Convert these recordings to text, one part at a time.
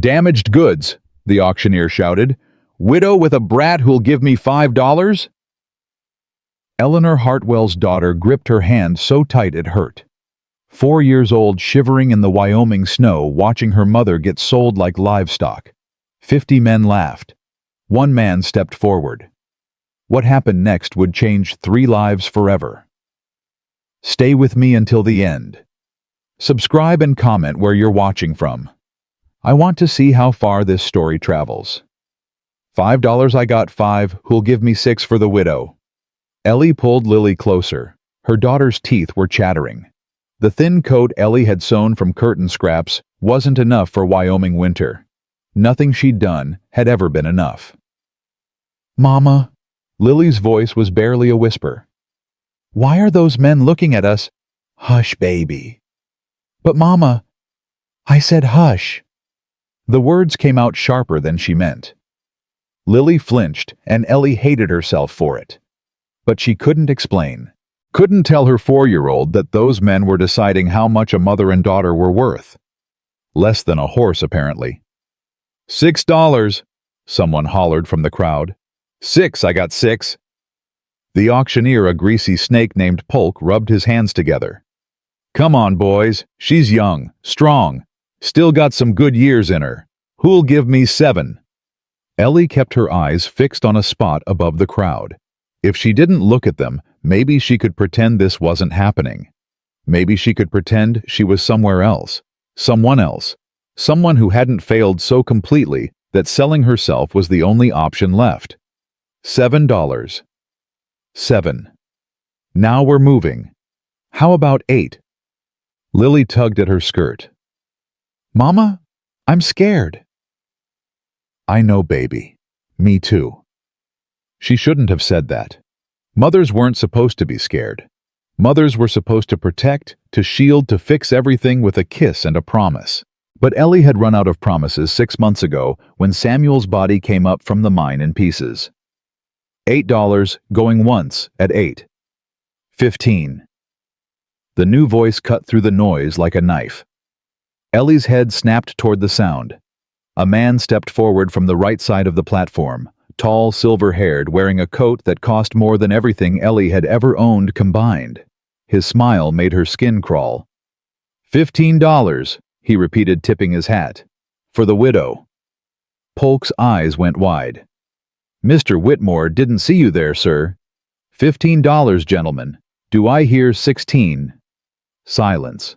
Damaged goods, the auctioneer shouted. Widow with a brat who'll give me $5? Eleanor Hartwell's daughter gripped her hand so tight it hurt. 4 years old, shivering in the Wyoming snow, watching her mother get sold like livestock. 50 men laughed. One man stepped forward. What happened next would change 3 lives forever. Stay with me until the end. Subscribe and comment where you're watching from. I want to see how far this story travels. $5, I got 5, who'll give me 6 for the widow? Ellie pulled Lily closer. Her daughter's teeth were chattering. The thin coat Ellie had sewn from curtain scraps wasn't enough for Wyoming winter. Nothing she'd done had ever been enough. Mama, Lily's voice was barely a whisper. Why are those men looking at us? Hush, baby. But Mama, I said hush. The words came out sharper than she meant. Lily flinched, and Ellie hated herself for it. But she couldn't explain. Couldn't tell her 4-year-old that those men were deciding how much a mother and daughter were worth. Less than a horse, apparently. $6, someone hollered from the crowd. 6, I got 6. The auctioneer, a greasy snake named Polk, rubbed his hands together. Come on, boys. She's young, strong, still got some good years in her. Who'll give me 7? Ellie kept her eyes fixed on a spot above the crowd. If she didn't look at them, maybe she could pretend this wasn't happening. Maybe she could pretend she was somewhere else, someone who hadn't failed so completely that selling herself was the only option left. $7. 7. Now we're moving. How about 8? Lily tugged at her skirt. Mama, I'm scared. I know, baby. Me too. She shouldn't have said that. Mothers weren't supposed to be scared. Mothers were supposed to protect, to shield, to fix everything with a kiss and a promise. But Ellie had run out of promises 6 months ago when Samuel's body came up from the mine in pieces. $8, going once at 8. 15. The new voice cut through the noise like a knife. Ellie's head snapped toward the sound. A man stepped forward from the right side of the platform, tall, silver-haired, wearing a coat that cost more than everything Ellie had ever owned combined. His smile made her skin crawl. $15, he repeated, tipping his hat. For the widow. Polk's eyes went wide. Mr. Whitmore didn't see you there, sir. $15, gentlemen. Do I hear 16? Silence.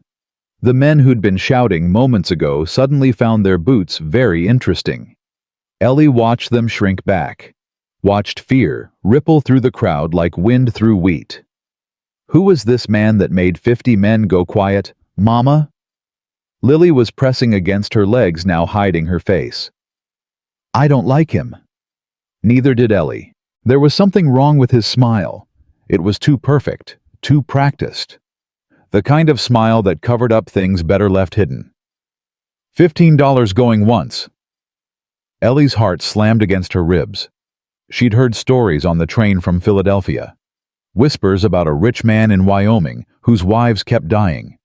The men who'd been shouting moments ago suddenly found their boots very interesting. Ellie watched them shrink back, watched fear ripple through the crowd like wind through wheat. Who was this man that made 50 men go quiet? Mama? Lily was pressing against her legs, now hiding her face. I don't like him. Neither did Ellie. There was something wrong with his smile. It was too perfect, too practiced. The kind of smile that covered up things better left hidden. $15 going once. Ellie's heart slammed against her ribs. She'd heard stories on the train from Philadelphia. Whispers about a rich man in Wyoming whose wives kept dying.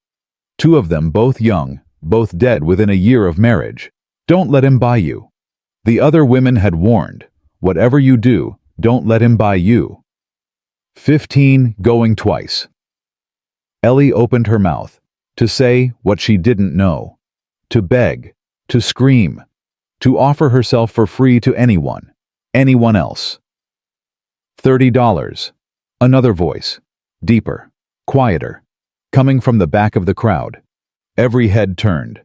2 of them, both young, both dead within a year of marriage. Don't let him buy you. The other women had warned, whatever you do, don't let him buy you. 15 going twice. Ellie opened her mouth, to say what she didn't know, to beg, to scream, to offer herself for free to anyone else. $30. Another voice, deeper, quieter, coming from the back of the crowd. Every head turned.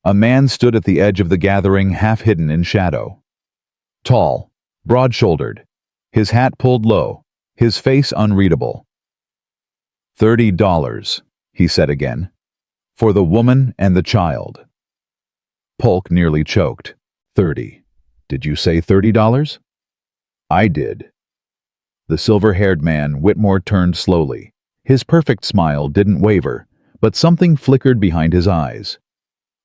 A man stood at the edge of the gathering, half hidden in shadow. Tall, broad-shouldered, his hat pulled low, his face unreadable. $30, he said again, for the woman and the child. Polk nearly choked. 30. Did you say $30? I did. The silver-haired man, Whitmore, turned slowly. His perfect smile didn't waver, but something flickered behind his eyes.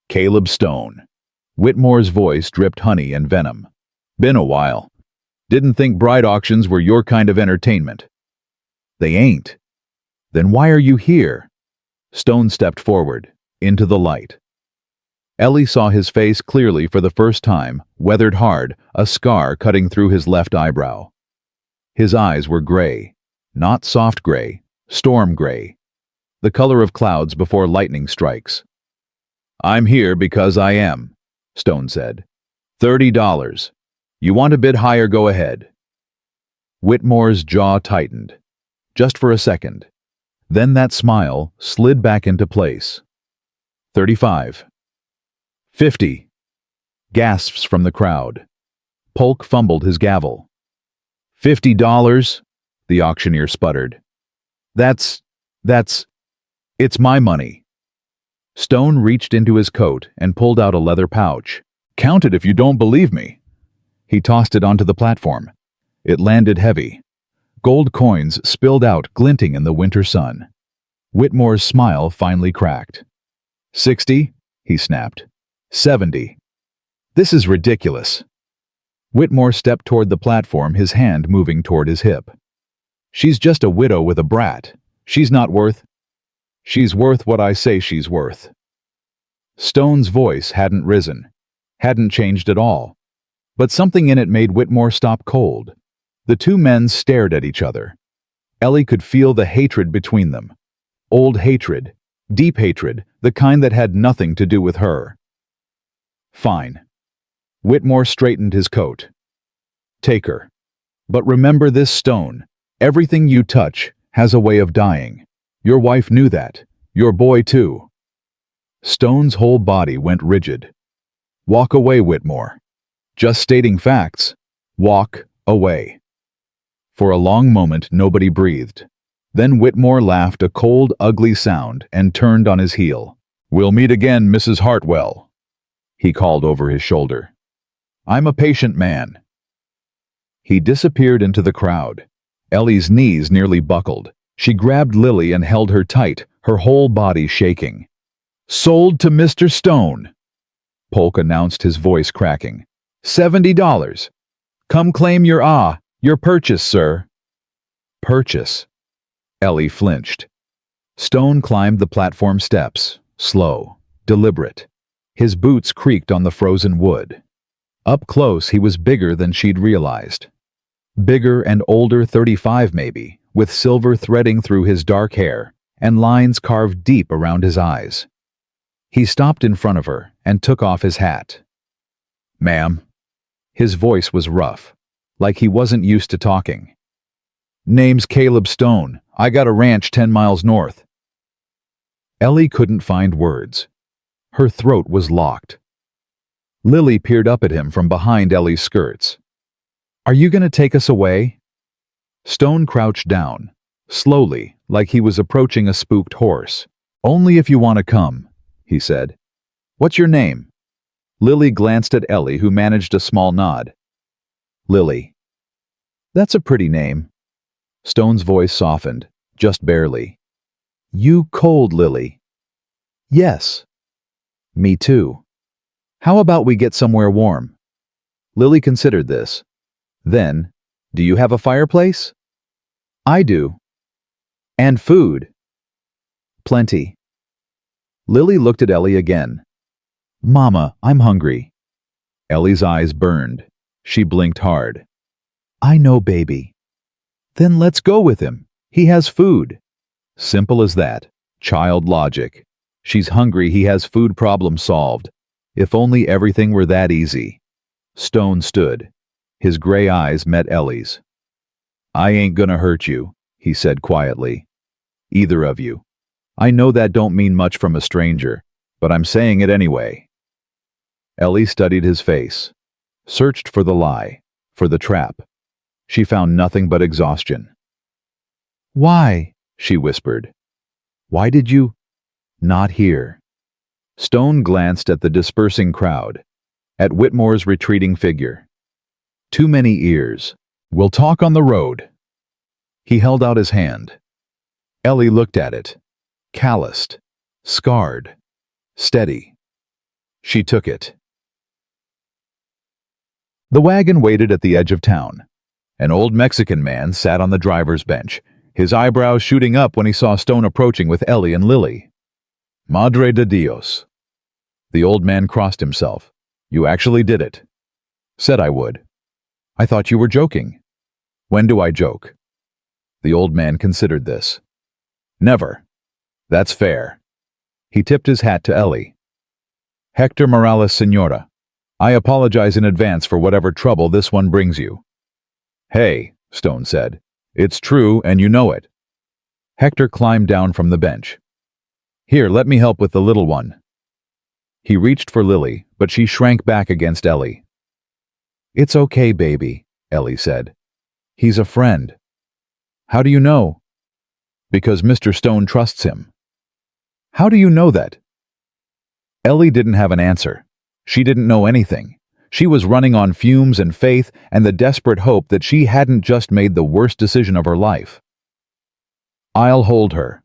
Caleb Stone. Whitmore's voice dripped honey and venom. Been a while. Didn't think bride auctions were your kind of entertainment. They ain't. Then why are you here? Stone stepped forward, into the light. Ellie saw his face clearly for the first time, weathered hard, a scar cutting through his left eyebrow. His eyes were gray, not soft gray, storm gray, the color of clouds before lightning strikes. "I'm here because I am," Stone said. $30. You want a bit higher, go ahead." Whitmore's jaw tightened, just for a second. Then that smile slid back into place. 35. 50. Gasps from the crowd. Polk fumbled his gavel. $50, the auctioneer sputtered. That's, it's my money." Stone reached into his coat and pulled out a leather pouch. "Count it if you don't believe me." He tossed it onto the platform. It landed heavy. Gold coins spilled out, glinting in the winter sun. Whitmore's smile finally cracked. 60, he snapped. 70. This is ridiculous. Whitmore stepped toward the platform, his hand moving toward his hip. "She's just a widow with a brat. She's not worth—" "She's worth what I say she's worth." Stone's voice hadn't risen, hadn't changed at all, but something in it made Whitmore stop cold. The two men stared at each other. Ellie could feel the hatred between them. Old hatred, deep hatred, the kind that had nothing to do with her. "Fine." Whitmore straightened his coat. "Take her. But remember this, Stone. Everything you touch has a way of dying. Your wife knew that. Your boy, too." Stone's whole body went rigid. "Walk away, Whitmore. Just stating facts. Walk away." For a long moment, nobody breathed. Then Whitmore laughed a cold, ugly sound and turned on his heel. "We'll meet again, Mrs. Hartwell," he called over his shoulder. "I'm a patient man." He disappeared into the crowd. Ellie's knees nearly buckled. She grabbed Lily and held her tight, her whole body shaking. "Sold to Mr. Stone," Polk announced, his voice cracking. $70. Come claim your purchase, sir." "Purchase?" Ellie flinched. Stone climbed the platform steps, slow, deliberate. His boots creaked on the frozen wood. Up close, he was bigger than she'd realized. Bigger and older, 35 maybe, with silver threading through his dark hair and lines carved deep around his eyes. He stopped in front of her and took off his hat. "Ma'am." His voice was rough, like he wasn't used to talking. "Name's Caleb Stone. I got a ranch 10 miles north." Ellie couldn't find words. Her throat was locked. Lily peered up at him from behind Ellie's skirts. "Are you going to take us away?" Stone crouched down, slowly, like he was approaching a spooked horse. "Only if you want to come," he said. "What's your name?" Lily glanced at Ellie, who managed a small nod. "Lily." "That's a pretty name." Stone's voice softened, just barely. "You cold, Lily?" "Yes." "Me too. How about we get somewhere warm?" Lily considered this. Then, "Do you have a fireplace?" "I do." "And food?" "Plenty." Lily looked at Ellie again. "Mama, I'm hungry." Ellie's eyes burned. She blinked hard. "I know, baby." "Then let's go with him. He has food." Simple as that. Child logic. She's hungry, he has food, problem solved. If only everything were that easy. Stone stood. His gray eyes met Ellie's. "I ain't gonna hurt you," he said quietly. "Either of you. I know that don't mean much from a stranger, but I'm saying it anyway." Ellie studied his face, searched for the lie, for the trap. She found nothing but exhaustion. "Why?" she whispered. "Why did you—" "Not here." Stone glanced at the dispersing crowd, at Whitmore's retreating figure. "Too many ears. We'll talk on the road." He held out his hand. Ellie looked at it. Calloused, scarred, steady. She took it. The wagon waited at the edge of town. An old Mexican man sat on the driver's bench, his eyebrows shooting up when he saw Stone approaching with Ellie and Lily. "Madre de Dios." The old man crossed himself. You actually did it. Said I would. I thought you were joking. When do I joke? The old man considered this. Never. That's fair. He tipped his hat to Ellie. Hector Morales, Senora. I apologize in advance for whatever trouble this one brings you. Hey, Stone said. It's true and you know it. Hector climbed down from the bench. Here, let me help with the little one. He reached for Lily, but she shrank back against Ellie. It's okay, baby, Ellie said. He's a friend. How do you know? Because Mr. Stone trusts him. How do you know that? Ellie didn't have an answer. She didn't know anything. She was running on fumes and faith and the desperate hope that she hadn't just made the worst decision of her life. I'll hold her,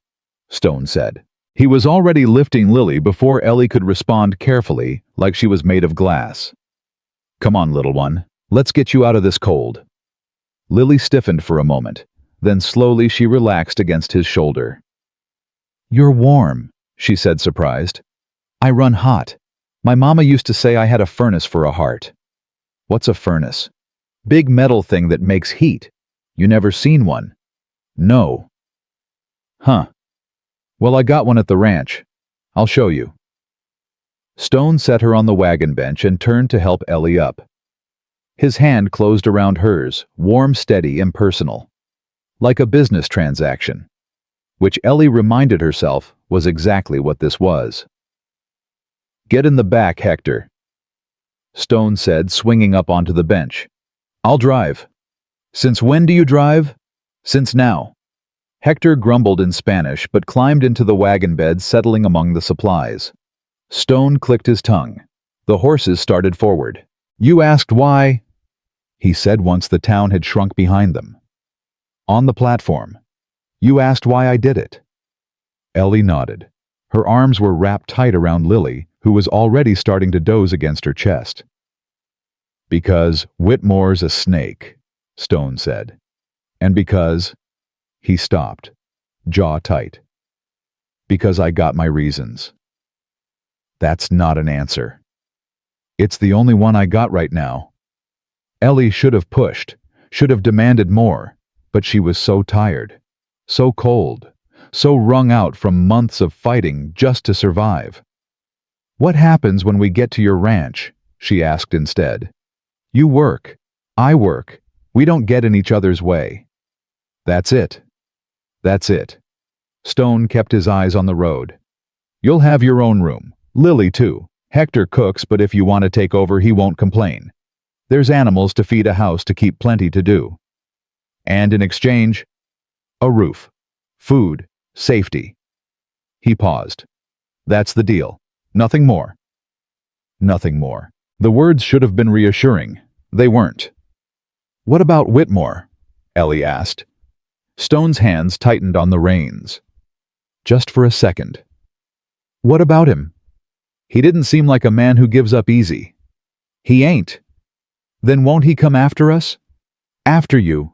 Stone said. He was already lifting Lily before Ellie could respond carefully, like she was made of glass. Come on, little one. Let's get you out of this cold. Lily stiffened for a moment. Then slowly she relaxed against his shoulder. You're warm, she said, surprised. I run hot. My mama used to say I had a furnace for a heart. What's a furnace? Big metal thing that makes heat. You never seen one? No. Huh. Well, I got one at the ranch. I'll show you. Stone set her on the wagon bench and turned to help Ellie up. His hand closed around hers, warm, steady, impersonal. Like a business transaction, which Ellie reminded herself was exactly what this was. Get in the back, Hector, Stone said, swinging up onto the bench. I'll drive. Since when do you drive? Since now. Hector grumbled in Spanish but climbed into the wagon bed, settling among the supplies. Stone clicked his tongue. The horses started forward. You asked why? He said once the town had shrunk behind them. On the platform. You asked why I did it. Ellie nodded. Her arms were wrapped tight around Lily, who was already starting to doze against her chest. Because Whitmore's a snake, Stone said. And because... He stopped, jaw tight. Because I got my reasons. That's not an answer. It's the only one I got right now. Ellie should have pushed, should have demanded more, but she was so tired, so cold, so wrung out from months of fighting just to survive. What happens when we get to your ranch? She asked instead. You work. I work. We don't get in each other's way. That's it. That's it. Stone kept his eyes on the road. You'll have your own room. Lily, too. Hector cooks, but if you want to take over, he won't complain. There's animals to feed, a house to keep, plenty to do. And in exchange, a roof, food, safety. He paused. That's the deal. Nothing more. Nothing more. The words should have been reassuring. They weren't. What about Whitmore? Ellie asked. Stone's hands tightened on the reins. Just for a second. What about him? He didn't seem like a man who gives up easy. He ain't. Then won't he come after us? After you.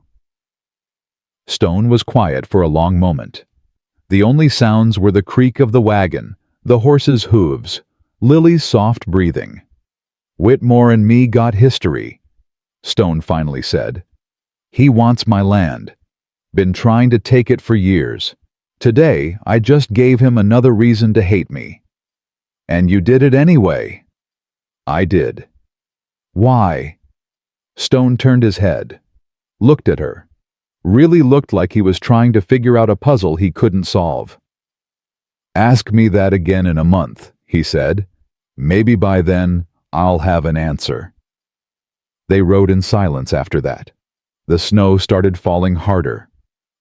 Stone was quiet for a long moment. The only sounds were the creak of the wagon, the horse's hooves, Lily's soft breathing. Whitmore and me got history, Stone finally said. He wants my land. Been trying to take it for years. Today, I just gave him another reason to hate me. And you did it anyway. I did. Why? Stone turned his head, looked at her. Really looked like he was trying to figure out a puzzle he couldn't solve. Ask me that again in a month, he said. Maybe by then, I'll have an answer. They rode in silence after that. The snow started falling harder.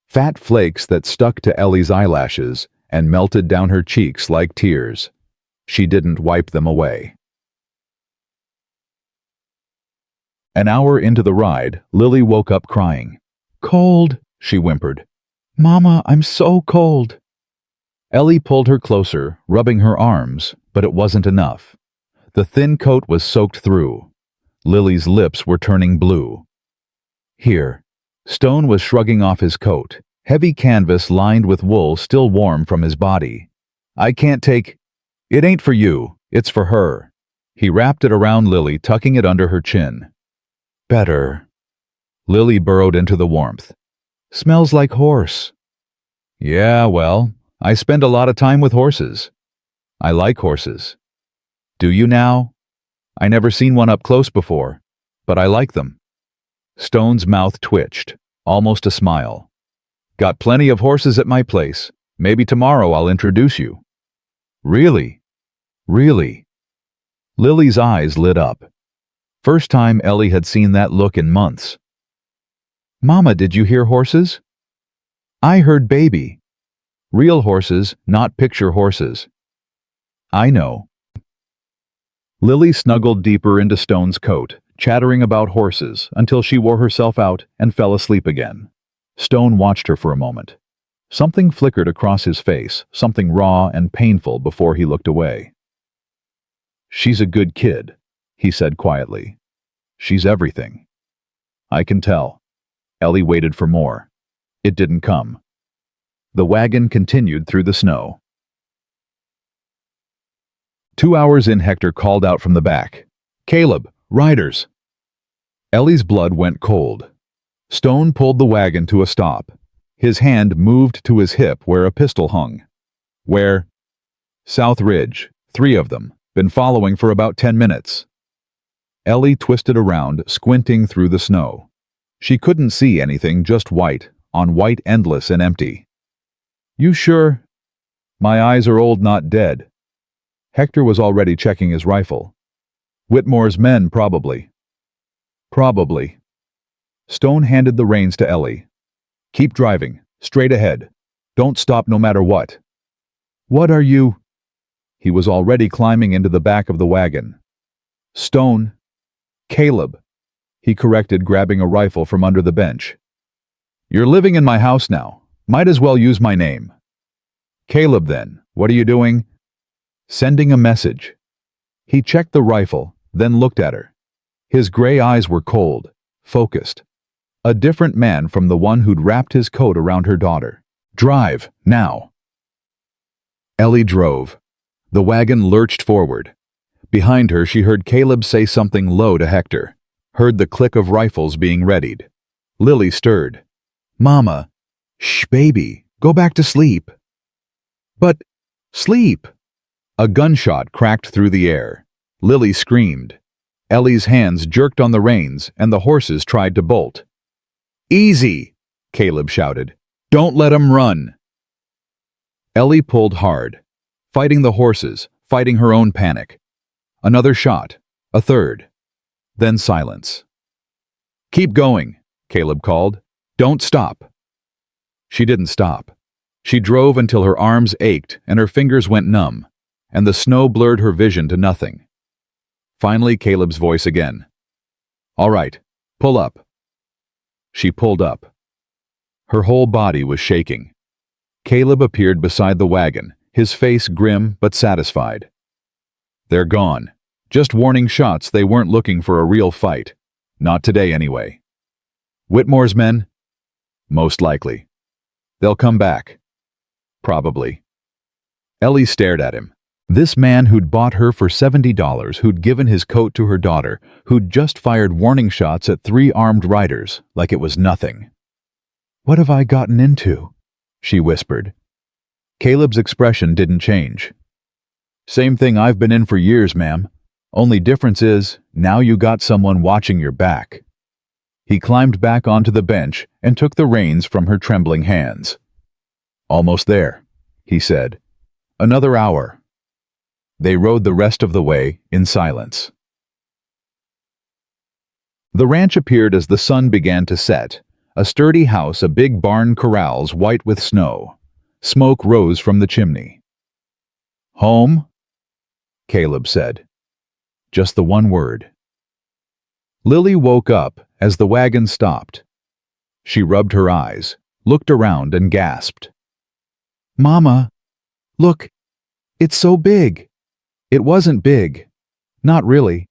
Fat flakes that stuck to Ellie's eyelashes and melted down her cheeks like tears. She didn't wipe them away. An hour into the ride, Lily woke up crying. Cold, she whimpered. Mama, I'm so cold. Ellie pulled her closer, rubbing her arms, but it wasn't enough. The thin coat was soaked through. Lily's lips were turning blue. Here. Stone was shrugging off his coat, heavy canvas lined with wool still warm from his body. I can't take... It ain't for you, It's for her. He wrapped it around Lily, tucking it under her chin. Better. Lily burrowed into the warmth. Smells like horse. Yeah, well, I spend a lot of time with horses. I like horses. Do you now? I never seen one up close before, but I like them. Stone's mouth twitched, almost a smile. Got plenty of horses at my place. Maybe tomorrow I'll introduce you. Really? Really? Lily's eyes lit up. First time Ellie had seen that look in months. Mama, did you hear horses? I heard baby. Real horses, not picture horses. I know. Lily snuggled deeper into Stone's coat, chattering about horses until she wore herself out and fell asleep again. Stone watched her for a moment. Something flickered across his face, something raw and painful before he looked away. She's a good kid, he said quietly. She's everything. I can tell. Ellie waited for more. It didn't come. The wagon continued through the snow. 2 hours in, Hector called out from the back. Caleb, riders! Ellie's blood went cold. Stone pulled the wagon to a stop. His hand moved to his hip where a pistol hung. Where? South Ridge, 3 of them, been following for about 10 minutes. Ellie twisted around, squinting through the snow. She couldn't see anything, just white, on white, endless and empty. You sure? My eyes are old, not dead. Hector was already checking his rifle. Whitmore's men, probably. Probably. Stone handed the reins to Ellie. Keep driving, straight ahead. Don't stop no matter what. What are you? He was already climbing into the back of the wagon. Stone. Caleb, he corrected, grabbing a rifle from under the bench. You're living in my house now. Might as well use my name. Caleb, then. What are you doing? Sending a message. He checked the rifle, then looked at her. His gray eyes were cold, focused. A different man from the one who'd wrapped his coat around her daughter. Drive, now. Ellie drove. The wagon lurched forward. Behind her, she heard Caleb say something low to Hector, heard the click of rifles being readied. Lily stirred. Mama. Shh, baby. Go back to sleep. But, sleep. A gunshot cracked through the air. Lily screamed. Ellie's hands jerked on the reins, and the horses tried to bolt. Easy, Caleb shouted. Don't let 'em run. Ellie pulled hard, fighting the horses, fighting her own panic. Another shot, a third. Then silence. Keep going, Caleb called. Don't stop. She didn't stop. She drove until her arms ached and her fingers went numb, and the snow blurred her vision to nothing. Finally, Caleb's voice again. All right, pull up. She pulled up. Her whole body was shaking. Caleb appeared beside the wagon, his face grim but satisfied. They're gone. Just warning shots. They weren't looking for a real fight. Not today, anyway. Whitmore's men? Most likely. They'll come back. Probably. Ellie stared at him. This man who'd bought her for $70, who'd given his coat to her daughter, who'd just fired warning shots at 3 armed riders like it was nothing. What have I gotten into? She whispered. Caleb's expression didn't change. Same thing I've been in for years, ma'am. Only difference is, now you got someone watching your back. He climbed back onto the bench and took the reins from her trembling hands. Almost there, he said. Another hour. They rode the rest of the way in silence. The ranch appeared as the sun began to set. A sturdy house, a big barn corrals white with snow. Smoke rose from the chimney. Home? Caleb said. Just the one word. Lily woke up as the wagon stopped. She rubbed her eyes, looked around and gasped. Mama, look, it's so big. It wasn't big. Not really.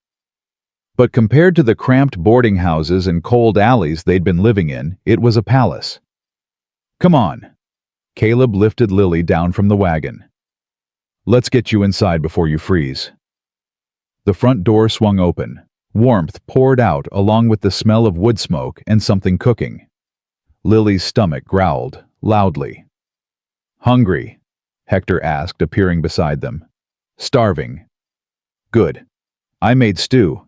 But compared to the cramped boarding houses and cold alleys they'd been living in, it was a palace. Come on. Caleb lifted Lily down from the wagon. Let's get you inside before you freeze. The front door swung open. Warmth poured out along with the smell of wood smoke and something cooking. Lily's stomach growled loudly. "Hungry?" Hector asked, appearing beside them. "Starving." "Good. I made stew.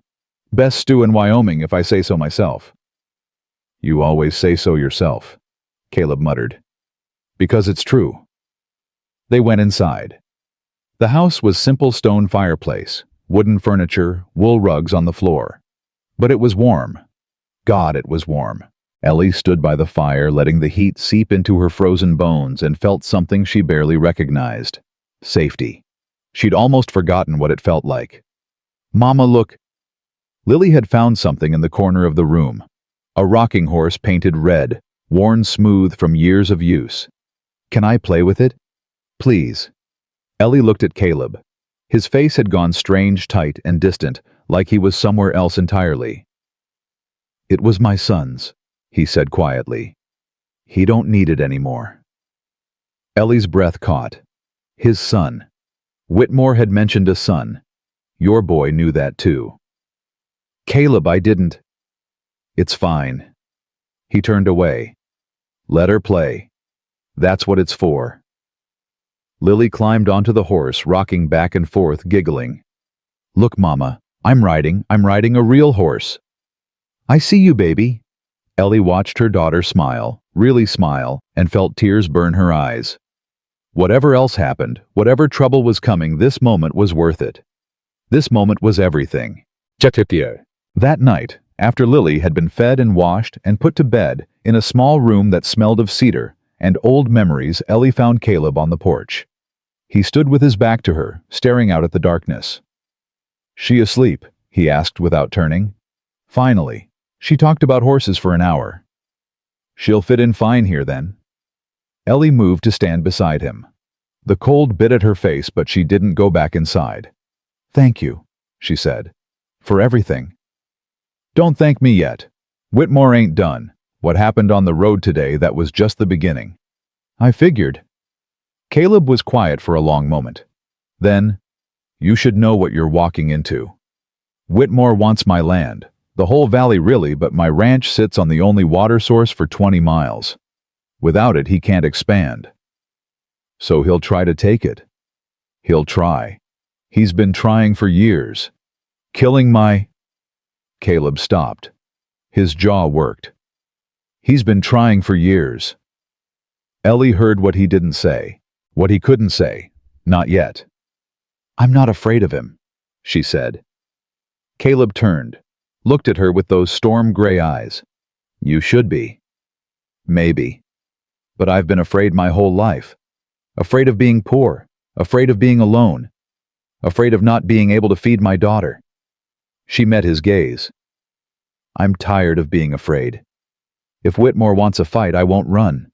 Best stew in Wyoming if I say so myself." "You always say so yourself," Caleb muttered. "Because it's true." They went inside. The house was simple stone fireplace, wooden furniture, wool rugs on the floor. But it was warm. God, it was warm. Ellie stood by the fire, letting the heat seep into her frozen bones, and felt something she barely recognized. Safety. She'd almost forgotten what it felt like. "Mama, look." Lily had found something in the corner of the room. A rocking horse painted red, worn smooth from years of use. "Can I play with it? Please." Ellie looked at Caleb. His face had gone strange, tight, and distant, like he was somewhere else entirely. "It was my son's," he said quietly. "He don't need it anymore." Ellie's breath caught. His son. Whitmore had mentioned a son. Your boy knew that too. "Caleb, I didn't." "It's fine." He turned away. "Let her play. That's what it's for." Lily climbed onto the horse, rocking back and forth, giggling. "Look, Mama, I'm riding a real horse." "I see you, baby." Ellie watched her daughter smile, really smile, and felt tears burn her eyes. Whatever else happened, whatever trouble was coming, this moment was worth it. This moment was everything. That night, after Lily had been fed and washed and put to bed in a small room that smelled of cedar and old memories, Ellie found Caleb on the porch. He stood with his back to her, staring out at the darkness. "She asleep?" he asked without turning. "Finally. She talked about horses for an hour." "She'll fit in fine here then." Ellie moved to stand beside him. The cold bit at her face, but she didn't go back inside. "Thank you," she said, "for everything." "Don't thank me yet. Whitmore ain't done. What happened on the road today, that was just the beginning." "I figured." Caleb was quiet for a long moment. Then, "You should know what you're walking into. Whitmore wants my land, the whole valley really, but my ranch sits on the only water source for 20 miles. Without it, he can't expand. So he'll try to take it. He'll try. He's been trying for years. Killing my—" Caleb stopped. His jaw worked. "He's been trying for years." Ellie heard what he didn't say, what he couldn't say, not yet. "I'm not afraid of him," she said. Caleb turned, looked at her with those storm-gray eyes. "You should be." "Maybe. But I've been afraid my whole life. Afraid of being poor, afraid of being alone, afraid of not being able to feed my daughter." She met his gaze. "I'm tired of being afraid. If Whitmore wants a fight, I won't run."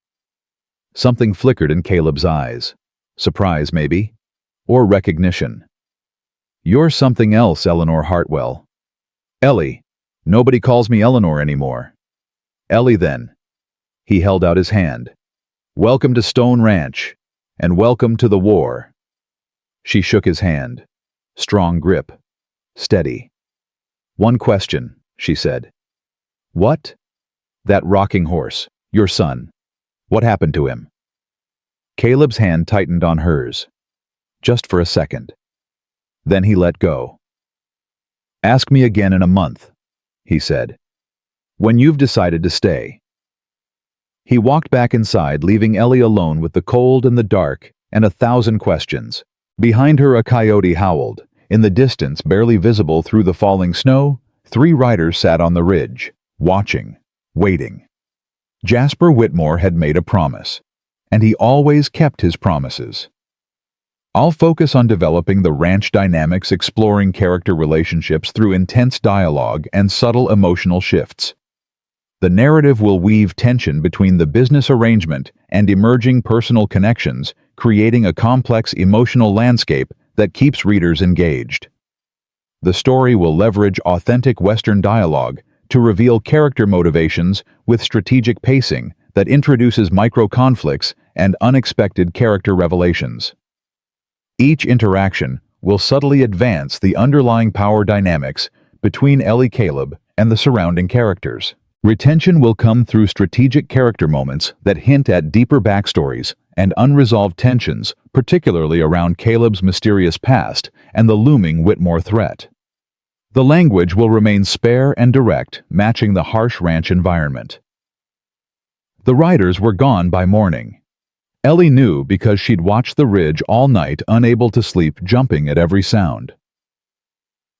Something flickered in Caleb's eyes. Surprise, maybe? Or recognition. "You're something else, Eleanor Hartwell." "Ellie. Nobody calls me Eleanor anymore." "Ellie, then." He held out his hand. "Welcome to Stone Ranch, and welcome to the war." She shook his hand. Strong grip. Steady. "One question," she said. "What?" "That rocking horse, your son. What happened to him?" Caleb's hand tightened on hers. Just for a second. Then he let go. "Ask me again in a month," he said. "When you've decided to stay." He walked back inside, leaving Ellie alone with the cold and the dark and 1,000 questions. Behind her, a coyote howled. In the distance, barely visible through the falling snow, 3 riders sat on the ridge, watching, waiting. Jasper Whitmore had made a promise, and he always kept his promises. I'll focus on developing the ranch dynamics, exploring character relationships through intense dialogue and subtle emotional shifts. The narrative will weave tension between the business arrangement and emerging personal connections, creating a complex emotional landscape that keeps readers engaged. The story will leverage authentic Western dialogue to reveal character motivations with strategic pacing that introduces micro-conflicts and unexpected character revelations. Each interaction, will subtly advance the underlying power dynamics between Caleb and the surrounding characters. Retention will come through strategic character moments that hint at deeper backstories and unresolved tensions, particularly around Caleb's mysterious past and the looming Whitmore threat. The language will remain spare and direct, matching the harsh ranch environment. The riders were gone by morning. Ellie knew because she'd watched the ridge all night, unable to sleep, jumping at every sound.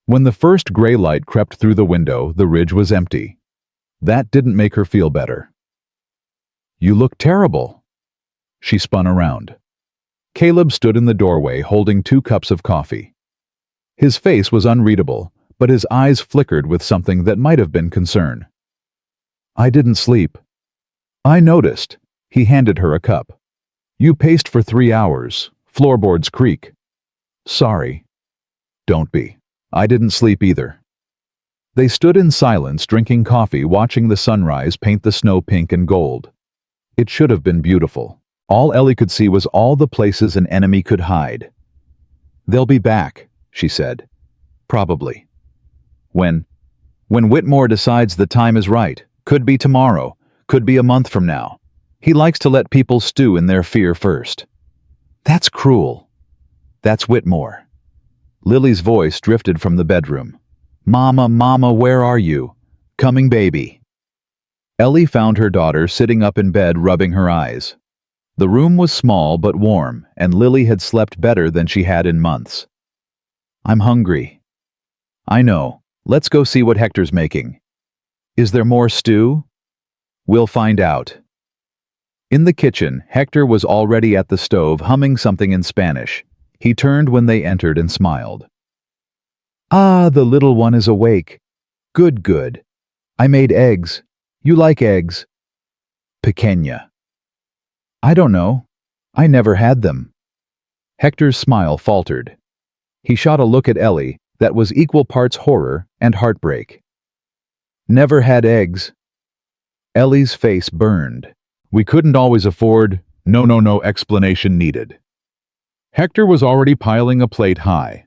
When the first gray light crept through the window, the ridge was empty. That didn't make her feel better. "You look terrible." She spun around. Caleb stood in the doorway holding 2 cups of coffee. His face was unreadable, but his eyes flickered with something that might have been concern. "I didn't sleep." "I noticed." He handed her a cup. "You paced for 3 hours. Floorboards creak." "Sorry." "Don't be. I didn't sleep either." They stood in silence, drinking coffee, watching the sunrise paint the snow pink and gold. It should have been beautiful. All Ellie could see was all the places an enemy could hide. "They'll be back," she said. "Probably. When Whitmore decides the time is right. Could be tomorrow. Could be a month from now. He likes to let people stew in their fear first." "That's cruel." "That's Whitmore." Lily's voice drifted from the bedroom. "Mama, Mama, where are you? Coming, baby." Ellie found her daughter sitting up in bed, rubbing her eyes. The room was small but warm, and Lily had slept better than she had in months. "I'm hungry." "I know. Let's go see what Hector's making." "Is there more stew?" "We'll find out." In the kitchen, Hector was already at the stove, humming something in Spanish. He turned when they entered and smiled. "Ah, the little one is awake. Good, good. I made eggs. You like eggs?" "Pequeña." "I don't know. I never had them." Hector's smile faltered. He shot a look at Ellie that was equal parts horror and heartbreak. "Never had eggs." Ellie's face burned. "We couldn't always afford—" No explanation needed. Hector was already piling a plate high.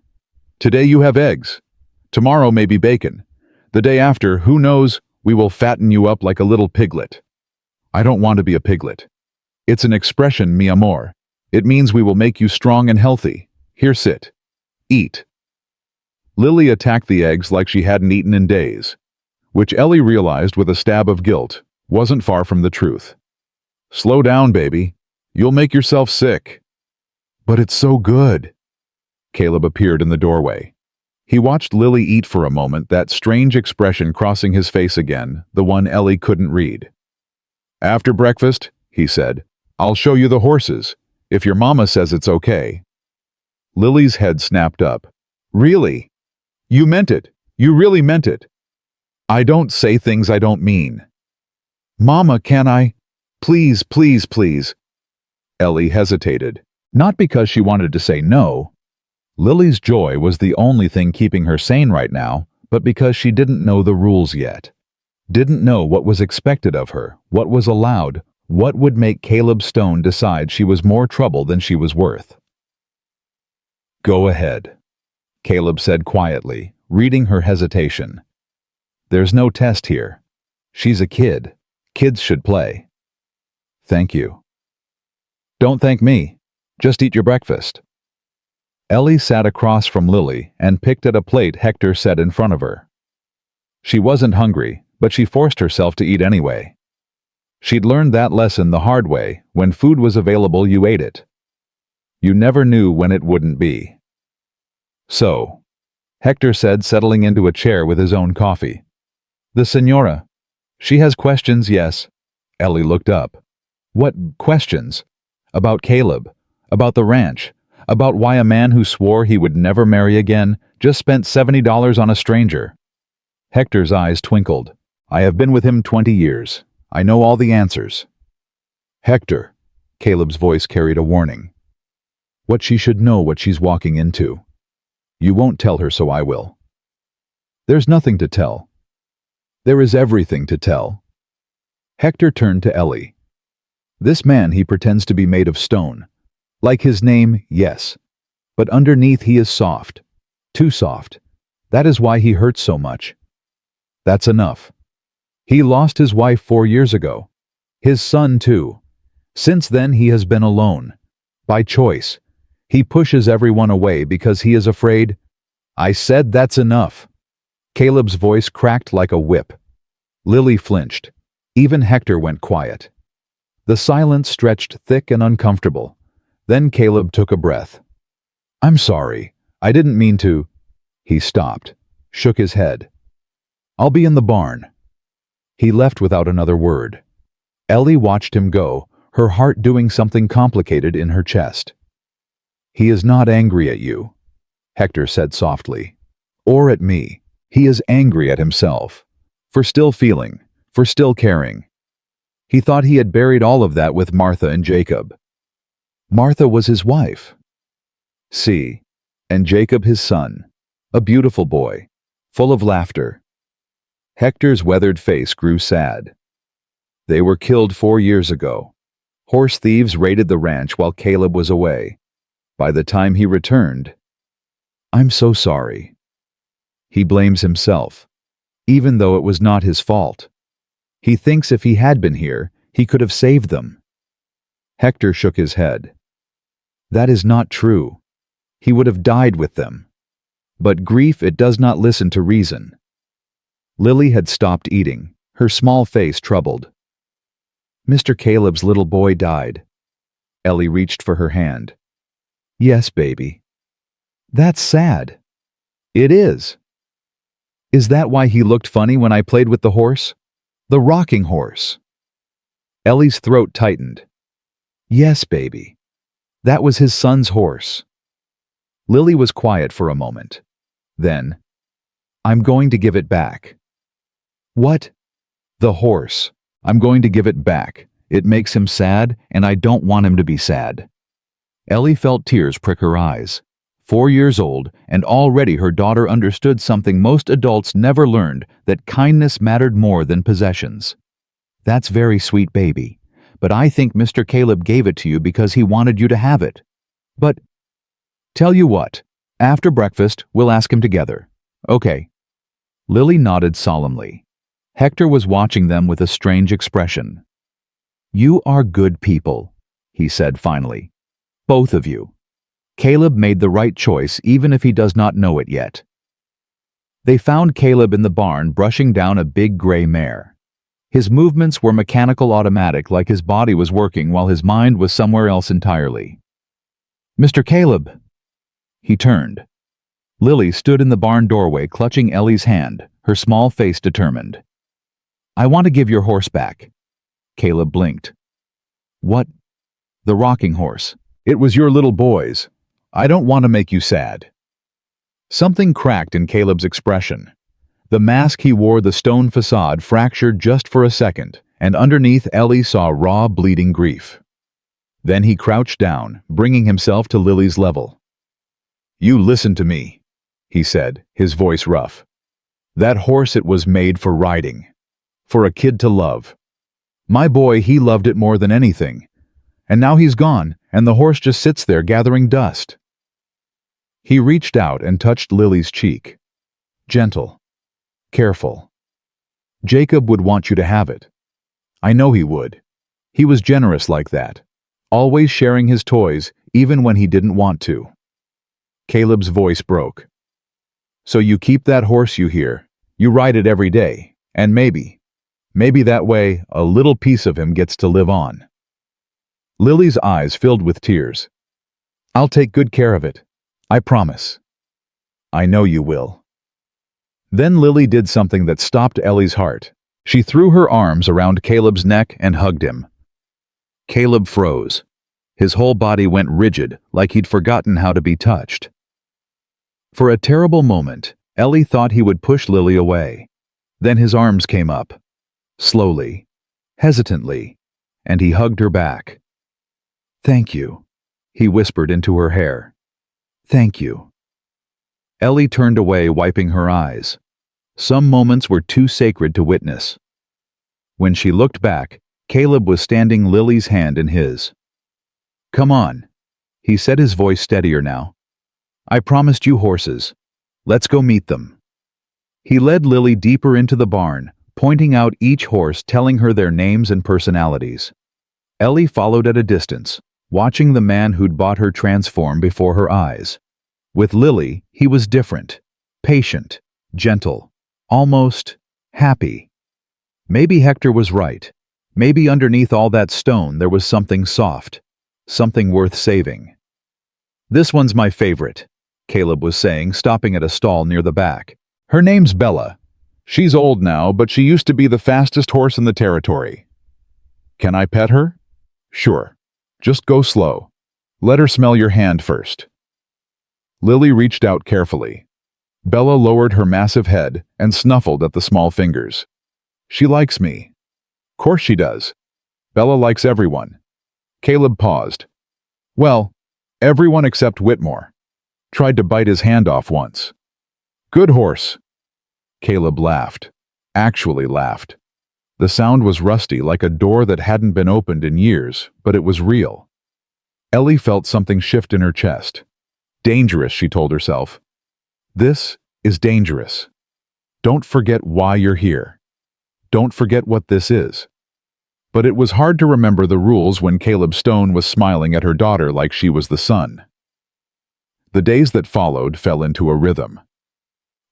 "Today you have eggs. Tomorrow maybe bacon. The day after, who knows, we will fatten you up like a little piglet." "I don't want to be a piglet. It's an expression, mi amor. It means we will make you strong and healthy. Here, sit. Eat." Lily attacked the eggs like she hadn't eaten in days, which Ellie realized with a stab of guilt wasn't far from the truth. "Slow down, baby. You'll make yourself sick." "But it's so good." Caleb appeared in the doorway. He watched Lily eat for a moment, that strange expression crossing his face again, the one Ellie couldn't read. "After breakfast," he said, "I'll show you the horses, if your mama says it's okay." Lily's head snapped up. "Really? You meant it. You really meant it." "I don't say things I don't mean." "Mama, can I? Please, please, please." Ellie hesitated, not because she wanted to say no. Lily's joy was the only thing keeping her sane right now, but because she didn't know the rules yet. Didn't know what was expected of her, what was allowed, what would make Caleb Stone decide she was more trouble than she was worth. "Go ahead," Caleb said quietly, reading her hesitation. "There's no test here. She's a kid. Kids should play." "Thank you." "Don't thank me. Just eat your breakfast." Ellie sat across from Lily and picked at a plate Hector set in front of her. She wasn't hungry, but she forced herself to eat anyway. She'd learned that lesson the hard way. When food was available, you ate it. You never knew when it wouldn't be. "So," Hector said, settling into a chair with his own coffee. "The señora. She has questions, yes." Ellie looked up. "What questions?" "About Caleb. About the ranch. About why a man who swore he would never marry again just spent $70 on a stranger." Hector's eyes twinkled. "I have been with him 20 years. I know all the answers." "Hector," Caleb's voice carried a warning. "What she should know what she's walking into. You won't tell her, so I will." "There's nothing to tell." "There is everything to tell." Hector turned to Ellie. "This man, he pretends to be made of stone. Like his name, yes. But underneath he is soft. Too soft. That is why he hurts so much. That's enough. He lost his wife 4 years ago. His son too. Since then he has been alone. By choice. He pushes everyone away because he is afraid. I said that's enough. Caleb's voice cracked like a whip. Lily flinched. Even Hector went quiet. The silence stretched thick and uncomfortable. Then Caleb took a breath. I'm sorry. I didn't mean to. He stopped, shook his head. I'll be in the barn. He left without another word. Ellie watched him go, her heart doing something complicated in her chest. He is not angry at you, Hector said softly. Or at me. He is angry at himself. For still feeling, for still caring. He thought he had buried all of that with Martha and Jacob. Martha was his wife. See, and Jacob his son, a beautiful boy, full of laughter. Hector's weathered face grew sad. They were killed 4 years ago. Horse thieves raided the ranch while Caleb was away. By the time he returned, I'm so sorry. He blames himself, even though it was not his fault. He thinks if he had been here, he could have saved them. Hector shook his head. That is not true. He would have died with them. But grief, it does not listen to reason. Lily had stopped eating, her small face troubled. Mr. Caleb's little boy died. Ellie reached for her hand. Yes, baby. That's sad. It is. Is that why he looked funny when I played with the horse? The rocking horse. Ellie's throat tightened. Yes, baby. That was his son's horse. Lily was quiet for a moment. Then, I'm going to give it back. What? The horse. I'm going to give it back. It makes him sad, and I don't want him to be sad. Ellie felt tears prick her eyes. 4 years old, and already her daughter understood something most adults never learned, that kindness mattered more than possessions. That's very sweet, baby. But I think Mr. Caleb gave it to you because he wanted you to have it. But, tell you what, after breakfast, we'll ask him together. Okay. Lily nodded solemnly. Hector was watching them with a strange expression. You are good people, he said finally. Both of you. Caleb made the right choice even if he does not know it yet. They found Caleb in the barn brushing down a big gray mare. His movements were mechanical automatic, like his body was working while his mind was somewhere else entirely. Mr. Caleb! He turned. Lily stood in the barn doorway clutching Ellie's hand, her small face determined. I want to give your horse back. Caleb blinked. What? The rocking horse. It was your little boy's. I don't want to make you sad. Something cracked in Caleb's expression. The mask he wore, the stone facade, fractured just for a second, and underneath Ellie saw raw, bleeding grief. Then he crouched down, bringing himself to Lily's level. You listen to me, he said, his voice rough. That horse, it was made for riding. For a kid to love. My boy, he loved it more than anything. And now he's gone, and the horse just sits there gathering dust. He reached out and touched Lily's cheek. Gentle. Careful. Jacob would want you to have it. I know he would. He was generous like that. Always sharing his toys, even when he didn't want to. Caleb's voice broke. So you keep that horse, you hear. You ride it every day, and maybe that way, a little piece of him gets to live on. Lily's eyes filled with tears. I'll take good care of it. I promise. I know you will. Then Lily did something that stopped Ellie's heart. She threw her arms around Caleb's neck and hugged him. Caleb froze. His whole body went rigid, like he'd forgotten how to be touched. For a terrible moment, Ellie thought he would push Lily away. Then his arms came up. Slowly, hesitantly, and he hugged her back. Thank you, he whispered into her hair. Thank you. Ellie turned away, wiping her eyes. Some moments were too sacred to witness. When she looked back, Caleb was standing, Lily's hand in his. Come on, he said, his voice steadier now. I promised you horses. Let's go meet them." He led Lily deeper into the barn, pointing out each horse, telling her their names and personalities. Ellie followed at a distance, watching the man who'd bought her transform before her eyes. With Lily, he was different, patient, gentle, almost happy. Maybe Hector was right. Maybe underneath all that stone there was something soft, something worth saving. "This one's my favorite," Caleb was saying, stopping at a stall near the back. "Her name's Bella. She's old now, but she used to be the fastest horse in the territory." "Can I pet her?" "Sure. Just go slow. Let her smell your hand first." Lily reached out carefully. Bella lowered her massive head and snuffled at the small fingers. "She likes me." "Course she does. Bella likes everyone." Caleb paused. "Well, everyone except Whitmore. Tried to bite his hand off once." "Good horse." Caleb laughed. Actually laughed. The sound was rusty, like a door that hadn't been opened in years, but it was real. Ellie felt something shift in her chest. Dangerous, she told herself. This is dangerous. Don't forget why you're here. Don't forget what this is. But it was hard to remember the rules when Caleb Stone was smiling at her daughter like she was the sun. The days that followed fell into a rhythm.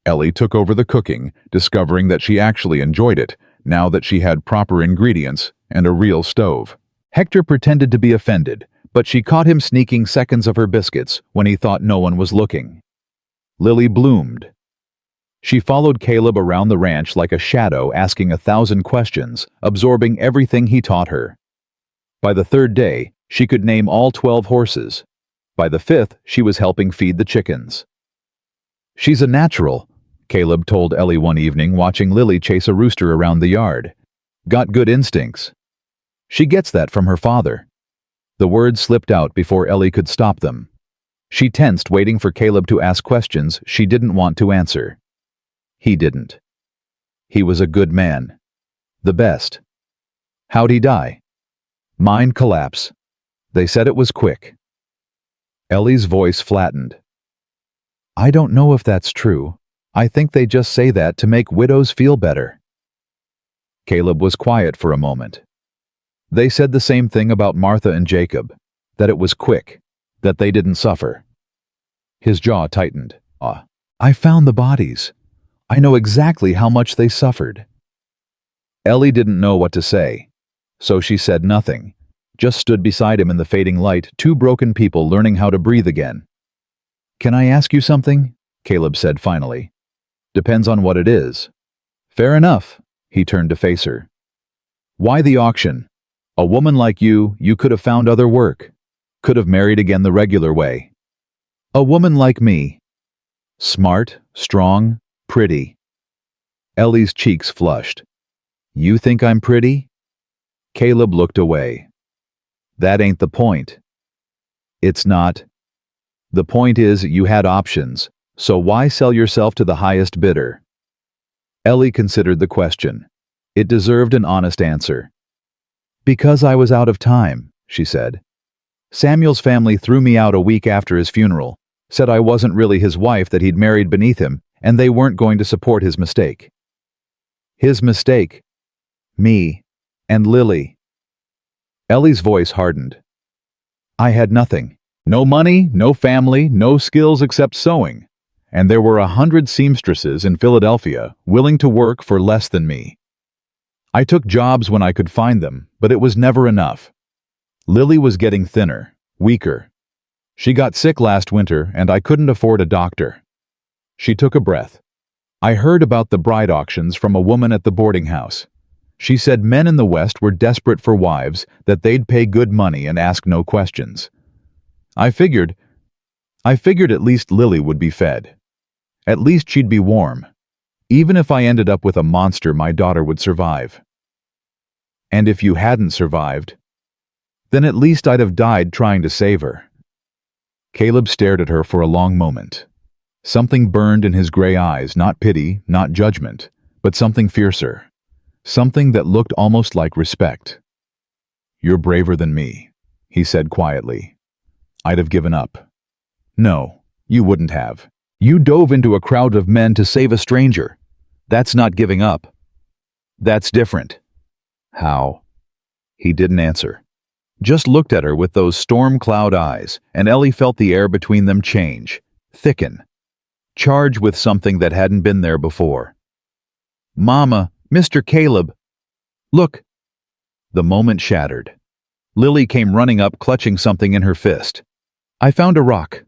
Ellie took over the cooking, discovering that she actually enjoyed it, now that she had proper ingredients and a real stove. Hector pretended to be offended, but she caught him sneaking seconds of her biscuits when he thought no one was looking. Lily bloomed. She followed Caleb around the ranch like a shadow, asking 1,000 questions, absorbing everything he taught her. By the third day, she could name all 12 horses. By the fifth, she was helping feed the chickens. "She's a natural," Caleb told Ellie one evening, watching Lily chase a rooster around the yard. "Got good instincts. She gets that from her father." The words slipped out before Ellie could stop them. She tensed, waiting for Caleb to ask questions she didn't want to answer. He didn't. He was a good man. The best. "How'd he die?" "Mind collapse. They said it was quick." Ellie's voice flattened. "I don't know if that's true. I think they just say that to make widows feel better." Caleb was quiet for a moment. "They said the same thing about Martha and Jacob, that it was quick, that they didn't suffer." His jaw tightened. I found the bodies. I know exactly how much they suffered." Ellie didn't know what to say, so she said nothing, just stood beside him in the fading light, two broken people learning how to breathe again. "Can I ask you something?" Caleb said finally. "Depends on what it is." "Fair enough." He turned to face her. "Why the auction? A woman like you could have found other work. Could have married again the regular way. A woman like me. Smart, strong, pretty." Ellie's cheeks flushed. "You think I'm pretty?" Caleb looked away. "That ain't the point." "It's not. The point is you had options, so why sell yourself to the highest bidder?" Ellie considered the question. It deserved an honest answer. "Because I was out of time," she said. "Samuel's family threw me out a week after his funeral, said I wasn't really his wife, that he'd married beneath him, and they weren't going to support his mistake." "His mistake? Me. And Lily." Ellie's voice hardened. "I had nothing. No money, no family, no skills except sewing. And there were 100 seamstresses in Philadelphia willing to work for less than me. I took jobs when I could find them, but it was never enough. Lily was getting thinner, weaker. She got sick last winter, and I couldn't afford a doctor." She took a breath. "I heard about the bride auctions from a woman at the boarding house. She said men in the West were desperate for wives, that they'd pay good money and ask no questions. I figured at least Lily would be fed. At least she'd be warm. Even if I ended up with a monster, my daughter would survive." "And if you hadn't survived, then at least I'd have died trying to save her." Caleb stared at her for a long moment. Something burned in his gray eyes, not pity, not judgment, but something fiercer. Something that looked almost like respect. "You're braver than me," he said quietly. "I'd have given up." "No, You wouldn't have. You dove into a crowd of men to save a stranger. That's not giving up. That's different. How? He didn't answer. Just looked at her with those storm cloud eyes, and Ellie felt the air between them change, thicken, charge with something that hadn't been there before. Mama, Mr. Caleb. Look. The moment shattered. Lily came running up, clutching something in her fist. I found a rock.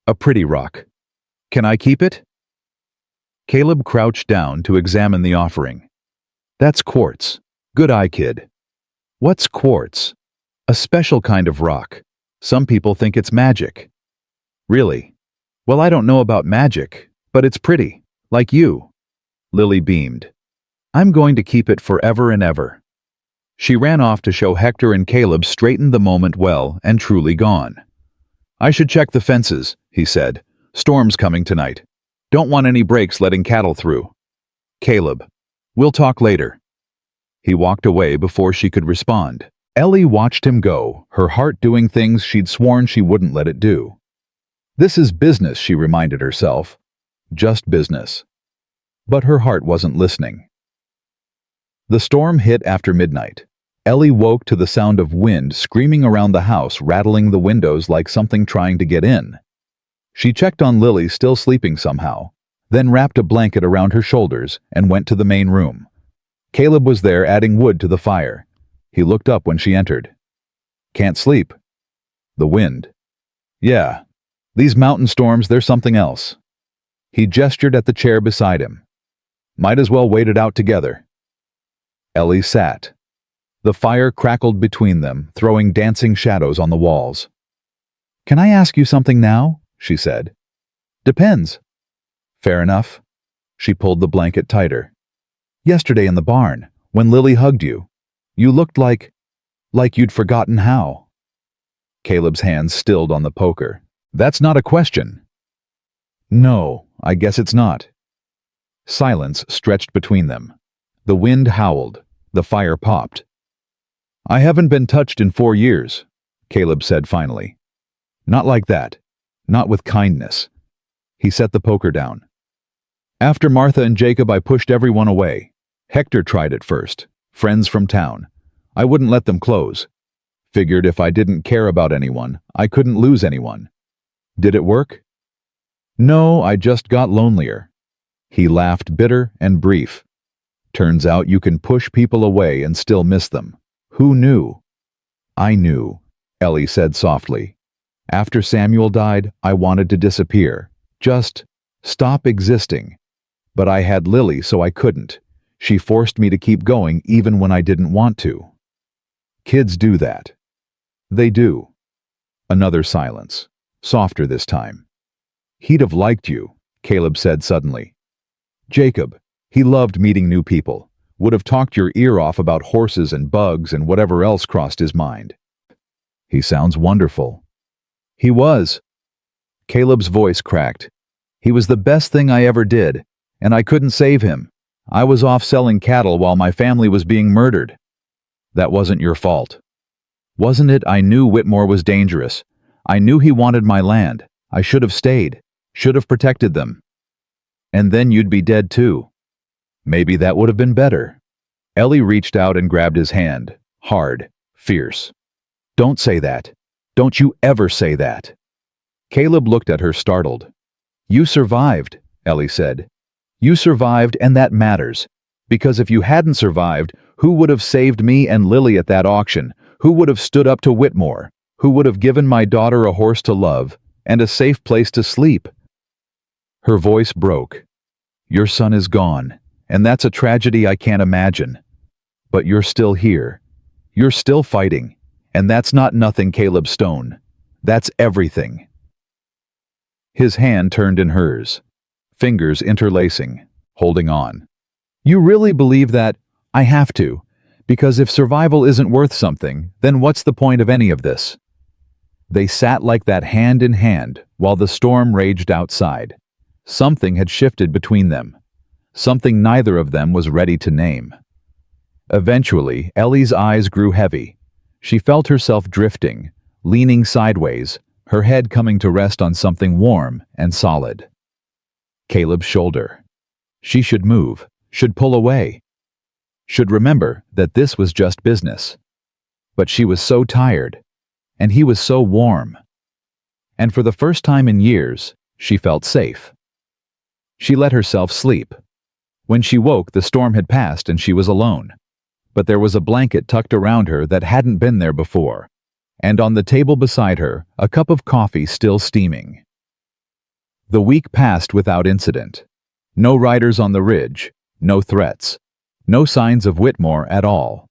A pretty rock. Can I keep it? Caleb crouched down to examine the offering. That's quartz. Good eye, kid. What's quartz? A special kind of rock. Some people think it's magic. Really? Well, I don't know about magic, but it's pretty. Like you. Lily beamed. I'm going to keep it forever and ever. She ran off to show Hector and Caleb straightened the moment well and truly gone. I should check the fences, he said. Storm's coming tonight. Don't want any breaks letting cattle through. Caleb, we'll talk later. He walked away before she could respond. Ellie watched him go, her heart doing things she'd sworn she wouldn't let it do. This is business, she reminded herself. Just business. But her heart wasn't listening. The storm hit after midnight. Ellie woke to the sound of wind screaming around the house, rattling the windows like something trying to get in. She checked on Lily, still sleeping somehow, then wrapped a blanket around her shoulders and went to the main room. Caleb was there adding wood to the fire. He looked up when she entered. Can't sleep. The wind. Yeah. These mountain storms, they're something else. He gestured at the chair beside him. Might as well wait it out together. Ellie sat. The fire crackled between them, throwing dancing shadows on the walls. Can I ask you something now? She said. Depends. Fair enough. She pulled the blanket tighter. Yesterday in the barn, when Lily hugged you, you looked like you'd forgotten how. Caleb's hands stilled on the poker. That's not a question. No, I guess it's not. Silence stretched between them. The wind howled. The fire popped. I haven't been touched in 4 years, Caleb said finally. Not like that. Not with kindness. He set the poker down. After Martha and Jacob, I pushed everyone away. Hector tried it first. Friends from town. I wouldn't let them close. Figured if I didn't care about anyone, I couldn't lose anyone. Did it work? No, I just got lonelier. He laughed, bitter and brief. Turns out you can push people away and still miss them. Who knew? I knew, Ellie said softly. After Samuel died, I wanted to disappear. Just stop existing. But I had Lily, so I couldn't. She forced me to keep going even when I didn't want to. Kids do that. They do. Another silence, softer this time. He'd have liked you, Caleb said suddenly. Jacob, he loved meeting new people, would have talked your ear off about horses and bugs and whatever else crossed his mind. He sounds wonderful. He was. Caleb's voice cracked. He was the best thing I ever did, and I couldn't save him. I was off selling cattle while my family was being murdered. That wasn't your fault. Wasn't it? I knew Whitmore was dangerous. I knew he wanted my land. I should have stayed. Should have protected them. And then you'd be dead too. Maybe that would have been better. Ellie reached out and grabbed his hand, hard, fierce. Don't say that. Don't you ever say that. Caleb looked at her, startled. You survived, Ellie said. You survived, and that matters. Because if you hadn't survived, who would have saved me and Lily at that auction? Who would have stood up to Whitmore? Who would have given my daughter a horse to love and a safe place to sleep? Her voice broke. Your son is gone, and that's a tragedy I can't imagine. But you're still here. You're still fighting. And that's not nothing, Caleb Stone. That's everything. His hand turned in hers, fingers interlacing, holding on. You really believe that? I have to. Because if survival isn't worth something, then what's the point of any of this? They sat like that hand in hand while the storm raged outside. Something had shifted between them. Something neither of them was ready to name. Eventually, Ellie's eyes grew heavy. She felt herself drifting, leaning sideways, her head coming to rest on something warm and solid. Caleb's shoulder. She should move, should pull away, should remember that this was just business. But she was so tired, and he was so warm. And for the first time in years, she felt safe. She let herself sleep. When she woke, the storm had passed and she was alone. But there was a blanket tucked around her that hadn't been there before, and on the table beside her, a cup of coffee still steaming. The week passed without incident. No riders on the ridge, no threats, no signs of Whitmore at all.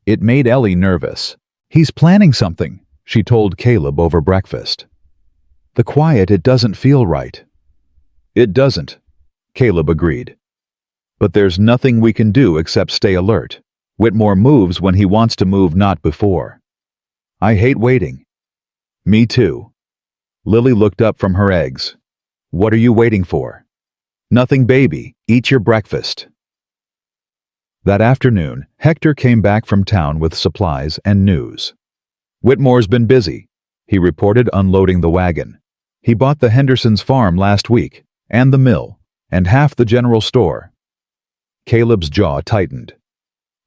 It made Ellie nervous. "He's planning something," she told Caleb over breakfast. "The quiet, it doesn't feel right." "It doesn't," Caleb agreed. "But there's nothing we can do except stay alert. Whitmore moves when he wants to move, not before." "I hate waiting." "Me too." Lily looked up from her eggs. "What are you waiting for?" "Nothing, baby. Eat your breakfast." That afternoon, Hector came back from town with supplies and news. "Whitmore's been busy," he reported, unloading the wagon. "He bought the Hendersons' farm last week, and the mill, and half the general store." Caleb's jaw tightened.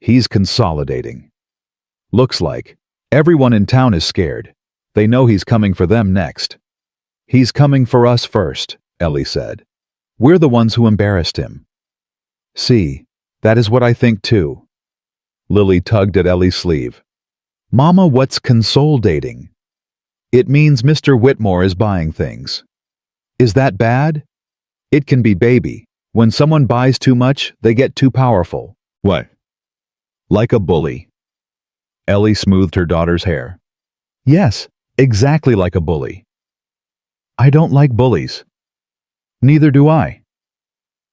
"He's consolidating. Looks like. Everyone in town is scared. They know he's coming for them next." "He's coming for us first," Ellie said. "We're the ones who embarrassed him." "See, that is what I think too." Lily tugged at Ellie's sleeve. "Mama, what's consolidating?" "It means Mr. Whitmore is buying things." "Is that bad?" "It can be, baby. When someone buys too much, they get too powerful." "What?" "Like a bully." Ellie smoothed her daughter's hair. "Yes, exactly like a bully." "I don't like bullies." "Neither do I."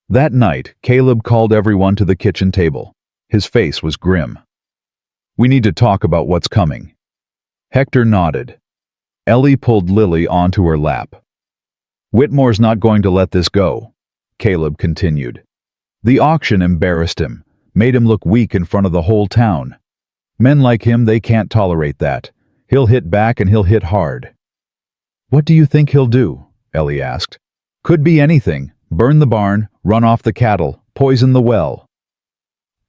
That night, Caleb called everyone to the kitchen table. His face was grim. "We need to talk about what's coming." Hector nodded. Ellie pulled Lily onto her lap. "Whitmore's not going to let this go," Caleb continued. "The auction embarrassed him, made him look weak in front of the whole town. Men like him, they can't tolerate that. He'll hit back and he'll hit hard." "What do you think he'll do?" Ellie asked. "Could be anything. Burn the barn, run off the cattle, poison the well."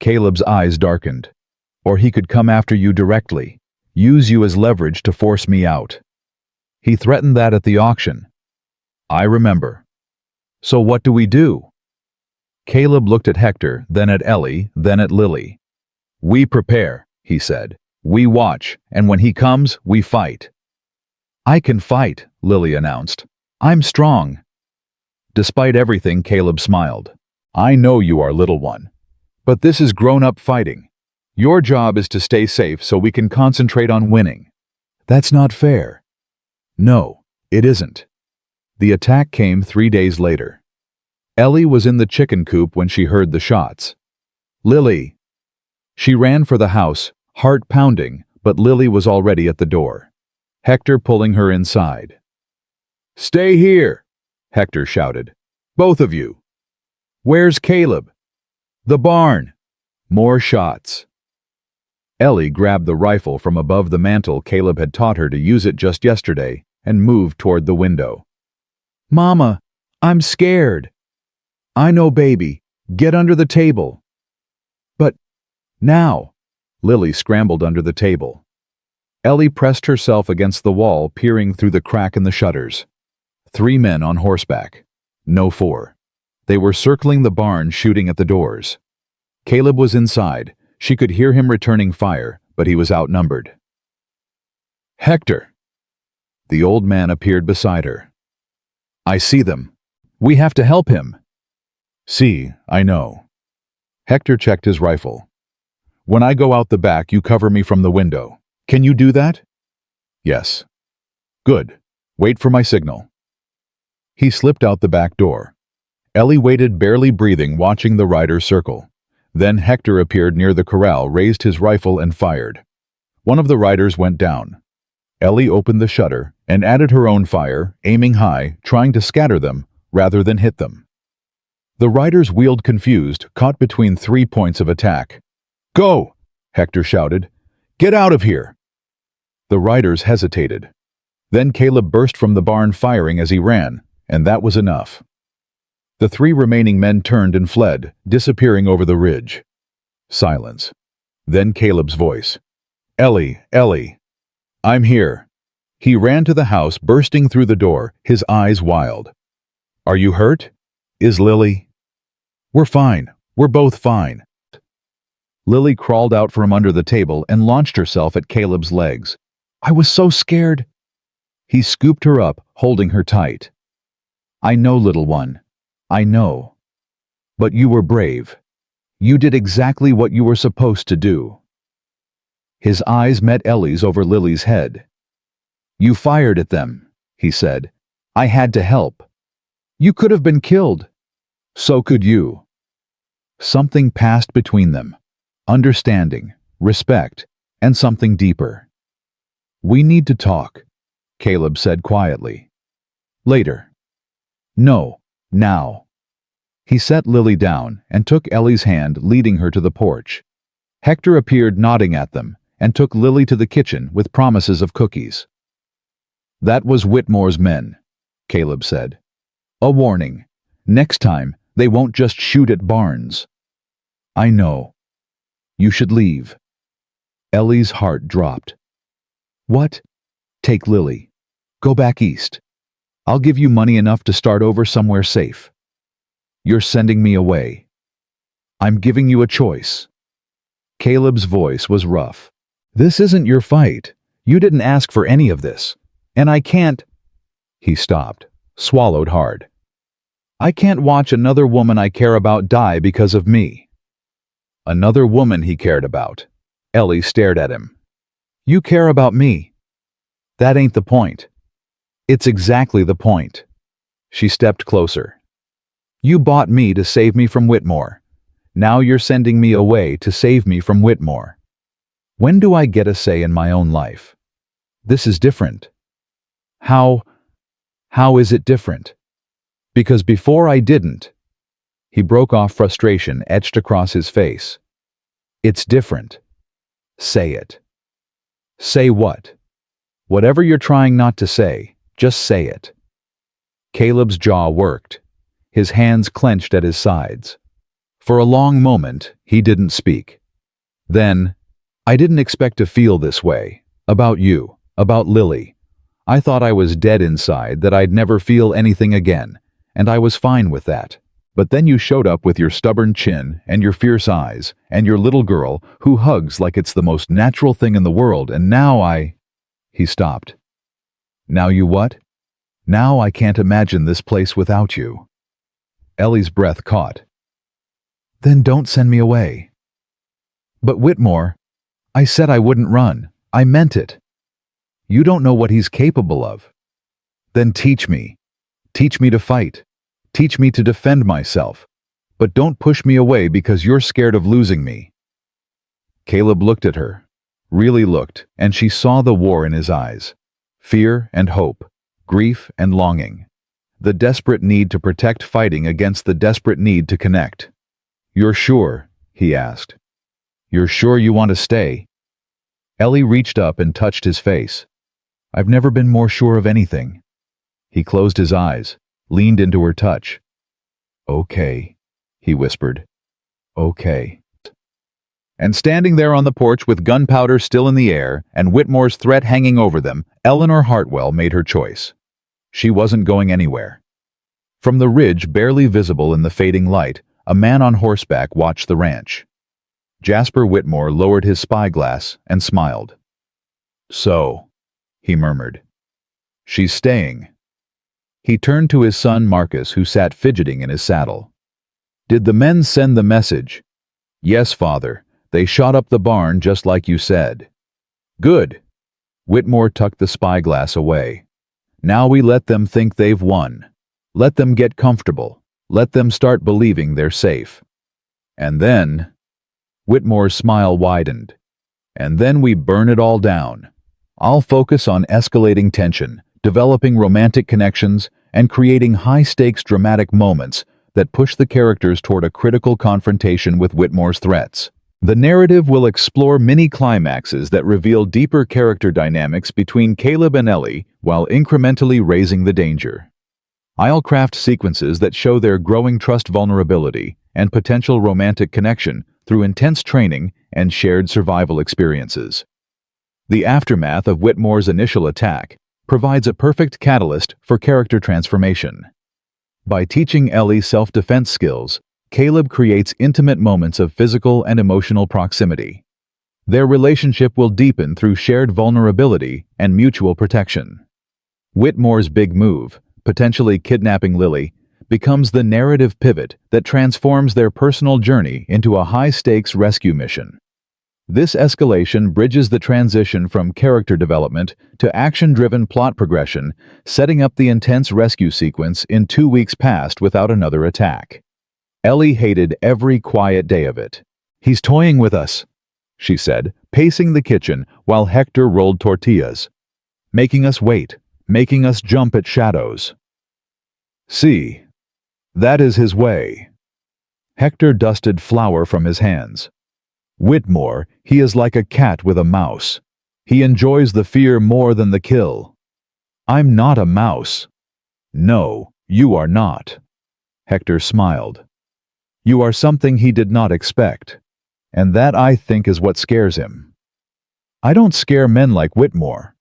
Caleb's eyes darkened. "Or he could come after you directly, use you as leverage to force me out. He threatened that at the auction." "I remember." "So what do we do?" Caleb looked at Hector, then at Ellie, then at Lily. "We prepare," he said. "We watch, and when he comes, we fight." "I can fight," Lily announced. "I'm strong." Despite everything, Caleb smiled. "I know you are, little one. But this is grown-up fighting. Your job is to stay safe so we can concentrate on winning." "That's not fair." "No, it isn't." The attack came 3 days later. Ellie was in the chicken coop when she heard the shots. "Lily!" She ran for the house, heart pounding, but Lily was already at the door. Hector pulling her inside. "Stay here!" Hector shouted. "Both of you!" "Where's Caleb?" "The barn!" More shots. Ellie grabbed the rifle from above the mantel. Caleb had taught her to use it just yesterday and moved toward the window. "Mama, I'm scared." "I know, baby. Get under the table." "But now." Lily scrambled under the table. Ellie pressed herself against the wall, peering through the crack in the shutters. 3 men on horseback. No 4. They were circling the barn, shooting at the doors. Caleb was inside. She could hear him returning fire, but he was outnumbered. "Hector!" The old man appeared beside her. "I see them. We have to help him." "See, I know." Hector checked his rifle. "When I go out the back, you cover me from the window. Can you do that?" "Yes." "Good. Wait for my signal." He slipped out the back door. Ellie waited, barely breathing, watching the riders circle. Then Hector appeared near the corral, raised his rifle, and fired. One of the riders went down. Ellie opened the shutter and added her own fire, aiming high, trying to scatter them rather than hit them. The riders wheeled confused, caught between 3 points of attack. "Go!" Hector shouted. "Get out of here!" The riders hesitated. Then Caleb burst from the barn firing as he ran, and that was enough. The 3 remaining men turned and fled, disappearing over the ridge. Silence. Then Caleb's voice. "Ellie, Ellie. I'm here." He ran to the house, bursting through the door, his eyes wild. "Are you hurt? Is Lily?" "We're fine. We're both fine." Lily crawled out from under the table and launched herself at Caleb's legs. "I was so scared." He scooped her up, holding her tight. "I know, little one. I know. But you were brave. You did exactly what you were supposed to do." His eyes met Ellie's over Lily's head. "You fired at them," he said. "I had to help. You could have been killed. So could you." Something passed between them. Understanding, respect, and something deeper. "We need to talk," Caleb said quietly. "Later." "No, now." He set Lily down and took Ellie's hand, leading her to the porch. Hector appeared, nodding at them, and took Lily to the kitchen with promises of cookies. "That was Whitmore's men," Caleb said. "A warning. Next time, they won't just shoot at barns." "I know. You should leave." Ellie's heart dropped. "What?" "Take Lily. Go back east. I'll give you money enough to start over somewhere safe." "You're sending me away." "I'm giving you a choice." Caleb's voice was rough. "This isn't your fight. You didn't ask for any of this. And I can't—" He stopped, swallowed hard. "I can't watch another woman I care about die because of me." Another woman he cared about. Ellie stared at him. "You care about me. That ain't the point." "It's exactly the point." She stepped closer. "You bought me to save me from Whitmore. Now you're sending me away to save me from Whitmore. When do I get a say in my own life? This is different." How is it different?" "Because before I didn't." He broke off, frustration etched across his face. "It's different. Say it." "Say what?" "Whatever you're trying not to say, just say it." Caleb's jaw worked. His hands clenched at his sides. For a long moment, he didn't speak. Then, "I didn't expect to feel this way. About you. About Lily. I thought I was dead inside, that I'd never feel anything again, and I was fine with that. But then you showed up with your stubborn chin and your fierce eyes and your little girl who hugs like it's the most natural thing in the world, and now I—" He stopped. "Now you what?" "Now I can't imagine this place without you." Ellie's breath caught. "Then don't send me away." "But Whitmore, I said I wouldn't run. I meant it." "You don't know what he's capable of." "Then teach me. Teach me to fight. Teach me to defend myself. But don't push me away because you're scared of losing me." Caleb looked at her, really looked, and she saw the war in his eyes. Fear and hope, grief and longing. The desperate need to protect fighting against the desperate need to connect. "You're sure?" he asked. "You're sure you want to stay?" Ellie reached up and touched his face. "I've never been more sure of anything." He closed his eyes, leaned into her touch. "Okay," he whispered. "Okay." And standing there on the porch with gunpowder still in the air and Whitmore's threat hanging over them, Eleanor Hartwell made her choice. She wasn't going anywhere. From the ridge barely visible in the fading light, a man on horseback watched the ranch. Jasper Whitmore lowered his spyglass and smiled. "So," he murmured. "She's staying." He turned to his son Marcus, who sat fidgeting in his saddle. "Did the men send the message?" "Yes, father. They shot up the barn just like you said." "Good." Whitmore tucked the spyglass away. "Now we let them think they've won. Let them get comfortable. Let them start believing they're safe. And then—" Whitmore's smile widened. "And then we burn it all down. I'll focus on escalating tension, developing romantic connections, and creating high-stakes dramatic moments that push the characters toward a critical confrontation with Whitmore's threats. The narrative will explore mini-climaxes that reveal deeper character dynamics between Caleb and Ellie while incrementally raising the danger. I'll craft sequences that show their growing trust, vulnerability, and potential romantic connection through intense training and shared survival experiences. The aftermath of Whitmore's initial attack provides a perfect catalyst for character transformation. By teaching Ellie self-defense skills, Caleb creates intimate moments of physical and emotional proximity. Their relationship will deepen through shared vulnerability and mutual protection. Whitmore's big move, potentially kidnapping Lily, becomes the narrative pivot that transforms their personal journey into a high-stakes rescue mission. This escalation bridges the transition from character development to action-driven plot progression, setting up the intense rescue sequence in 2 weeks passed without another attack. Ellie hated every quiet day of it. "He's toying with us," she said, pacing the kitchen while Hector rolled tortillas. "Making us wait, making us jump at shadows." "See, that is his way." Hector dusted flour from his hands. "Whitmore, he is like a cat with a mouse. He enjoys the fear more than the kill." "I'm not a mouse." "No, you are not." Hector smiled. "You are something he did not expect, and that I think is what scares him." "I don't scare men like Whitmore."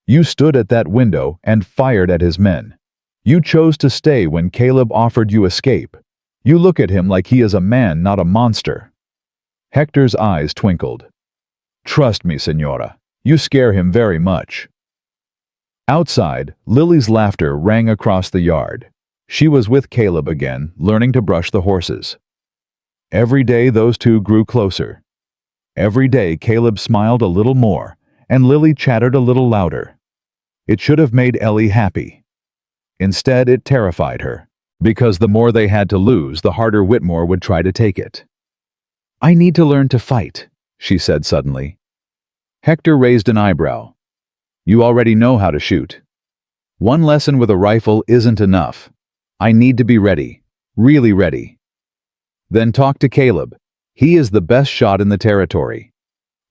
"You stood at that window and fired at his men. You chose to stay when Caleb offered you escape. You look at him like he is a man, not a monster." Hector's eyes twinkled. "Trust me, Senora, you scare him very much." Outside, Lily's laughter rang across the yard. She was with Caleb again, learning to brush the horses. Every day those two grew closer. Every day Caleb smiled a little more, and Lily chattered a little louder. It should have made Ellie happy. Instead, it terrified her, because the more they had to lose, the harder Whitmore would try to take it. "I need to learn to fight," she said suddenly. Hector raised an eyebrow. "You already know how to shoot. One lesson with a rifle isn't enough. I need to be ready, really ready." "Then talk to Caleb. He is the best shot in the territory.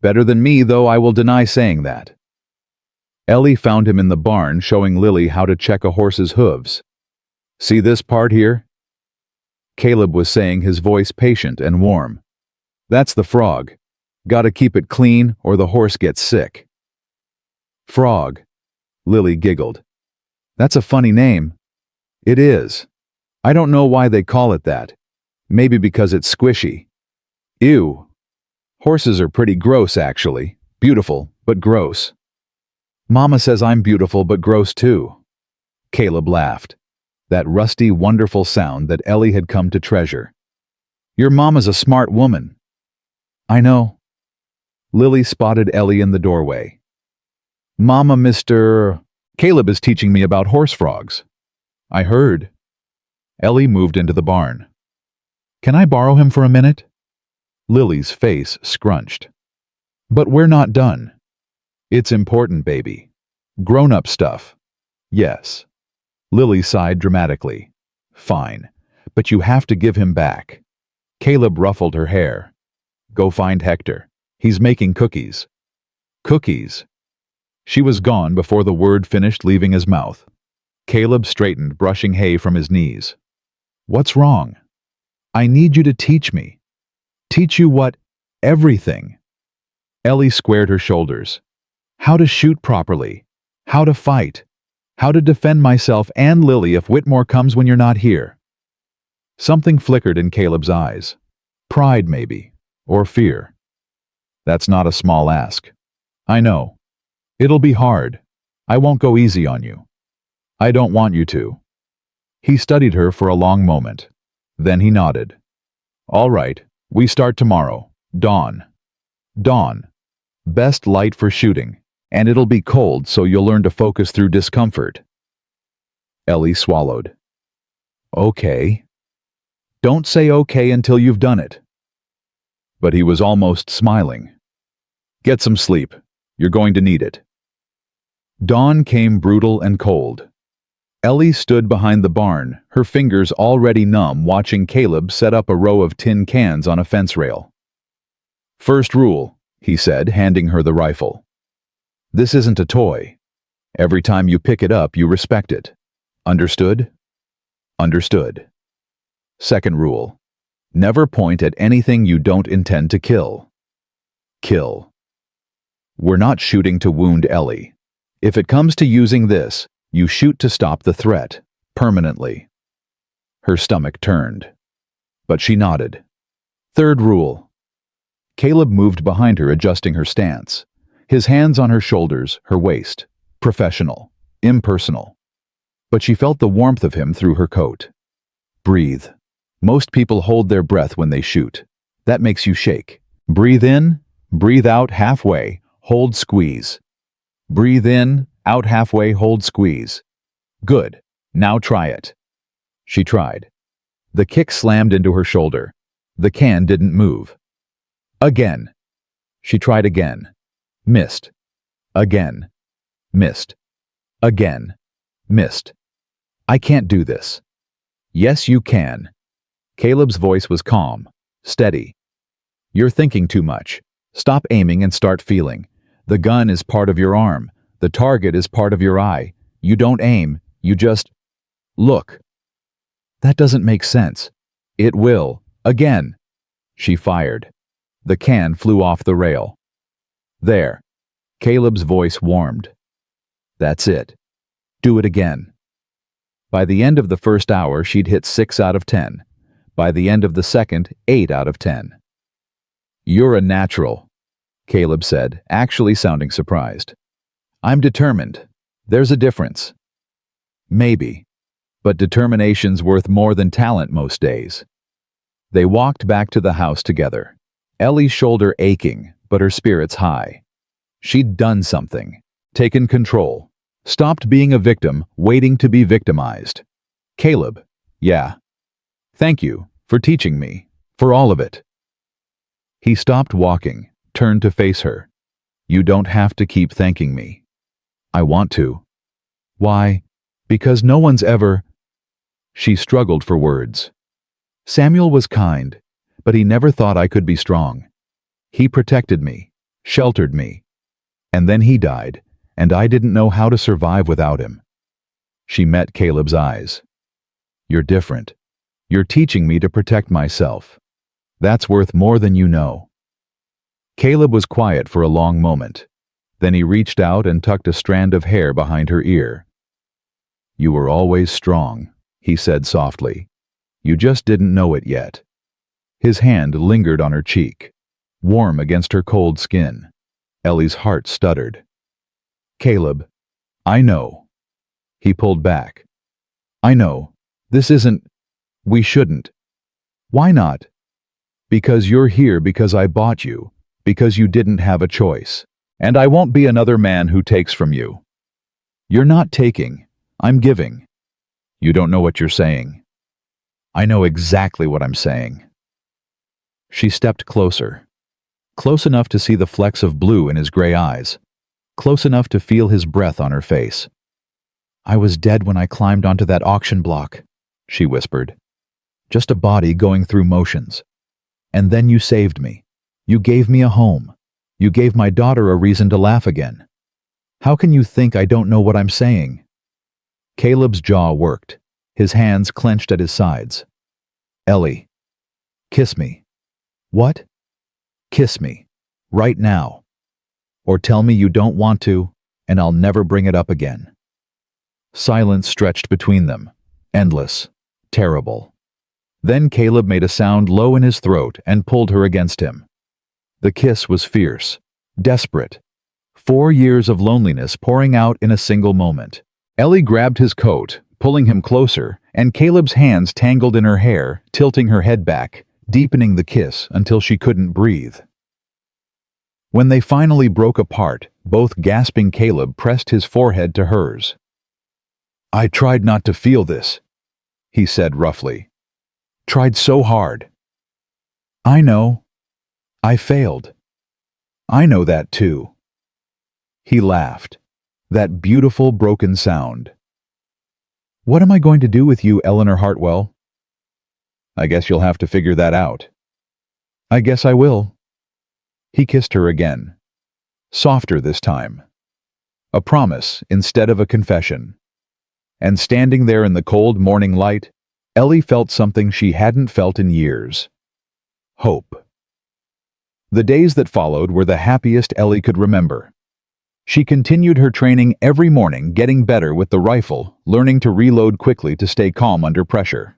Better than me, though I will deny saying that." Ellie found him in the barn showing Lily how to check a horse's hooves. "See this part here?" Caleb was saying, his voice patient and warm. "That's the frog. Gotta keep it clean or the horse gets sick." "Frog," Lily giggled. "That's a funny name." "It is. I don't know why they call it that. Maybe because it's squishy." "Ew. Horses are pretty gross, actually. Beautiful, but gross." "Mama says I'm beautiful but gross too." Caleb laughed. That rusty, wonderful sound that Ellie had come to treasure. "Your mama's a smart woman." "I know." Lily spotted Ellie in the doorway. "Mama, Mr. Caleb is teaching me about horse frogs." "I heard." Ellie moved into the barn. "Can I borrow him for a minute?" Lily's face scrunched. "But we're not done." "It's important, baby. Grown-up stuff." "Yes." Lily sighed dramatically. "Fine, but you have to give him back." Caleb ruffled her hair. "Go find Hector. He's making cookies." "Cookies?" She was gone before the word finished leaving his mouth. Caleb straightened, brushing hay from his knees. "What's wrong?" "I need you to teach me." "Teach you what?" "Everything." Ellie squared her shoulders. "How to shoot properly. How to fight. How to defend myself and Lily if Whitmore comes when you're not here." Something flickered in Caleb's eyes. Pride, maybe. Or fear. "That's not a small ask." "I know. It'll be hard. I won't go easy on you." "I don't want you to." He studied her for a long moment. Then he nodded. "All right, we start tomorrow. Dawn." "Dawn. Best light for shooting. And it'll be cold, so you'll learn to focus through discomfort." Ellie swallowed. "Okay." "Don't say okay until you've done it." But he was almost smiling. "Get some sleep. You're going to need it." Dawn came brutal and cold. Ellie stood behind the barn, her fingers already numb, watching Caleb set up a row of tin cans on a fence rail. First rule, he said, handing her the rifle. This isn't a toy. Every time you pick it up, you respect it. Understood? Understood. Second rule, never point at anything you don't intend to kill. Kill. We're not shooting to wound Ellie. If it comes to using this, you shoot to stop the threat, permanently. Her stomach turned, but she nodded. Third rule. Caleb moved behind her, adjusting her stance. His hands on her shoulders, her waist. Professional, impersonal. But she felt the warmth of him through her coat. Breathe. Most people hold their breath when they shoot. That makes you shake. Breathe in, breathe out halfway, hold, squeeze. Breathe in, out halfway, hold, squeeze. Good. Now try it. She tried. The kick slammed into her shoulder. The can didn't move. Again. She tried again. Missed. Again. Missed. Again. Missed. I can't do this. Yes, you can. Caleb's voice was calm, steady. You're thinking too much. Stop aiming and start feeling. The gun is part of your arm. The target is part of your eye. You don't aim, you just look. That doesn't make sense. It will. Again. She fired. The can flew off the rail. There. Caleb's voice warmed. That's it. Do it again. By the end of the first hour, she'd hit 6 out of 10. By the end of the second, 8 out of 10. You're a natural, Caleb said, actually sounding surprised. I'm determined. There's a difference. Maybe. But determination's worth more than talent most days. They walked back to the house together. Ellie's shoulder aching, but her spirits high. She'd done something. Taken control. Stopped being a victim, waiting to be victimized. Caleb, yeah. Thank you for teaching me, for all of it. He stopped walking, turned to face her. You don't have to keep thanking me. I want to. Why? Because no one's ever... She struggled for words. Samuel was kind, but he never thought I could be strong. He protected me, sheltered me. And then he died, and I didn't know how to survive without him. She met Caleb's eyes. You're different. You're teaching me to protect myself. That's worth more than you know. Caleb was quiet for a long moment. Then he reached out and tucked a strand of hair behind her ear. You were always strong, he said softly. You just didn't know it yet. His hand lingered on her cheek, warm against her cold skin. Ellie's heart stuttered. Caleb, I know. He pulled back. I know. This isn't... We shouldn't. Why not? Because you're here because I bought you, because you didn't have a choice. And I won't be another man who takes from you. You're not taking. I'm giving. You don't know what you're saying. I know exactly what I'm saying. She stepped closer. Close enough to see the flecks of blue in his gray eyes. Close enough to feel his breath on her face. I was dead when I climbed onto that auction block, she whispered. Just a body going through motions. And then you saved me. You gave me a home. You gave my daughter a reason to laugh again. How can you think I don't know what I'm saying? Caleb's jaw worked. His hands clenched at his sides. Ellie. Kiss me. What? Kiss me. Right now. Or tell me you don't want to, and I'll never bring it up again. Silence stretched between them. Endless. Terrible. Then Caleb made a sound low in his throat and pulled her against him. The kiss was fierce. Desperate. 4 years of loneliness pouring out in a single moment. Ellie grabbed his coat, pulling him closer, and Caleb's hands tangled in her hair, tilting her head back, deepening the kiss until she couldn't breathe. When they finally broke apart, both gasping, Caleb pressed his forehead to hers. I tried not to feel this, he said roughly. Tried so hard. I know. I failed. I know that too. He laughed. That beautiful broken sound. What am I going to do with you, Eleanor Hartwell? I guess you'll have to figure that out. I guess I will. He kissed her again. Softer this time. A promise instead of a confession. And standing there in the cold morning light, Ellie felt something she hadn't felt in years. Hope. The days that followed were the happiest Ellie could remember. She continued her training every morning, getting better with the rifle, learning to reload quickly to stay calm under pressure.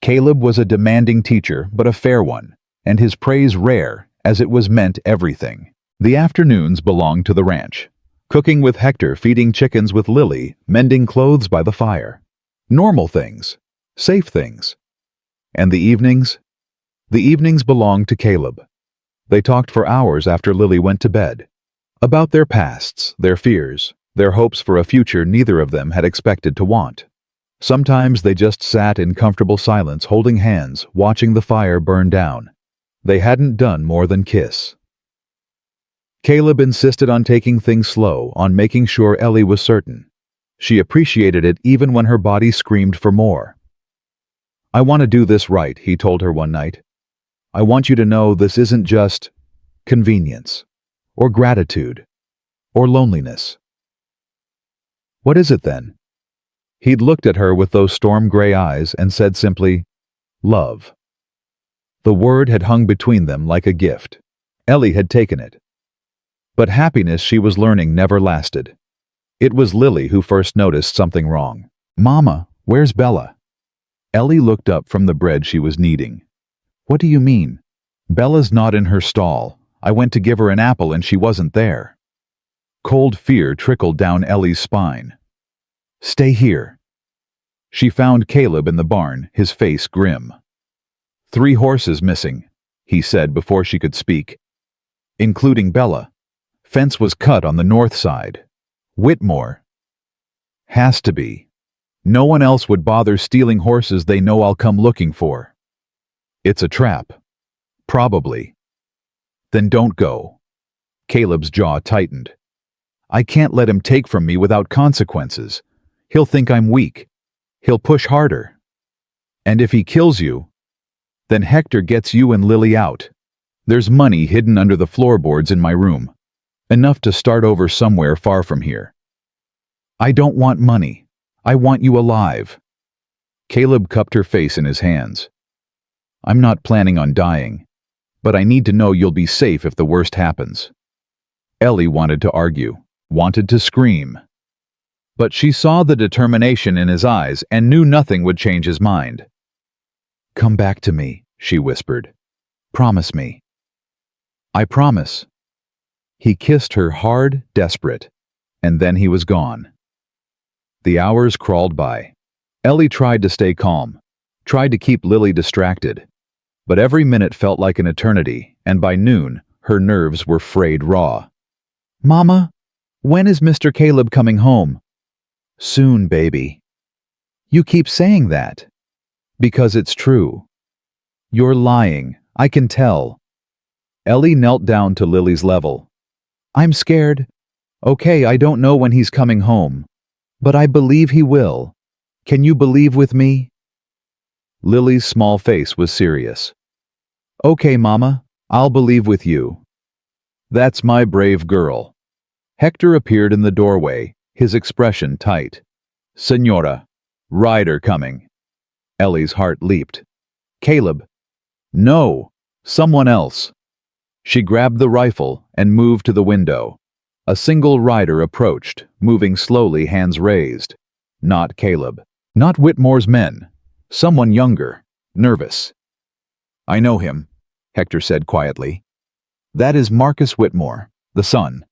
Caleb was a demanding teacher, but a fair one, and his praise rare, as it was meant everything. The afternoons belonged to the ranch. Cooking with Hector, feeding chickens with Lily, mending clothes by the fire. Normal things. Safe things. And the evenings? The evenings belonged to Caleb. They talked for hours after Lily went to bed. About their pasts, their fears, their hopes for a future neither of them had expected to want. Sometimes they just sat in comfortable silence, holding hands, watching the fire burn down. They hadn't done more than kiss. Caleb insisted on taking things slow, on making sure Ellie was certain. She appreciated it even when her body screamed for more. "I want to do this right," he told her one night. "I want you to know this isn't just convenience, or gratitude, or loneliness." "What is it then?" He'd looked at her with those storm-gray eyes and said simply, "Love." The word had hung between them like a gift. Ellie had taken it. But happiness, she was learning, never lasted. It was Lily who first noticed something wrong. "Mama, where's Bella?" Ellie looked up from the bread she was kneading. "What do you mean?" "Bella's not in her stall. I went to give her an apple and she wasn't there." Cold fear trickled down Ellie's spine. "Stay here." She found Caleb in the barn, his face grim. "3 horses missing," he said before she could speak. "Including Bella. Fence was cut on the north side. Whitmore." "Has to be. No one else would bother stealing horses they know I'll come looking for." "It's a trap." "Probably." "Then don't go." Caleb's jaw tightened. "I can't let him take from me without consequences. He'll think I'm weak. He'll push harder. And if he kills you, then Hector gets you and Lily out. There's money hidden under the floorboards in my room. Enough to start over somewhere far from here." "I don't want money. I want you alive." Caleb cupped her face in his hands. "I'm not planning on dying, but I need to know you'll be safe if the worst happens." Ellie wanted to argue, wanted to scream. But she saw the determination in his eyes and knew nothing would change his mind. "Come back to me," she whispered. "Promise me." "I promise." He kissed her hard, desperate, and then he was gone. The hours crawled by. Ellie tried to stay calm, tried to keep Lily distracted, but every minute felt like an eternity, and by noon, her nerves were frayed raw. "Mama, when is Mr. Caleb coming home?" "Soon, baby." "You keep saying that." "Because it's true." "You're lying. I can tell." Ellie knelt down to Lily's level. "I'm scared. Okay, I don't know when he's coming home, but I believe he will. Can you believe with me?" Lily's small face was serious. "Okay, Mama, I'll believe with you." "That's my brave girl." Hector appeared in the doorway, his expression tight. "Senora, Ryder coming." Ellie's heart leaped. "Caleb." "No, someone else." She grabbed the rifle and moved to the window. A single rider approached, moving slowly, hands raised. Not Caleb. Not Whitmore's men. Someone younger, nervous. "I know him," Hector said quietly. "That is Marcus Whitmore, the son."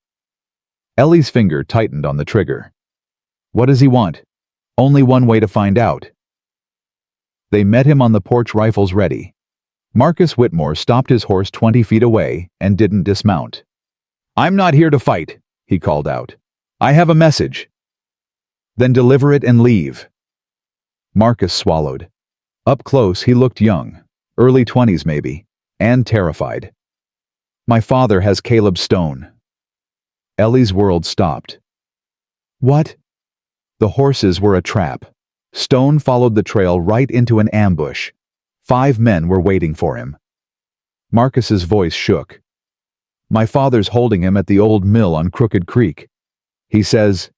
Ellie's finger tightened on the trigger. "What does he want?" "Only one way to find out." They met him on the porch, rifles ready. Marcus Whitmore stopped his horse 20 feet away and didn't dismount. "I'm not here to fight," he called out. "I have a message." "Then deliver it and leave." Marcus swallowed. Up close, he looked young, early 20s maybe, and terrified. "My father has Caleb's stone." Ellie's world stopped. "What?" The horses were a trap. Stone followed the trail right into an ambush. 5 men were waiting for him. Marcus's voice shook. My father's holding him at the old mill on Crooked Creek. He says,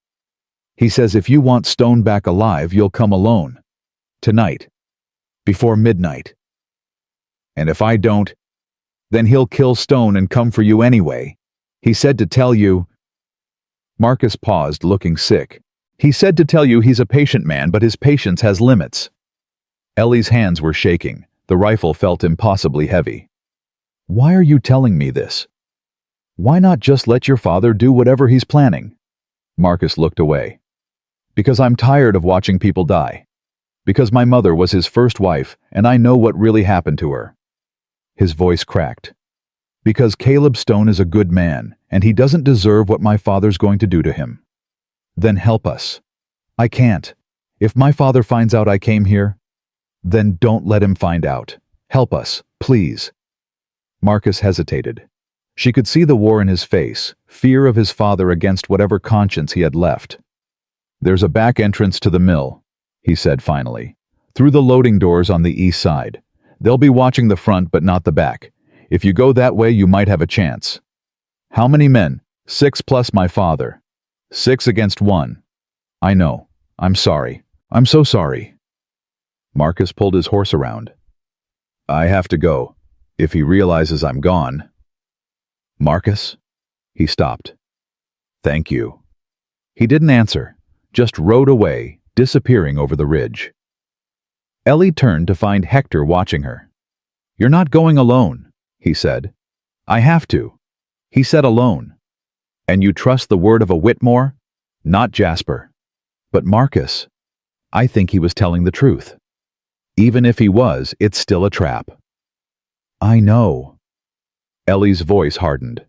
if you want Stone back alive, you'll come alone. Tonight. Before midnight. And if I don't, then he'll kill Stone and come for you anyway. He said to tell you—" Marcus paused, looking sick. "He said to tell you he's a patient man, but his patience has limits." Ellie's hands were shaking. The rifle felt impossibly heavy. "Why are you telling me this? Why not just let your father do whatever he's planning?" Marcus looked away. "Because I'm tired of watching people die. Because my mother was his first wife, and I know what really happened to her." His voice cracked. "Because Caleb Stone is a good man, and he doesn't deserve what my father's going to do to him." "Then help us." "I can't. If my father finds out I came here—" "Then don't let him find out. Help us, please." Marcus hesitated. She could see the war in his face, fear of his father against whatever conscience he had left. "There's a back entrance to the mill," he said finally. "Through the loading doors on the east side. They'll be watching the front but not the back. If you go that way, you might have a chance." "How many men?" 6 plus my father. 6 against 1. "I know. I'm sorry. I'm so sorry." Marcus pulled his horse around. "I have to go. If he realizes I'm gone—" "Marcus?" He stopped. "Thank you." He didn't answer, just rode away, disappearing over the ridge. Ellie turned to find Hector watching her. "You're not going alone," he said. "I have to." He said alone. "And you trust the word of a Whitmore?" "Not Jasper." "But Marcus, I think he was telling the truth." "Even if he was, it's still a trap." "I know." Ellie's voice hardened.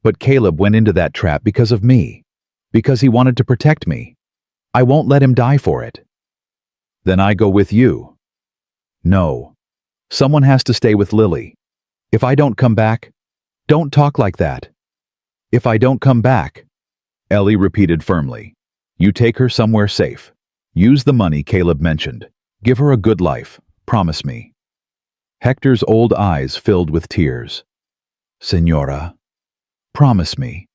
"But Caleb went into that trap because of me. Because he wanted to protect me. I won't let him die for it." "Then I go with you." "No. Someone has to stay with Lily. If I don't come back—" "Don't talk like that." "If I don't come back," Ellie repeated firmly, "you take her somewhere safe. Use the money Caleb mentioned. Give her a good life. Promise me." Hector's old eyes filled with tears. "Senora, promise me."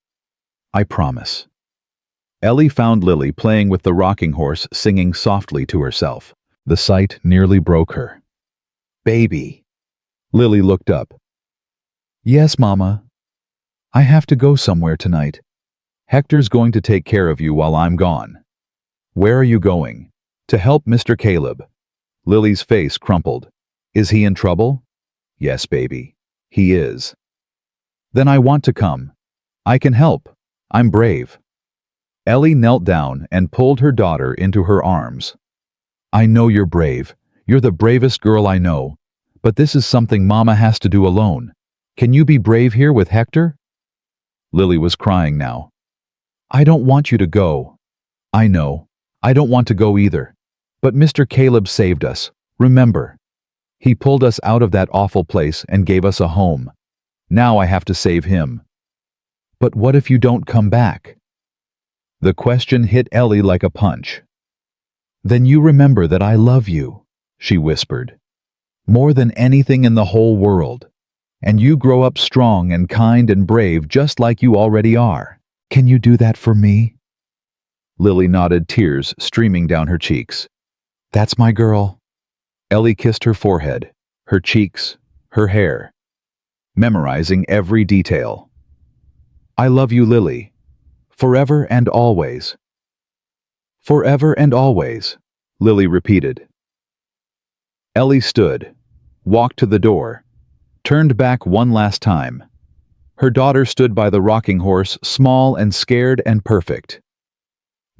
"I promise." Ellie found Lily playing with the rocking horse, singing softly to herself. The sight nearly broke her. "Baby." Lily looked up. "Yes, Mama. I have to go somewhere tonight. Hector's going to take care of you while I'm gone." "Where are you going?" "To help Mr. Caleb." Lily's face crumpled. "Is he in trouble?" "Yes, baby. He is." "Then I want to come. I can help. I'm brave." Ellie knelt down and pulled her daughter into her arms. "I know you're brave. You're the bravest girl I know. But this is something Mama has to do alone. Can you be brave here with Hector?" Lily was crying now. "I don't want you to go." "I know. I don't want to go either. But Mr. Caleb saved us. Remember. He pulled us out of that awful place and gave us a home. Now I have to save him." "But what if you don't come back?" The question hit Ellie like a punch. "Then you remember that I love you," she whispered. "More than anything in the whole world. And you grow up strong and kind and brave just like you already are. Can you do that for me?" Lily nodded, tears streaming down her cheeks. "That's my girl." Ellie kissed her forehead, her cheeks, her hair, memorizing every detail. "I love you, Lily. Forever and always." "Forever and always," Lily repeated. Ellie stood, walked to the door, turned back one last time. Her daughter stood by the rocking horse, small and scared and perfect.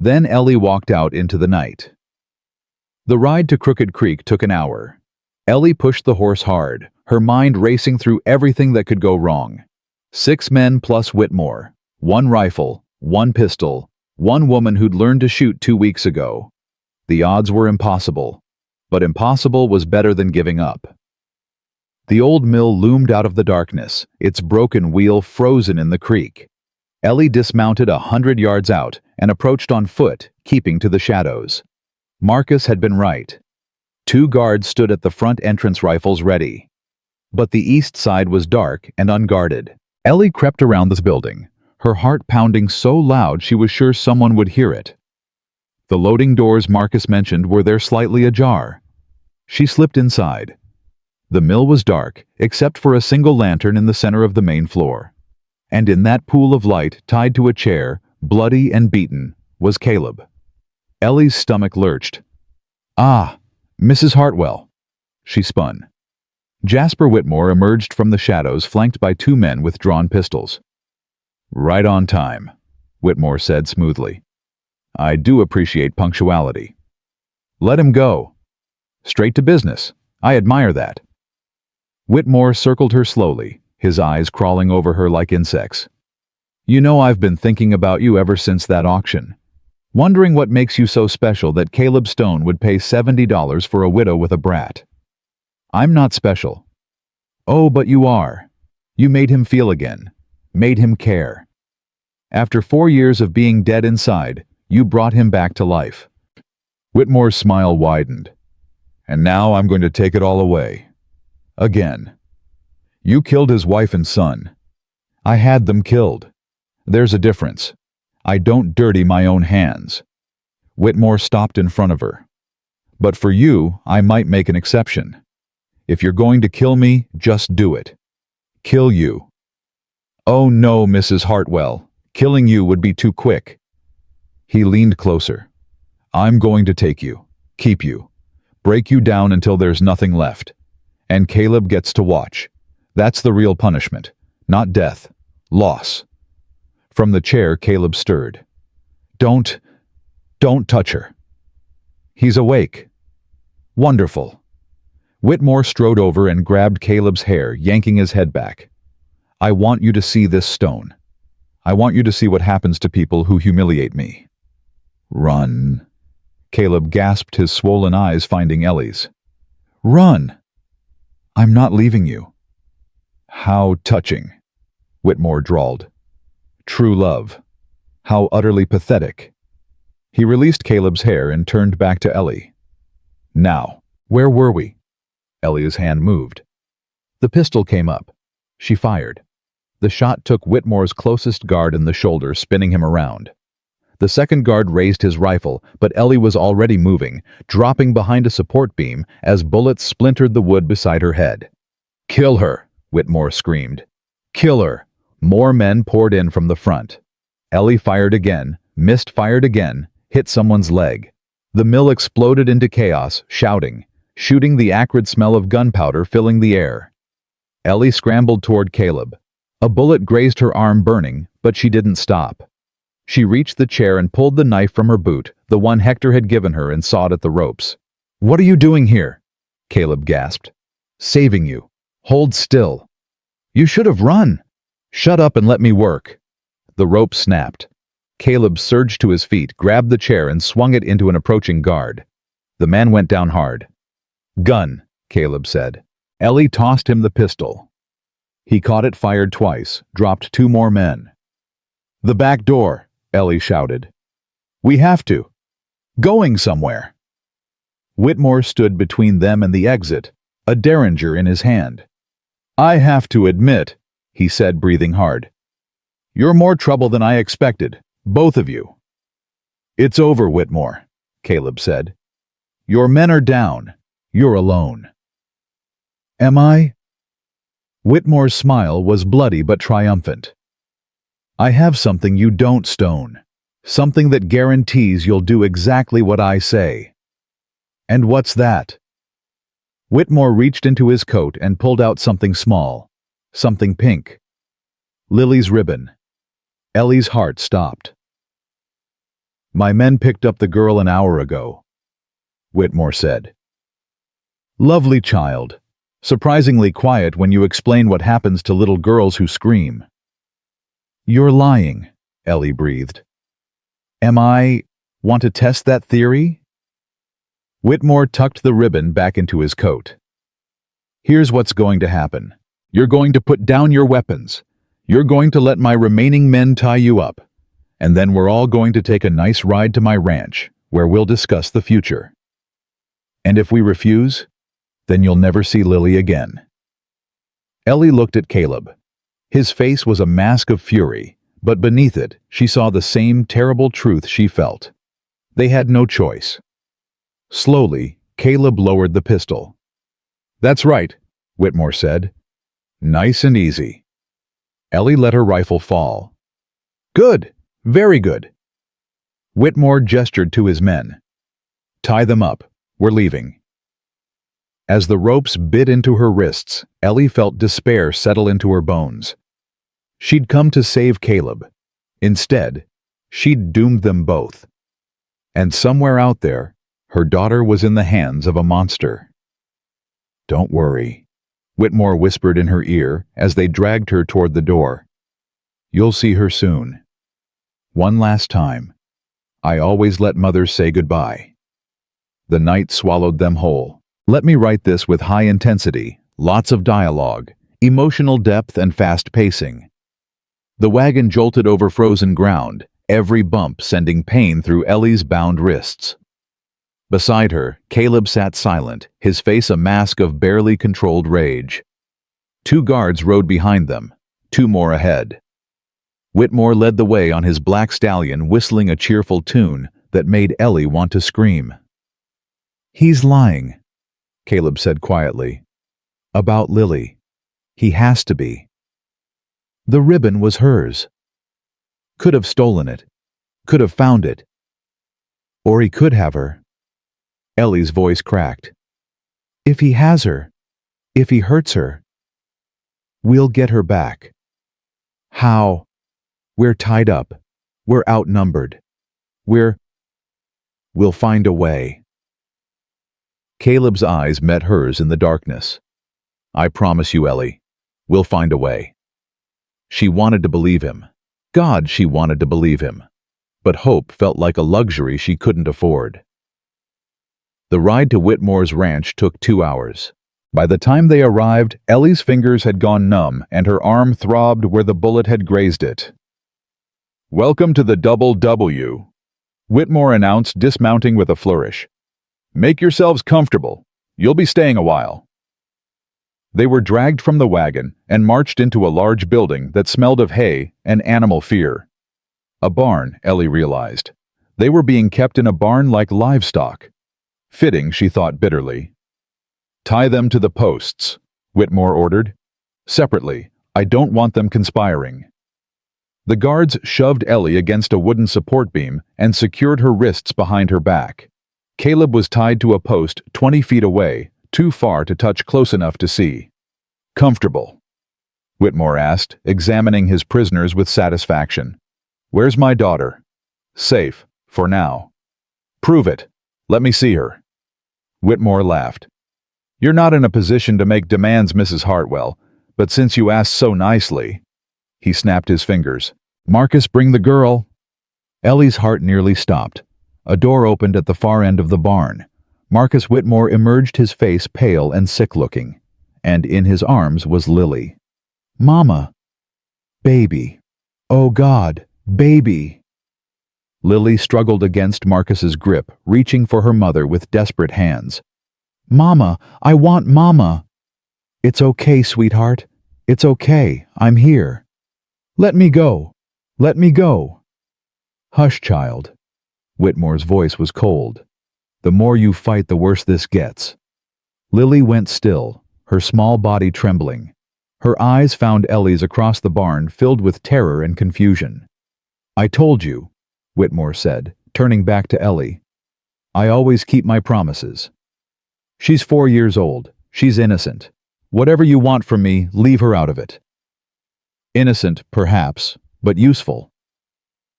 Then Ellie walked out into the night. The ride to Crooked Creek took an hour. Ellie pushed the horse hard, her mind racing through everything that could go wrong. 6 men plus Whitmore, 1 rifle, 1 pistol, 1 woman who'd learned to shoot 2 weeks ago. The odds were impossible, but impossible was better than giving up. The old mill loomed out of the darkness, its broken wheel frozen in the creek. Ellie dismounted 100 yards out and approached on foot, keeping to the shadows. Marcus had been right. 2 guards stood at the front entrance, rifles ready. But the east side was dark and unguarded. Ellie crept around the building, her heart pounding so loud she was sure someone would hear it. The loading doors Marcus mentioned were there slightly ajar. She slipped inside. The mill was dark, except for a single lantern in the center of the main floor. And in that pool of light, tied to a chair, bloody and beaten, was Caleb. Ellie's stomach lurched. "Ah, Mrs. Hartwell." She spun. Jasper Whitmore emerged from the shadows, flanked by two men with drawn pistols. "Right on time," Whitmore said smoothly. "I do appreciate punctuality." "Let him go." "Straight to business. I admire that." Whitmore circled her slowly, his eyes crawling over her like insects. "You know, I've been thinking about you ever since that auction. Wondering what makes you so special that Caleb Stone would pay $70 for a widow with a brat." "I'm not special." "Oh, but you are. You made him feel again. Made him care. After 4 years of being dead inside, you brought him back to life." Whitmore's smile widened. "And now I'm going to take it all away. Again. You killed his wife and son. I had them killed. There's a difference. I don't dirty my own hands." Whitmore stopped in front of her. "But for you, I might make an exception. If you're going to kill me, just do it. Kill you." "Oh no, Mrs. Hartwell. Killing you would be too quick." He leaned closer. "I'm going to take you, keep you, break you down until there's nothing left. And Caleb gets to watch. That's the real punishment. Not death. Loss." From the chair, Caleb stirred. Don't touch her." "He's awake." "Wonderful." Whitmore strode over and grabbed Caleb's hair, yanking his head back. "I want you to see this stone. I want you to see what happens to people who humiliate me." "Run." Caleb gasped, his swollen eyes finding Ellie's. "Run." "I'm not leaving you." "How touching," Whitmore drawled. "True love. How utterly pathetic." He released Caleb's hair and turned back to Ellie. "Now, where were we?" Ellie's hand moved. The pistol came up. She fired. The shot took Whitmore's closest guard in the shoulder, spinning him around. The second guard raised his rifle, but Ellie was already moving, dropping behind a support beam as bullets splintered the wood beside her head. "Kill her!" Whitmore screamed. "Kill her!" More men poured in from the front. Ellie fired again, missed, fired again, hit someone's leg. The mill exploded into chaos, shouting, shooting, the acrid smell of gunpowder filling the air. Ellie scrambled toward Caleb. A bullet grazed her arm, burning, but she didn't stop. She reached the chair and pulled the knife from her boot, the one Hector had given her, and sawed at the ropes. "What are you doing here?" Caleb gasped. "Saving you. Hold still." "You should have run." "Shut up and let me work." The rope snapped. Caleb surged to his feet, grabbed the chair, and swung it into an approaching guard. The man went down hard. "Gun," Caleb said. Ellie tossed him the pistol. He caught it, fired twice, dropped 2 more men. "The back door," Ellie shouted. "We have to. Going somewhere." Whitmore stood between them and the exit, a derringer in his hand. "I have to admit," he said, breathing hard, "you're more trouble than I expected, both of you." "It's over, Whitmore," Caleb said. "Your men are down. You're alone." "Am I?" Whitmore's smile was bloody but triumphant. "I have something you don't, Stone. Something that guarantees you'll do exactly what I say." "And what's that?" Whitmore reached into his coat and pulled out something small, something pink. Lily's ribbon. Ellie's heart stopped. "My men picked up the girl an hour ago," Whitmore said. "Lovely child. Surprisingly quiet when you explain what happens to little girls who scream." "You're lying," Ellie breathed. "Am I? Want to test that theory?" Whitmore tucked the ribbon back into his coat. "Here's what's going to happen. You're going to put down your weapons. You're going to let my remaining men tie you up. And then we're all going to take a nice ride to my ranch, where we'll discuss the future. And if we refuse, then you'll never see Lily again." Ellie looked at Caleb. His face was a mask of fury, but beneath it, she saw the same terrible truth she felt. They had no choice. Slowly, Caleb lowered the pistol. "That's right," Whitmore said. "Nice and easy." Ellie let her rifle fall. "Good, very good." Whitmore gestured to his men. "Tie them up. We're leaving." As the ropes bit into her wrists, Ellie felt despair settle into her bones. She'd come to save Caleb. Instead, she'd doomed them both. And somewhere out there, her daughter was in the hands of a monster. "Don't worry," Whitmore whispered in her ear as they dragged her toward the door. "You'll see her soon. One last time. I always let mothers say goodbye." The night swallowed them whole. Let me write this with high intensity, lots of dialogue, emotional depth and fast pacing. The wagon jolted over frozen ground, every bump sending pain through Ellie's bound wrists. Beside her, Caleb sat silent, his face a mask of barely controlled rage. 2 guards rode behind them, 2 more ahead. Whitmore led the way on his black stallion, whistling a cheerful tune that made Ellie want to scream. "He's lying," Caleb said quietly. "About Lily. He has to be. The ribbon was hers. Could have stolen it. Could have found it. Or he could have her." Ellie's voice cracked. "If he has her, if he hurts her, we'll get her back." "How?" "We're tied up. We're outnumbered. We'll find a way." Caleb's eyes met hers in the darkness. "I promise you, Ellie, we'll find a way." She wanted to believe him. God, she wanted to believe him. But hope felt like a luxury she couldn't afford. The ride to Whitmore's ranch took 2 hours. By the time they arrived, Ellie's fingers had gone numb and her arm throbbed where the bullet had grazed it. "Welcome to the Double W," Whitmore announced, dismounting with a flourish. "Make yourselves comfortable. You'll be staying a while." They were dragged from the wagon and marched into a large building that smelled of hay and animal fear. A barn, Ellie realized. They were being kept in a barn like livestock. Fitting, she thought bitterly. "Tie them to the posts," Whitmore ordered. "Separately. I don't want them conspiring." The guards shoved Ellie against a wooden support beam and secured her wrists behind her back. Caleb was tied to a post 20 feet away, too far to touch close enough to see. "Comfortable?" Whitmore asked, examining his prisoners with satisfaction. "Where's my daughter?" "Safe, for now." "Prove it. Let me see her." Whitmore laughed. "You're not in a position to make demands, Mrs. Hartwell, but since you asked so nicely..." He snapped his fingers. "Marcus, bring the girl." Ellie's heart nearly stopped. A door opened at the far end of the barn. Marcus Whitmore emerged, his face pale and sick-looking, and in his arms was Lily. "Mama! Baby! Oh God, baby!" Lily struggled against Marcus's grip, reaching for her mother with desperate hands. "Mama! I want Mama!" "It's okay, sweetheart. It's okay. I'm here." "Let me go. Let me go." "Hush, child." Whitmore's voice was cold. "The more you fight, the worse this gets." Lily went still, her small body trembling. Her eyes found Ellie's across the barn, filled with terror and confusion. "I told you," Whitmore said, turning back to Ellie. "I always keep my promises. She's 4 years old. She's innocent. Whatever you want from me, leave her out of it." Innocent, perhaps, but useful.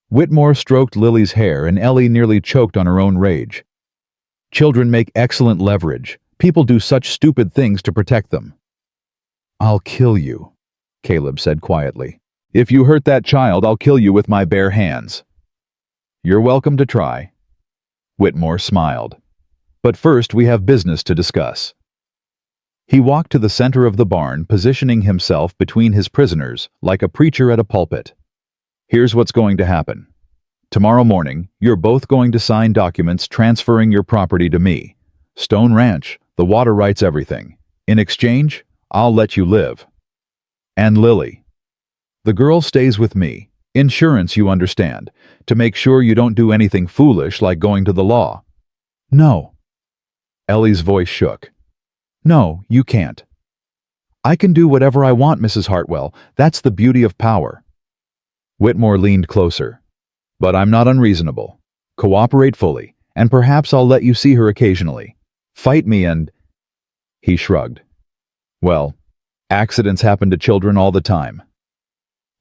Whitmore stroked Lily's hair and Ellie nearly choked on her own rage. Children make excellent leverage. People do such stupid things to protect them. "I'll kill you," Caleb said quietly. "If you hurt that child, I'll kill you with my bare hands." "You're welcome to try." Whitmore smiled. "But first we have business to discuss." He walked to the center of the barn, positioning himself between his prisoners like a preacher at a pulpit. "Here's what's going to happen. Tomorrow morning, you're both going to sign documents transferring your property to me. Stone Ranch, the water rights, everything. In exchange, I'll let you live. And Lily." The girl stays with me. Insurance, you understand, to make sure you don't do anything foolish like going to the law. No. Ellie's voice shook. No, you can't. I can do whatever I want, Mrs. Hartwell. That's the beauty of power. Whitmore leaned closer. But I'm not unreasonable. Cooperate fully, and perhaps I'll let you see her occasionally. Fight me and... He shrugged. Well, accidents happen to children all the time.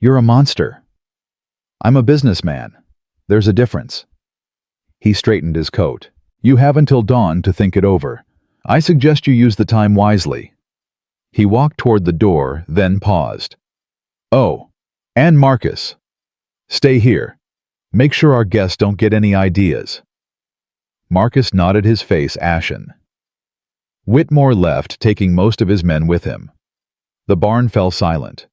You're a monster. I'm a businessman. There's a difference. He straightened his coat. You have until dawn to think it over. I suggest you use the time wisely. He walked toward the door, then paused. Oh, and Marcus. Stay here. Make sure our guests don't get any ideas. Marcus nodded, his face ashen. Whitmore left, taking most of his men with him. The barn fell silent.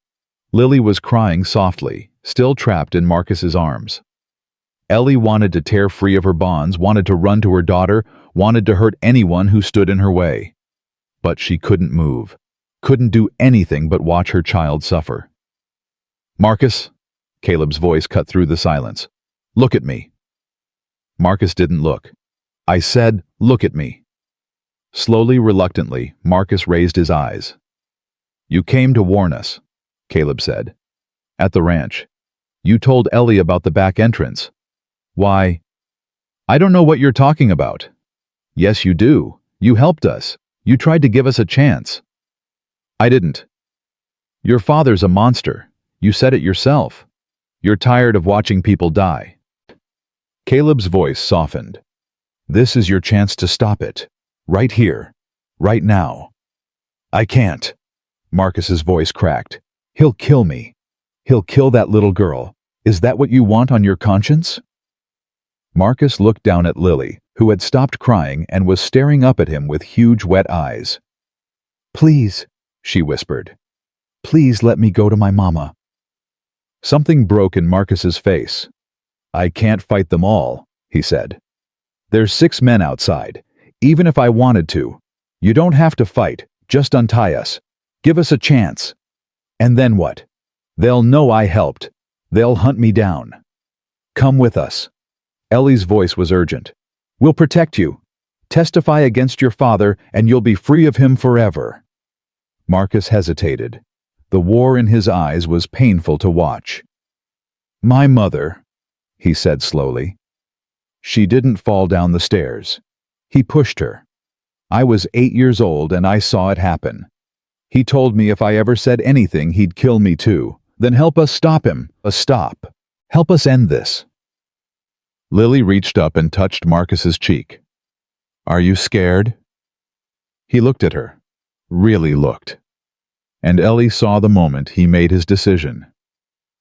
Lily was crying softly, still trapped in Marcus's arms. Ellie wanted to tear free of her bonds, wanted to run to her daughter, wanted to hurt anyone who stood in her way. But she couldn't move, couldn't do anything but watch her child suffer. Marcus, Caleb's voice cut through the silence. Look at me. Marcus didn't look. I said, look at me. Slowly, reluctantly, Marcus raised his eyes. You came to warn us, Caleb said. At the ranch. You told Ellie about the back entrance. Why? I don't know what you're talking about. Yes, you do. You helped us. You tried to give us a chance. I didn't. Your father's a monster. You said it yourself. You're tired of watching people die. Caleb's voice softened. This is your chance to stop it. Right here. Right now. I can't. Marcus's voice cracked. He'll kill me. He'll kill that little girl. Is that what you want on your conscience? Marcus looked down at Lily, who had stopped crying and was staring up at him with huge wet eyes. Please, she whispered. Please let me go to my mama. Something broke in Marcus's face. I can't fight them all, he said. There's 6 men outside. Even if I wanted to. You don't have to fight, just untie us. Give us a chance. And then what? They'll know I helped. They'll hunt me down. Come with us. Ellie's voice was urgent. We'll protect you. Testify against your father, and you'll be free of him forever. Marcus hesitated. The war in his eyes was painful to watch. My mother, he said slowly. She didn't fall down the stairs. He pushed her. I was 8 years old and I saw it happen. He told me if I ever said anything, he'd kill me too. Then help us stop him. Stop. Help us end this. Lily reached up and touched Marcus's cheek. Are you scared? He looked at her. Really looked. And Ellie saw the moment he made his decision.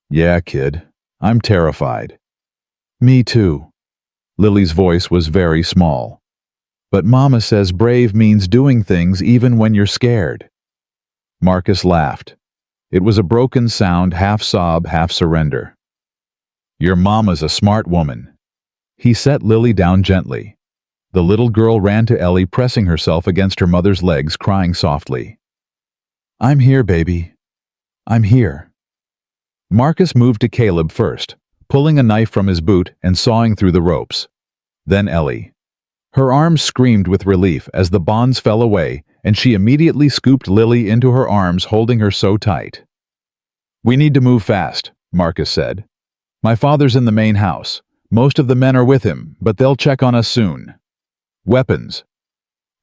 Yeah, kid. I'm terrified. Me too. Lily's voice was very small. But Mama says brave means doing things even when you're scared. Marcus laughed. It was a broken sound, half sob, half surrender. Your mama's a smart woman. He set Lily down gently. The little girl ran to Ellie, pressing herself against her mother's legs, crying softly. I'm here, baby. I'm here. Marcus moved to Caleb first, pulling a knife from his boot and sawing through the ropes. Then Ellie. Her arms screamed with relief as the bonds fell away, and she immediately scooped Lily into her arms, holding her so tight. We need to move fast, Marcus said. My father's in the main house. Most of the men are with him, but they'll check on us soon. Weapons.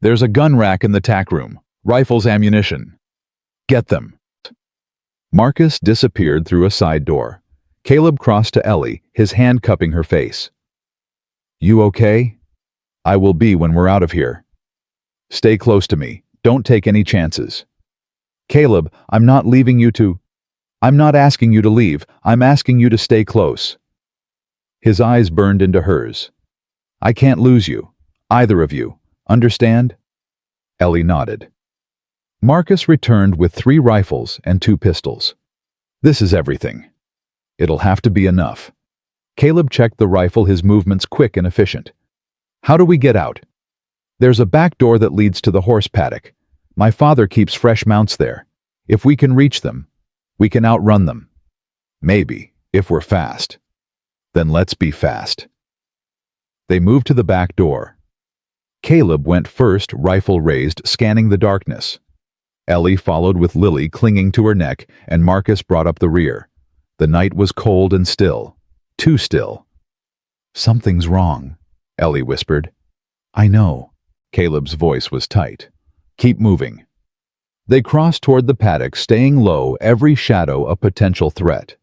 There's a gun rack in the tack room. Rifles, ammunition. Get them. Marcus disappeared through a side door. Caleb crossed to Ellie, his hand cupping her face. You okay? I will be when we're out of here. Stay close to me. Don't take any chances. Caleb, I'm not asking you to leave. I'm asking you to stay close. His eyes burned into hers. I can't lose you. Either of you. Understand? Ellie nodded. Marcus returned with 3 rifles and 2 pistols. This is everything. It'll have to be enough. Caleb checked the rifle, his movements quick and efficient. How do we get out? There's a back door that leads to the horse paddock. My father keeps fresh mounts there. If we can reach them, we can outrun them. Maybe, if we're fast. Then let's be fast. They moved to the back door. Caleb went first, rifle raised, scanning the darkness. Ellie followed with Lily clinging to her neck, and Marcus brought up the rear. The night was cold and still. Too still. "Something's wrong," Ellie whispered. "I know." Caleb's voice was tight. "Keep moving." They crossed toward the paddock, staying low, every shadow a potential threat.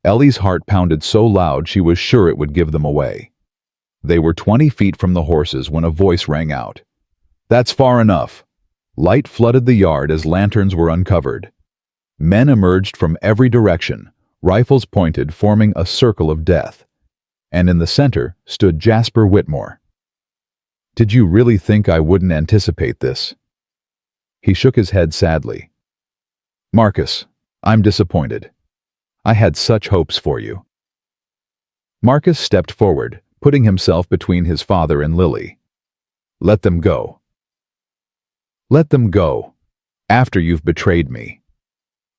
Ellie's heart pounded so loud she was sure it would give them away. They were 20 feet from the horses when a voice rang out. "That's far enough." Light flooded the yard as lanterns were uncovered. Men emerged from every direction, rifles pointed, forming a circle of death. And in the center stood Jasper Whitmore. "Did you really think I wouldn't anticipate this?" He shook his head sadly. "Marcus, I'm disappointed. I had such hopes for you." Marcus stepped forward, putting himself between his father and Lily. "Let them go. Let them go, after you've betrayed me."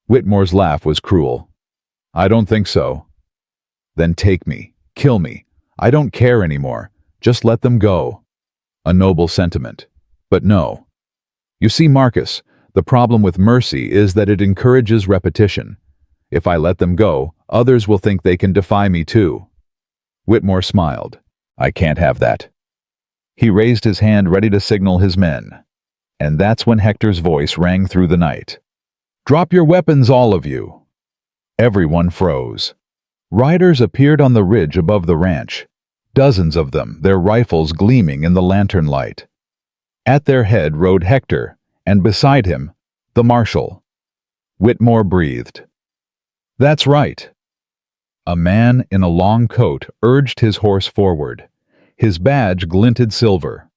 Whitmore's laugh was cruel. "I don't think so." "Then take me, kill me. I don't care anymore. Just let them go." A noble sentiment. But no. You see, Marcus, the problem with mercy is that it encourages repetition. If I let them go, others will think they can defy me too. Whitmore smiled. "I can't have that." He raised his hand, ready to signal his men. And that's when Hector's voice rang through the night. "Drop your weapons, all of you." Everyone froze. Riders appeared on the ridge above the ranch. Dozens of them, their rifles gleaming in the lantern light. At their head rode Hector, and beside him, the marshal. Whitmore breathed. "That's right." A man in a long coat urged his horse forward. His badge glinted silver.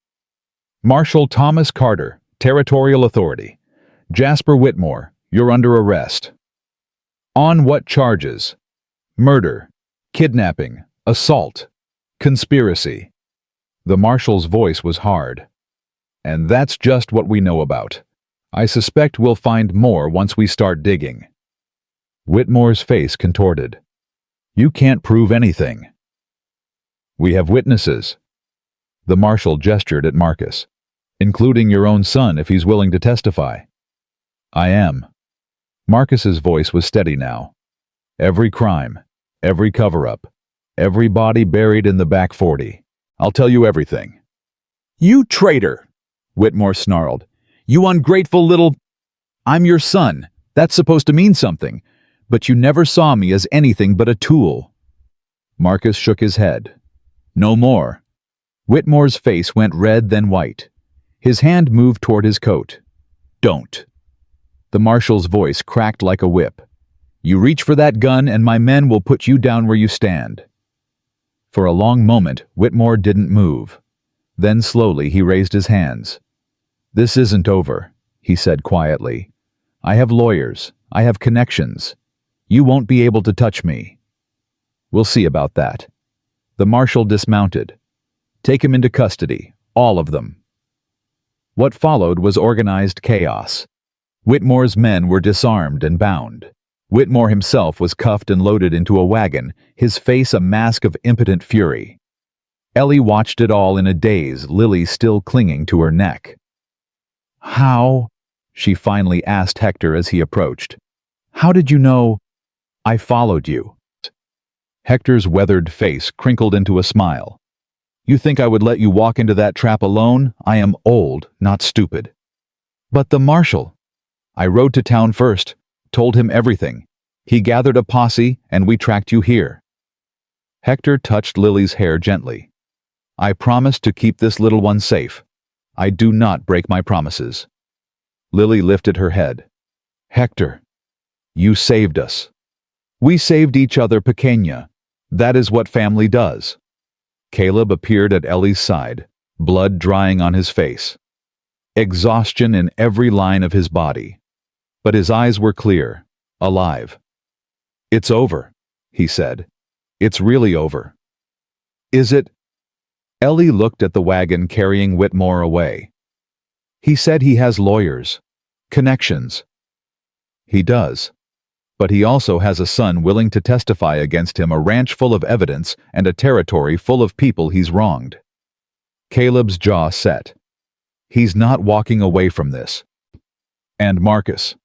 "Marshal Thomas Carter, Territorial Authority. Jasper Whitmore, you're under arrest." "On what charges?" "Murder, kidnapping, assault, conspiracy." The marshal's voice was hard. "And that's just what we know about. I suspect we'll find more once we start digging." Whitmore's face contorted. "You can't prove anything." "We have witnesses." The marshal gestured at Marcus. "Including your own son if he's willing to testify." "I am." Marcus's voice was steady now. "Every crime, every cover-up, every body buried in the back 40. I'll tell you everything." "You traitor!" Whitmore snarled. "You ungrateful little—" "I'm your son. That's supposed to mean something. But you never saw me as anything but a tool." Marcus shook his head. "No more." Whitmore's face went red, then white. His hand moved toward his coat. "Don't." The marshal's voice cracked like a whip. "You reach for that gun and my men will put you down where you stand." For a long moment, Whitmore didn't move. Then slowly he raised his hands. "This isn't over," he said quietly. "I have lawyers. I have connections. You won't be able to touch me." "We'll see about that." The marshal dismounted. "Take him into custody, all of them." What followed was organized chaos. Whitmore's men were disarmed and bound. Whitmore himself was cuffed and loaded into a wagon, his face a mask of impotent fury. Ellie watched it all in a daze, Lily still clinging to her neck. "How?" she finally asked Hector as he approached. "How did you know?" "I followed you." Hector's weathered face crinkled into a smile. "You think I would let you walk into that trap alone? I am old, not stupid." "But the marshal—" "I rode to town first, told him everything. He gathered a posse, and we tracked you here." Hector touched Lily's hair gently. "I promised to keep this little one safe. I do not break my promises." Lily lifted her head. "Hector, you saved us." "We saved each other, pequeña. That is what family does." Caleb appeared at Ellie's side, blood drying on his face. Exhaustion in every line of his body. But his eyes were clear, alive. "It's over," he said. "It's really over." "Is it?" Ellie looked at the wagon carrying Whitmore away. "He said he has lawyers. Connections." "He does. but he also has a son willing to testify against him, a ranch full of evidence, and a territory full of people he's wronged. Caleb's jaw set. He's not walking away from this. And Marcus.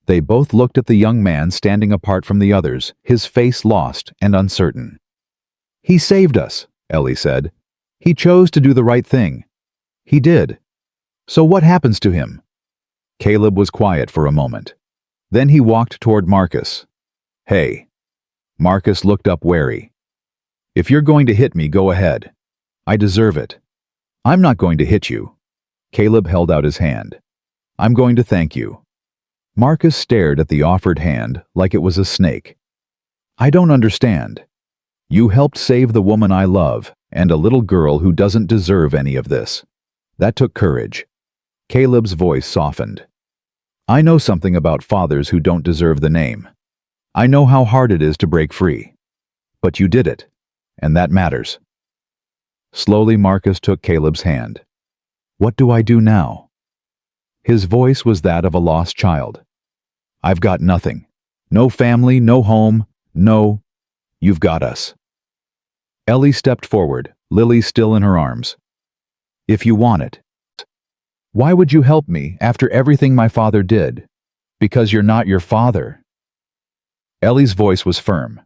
They both looked at the young man standing apart from the others, his face lost and uncertain. He saved us, Ellie said. He chose to do the right thing. He did. So what happens to him? Caleb was quiet for a moment. Then he walked toward Marcus. Hey. Marcus looked up wary. If you're going to hit me, go ahead. I deserve it. I'm not going to hit you. Caleb held out his hand. I'm going to thank you. Marcus stared at the offered hand like it was a snake. I don't understand. You helped save the woman I love and a little girl who doesn't deserve any of this. That took courage. Caleb's voice softened. I know something about fathers who don't deserve the name. I know how hard it is to break free. But you did it, and that matters. Slowly Marcus took Caleb's hand. What do I do now? His voice was that of a lost child. I've got nothing. No family, no home, no... You've got us. Ellie stepped forward, Lily still in her arms. If you want it. Why would you help me after everything my father did? Because you're not your father. Ellie's voice was firm.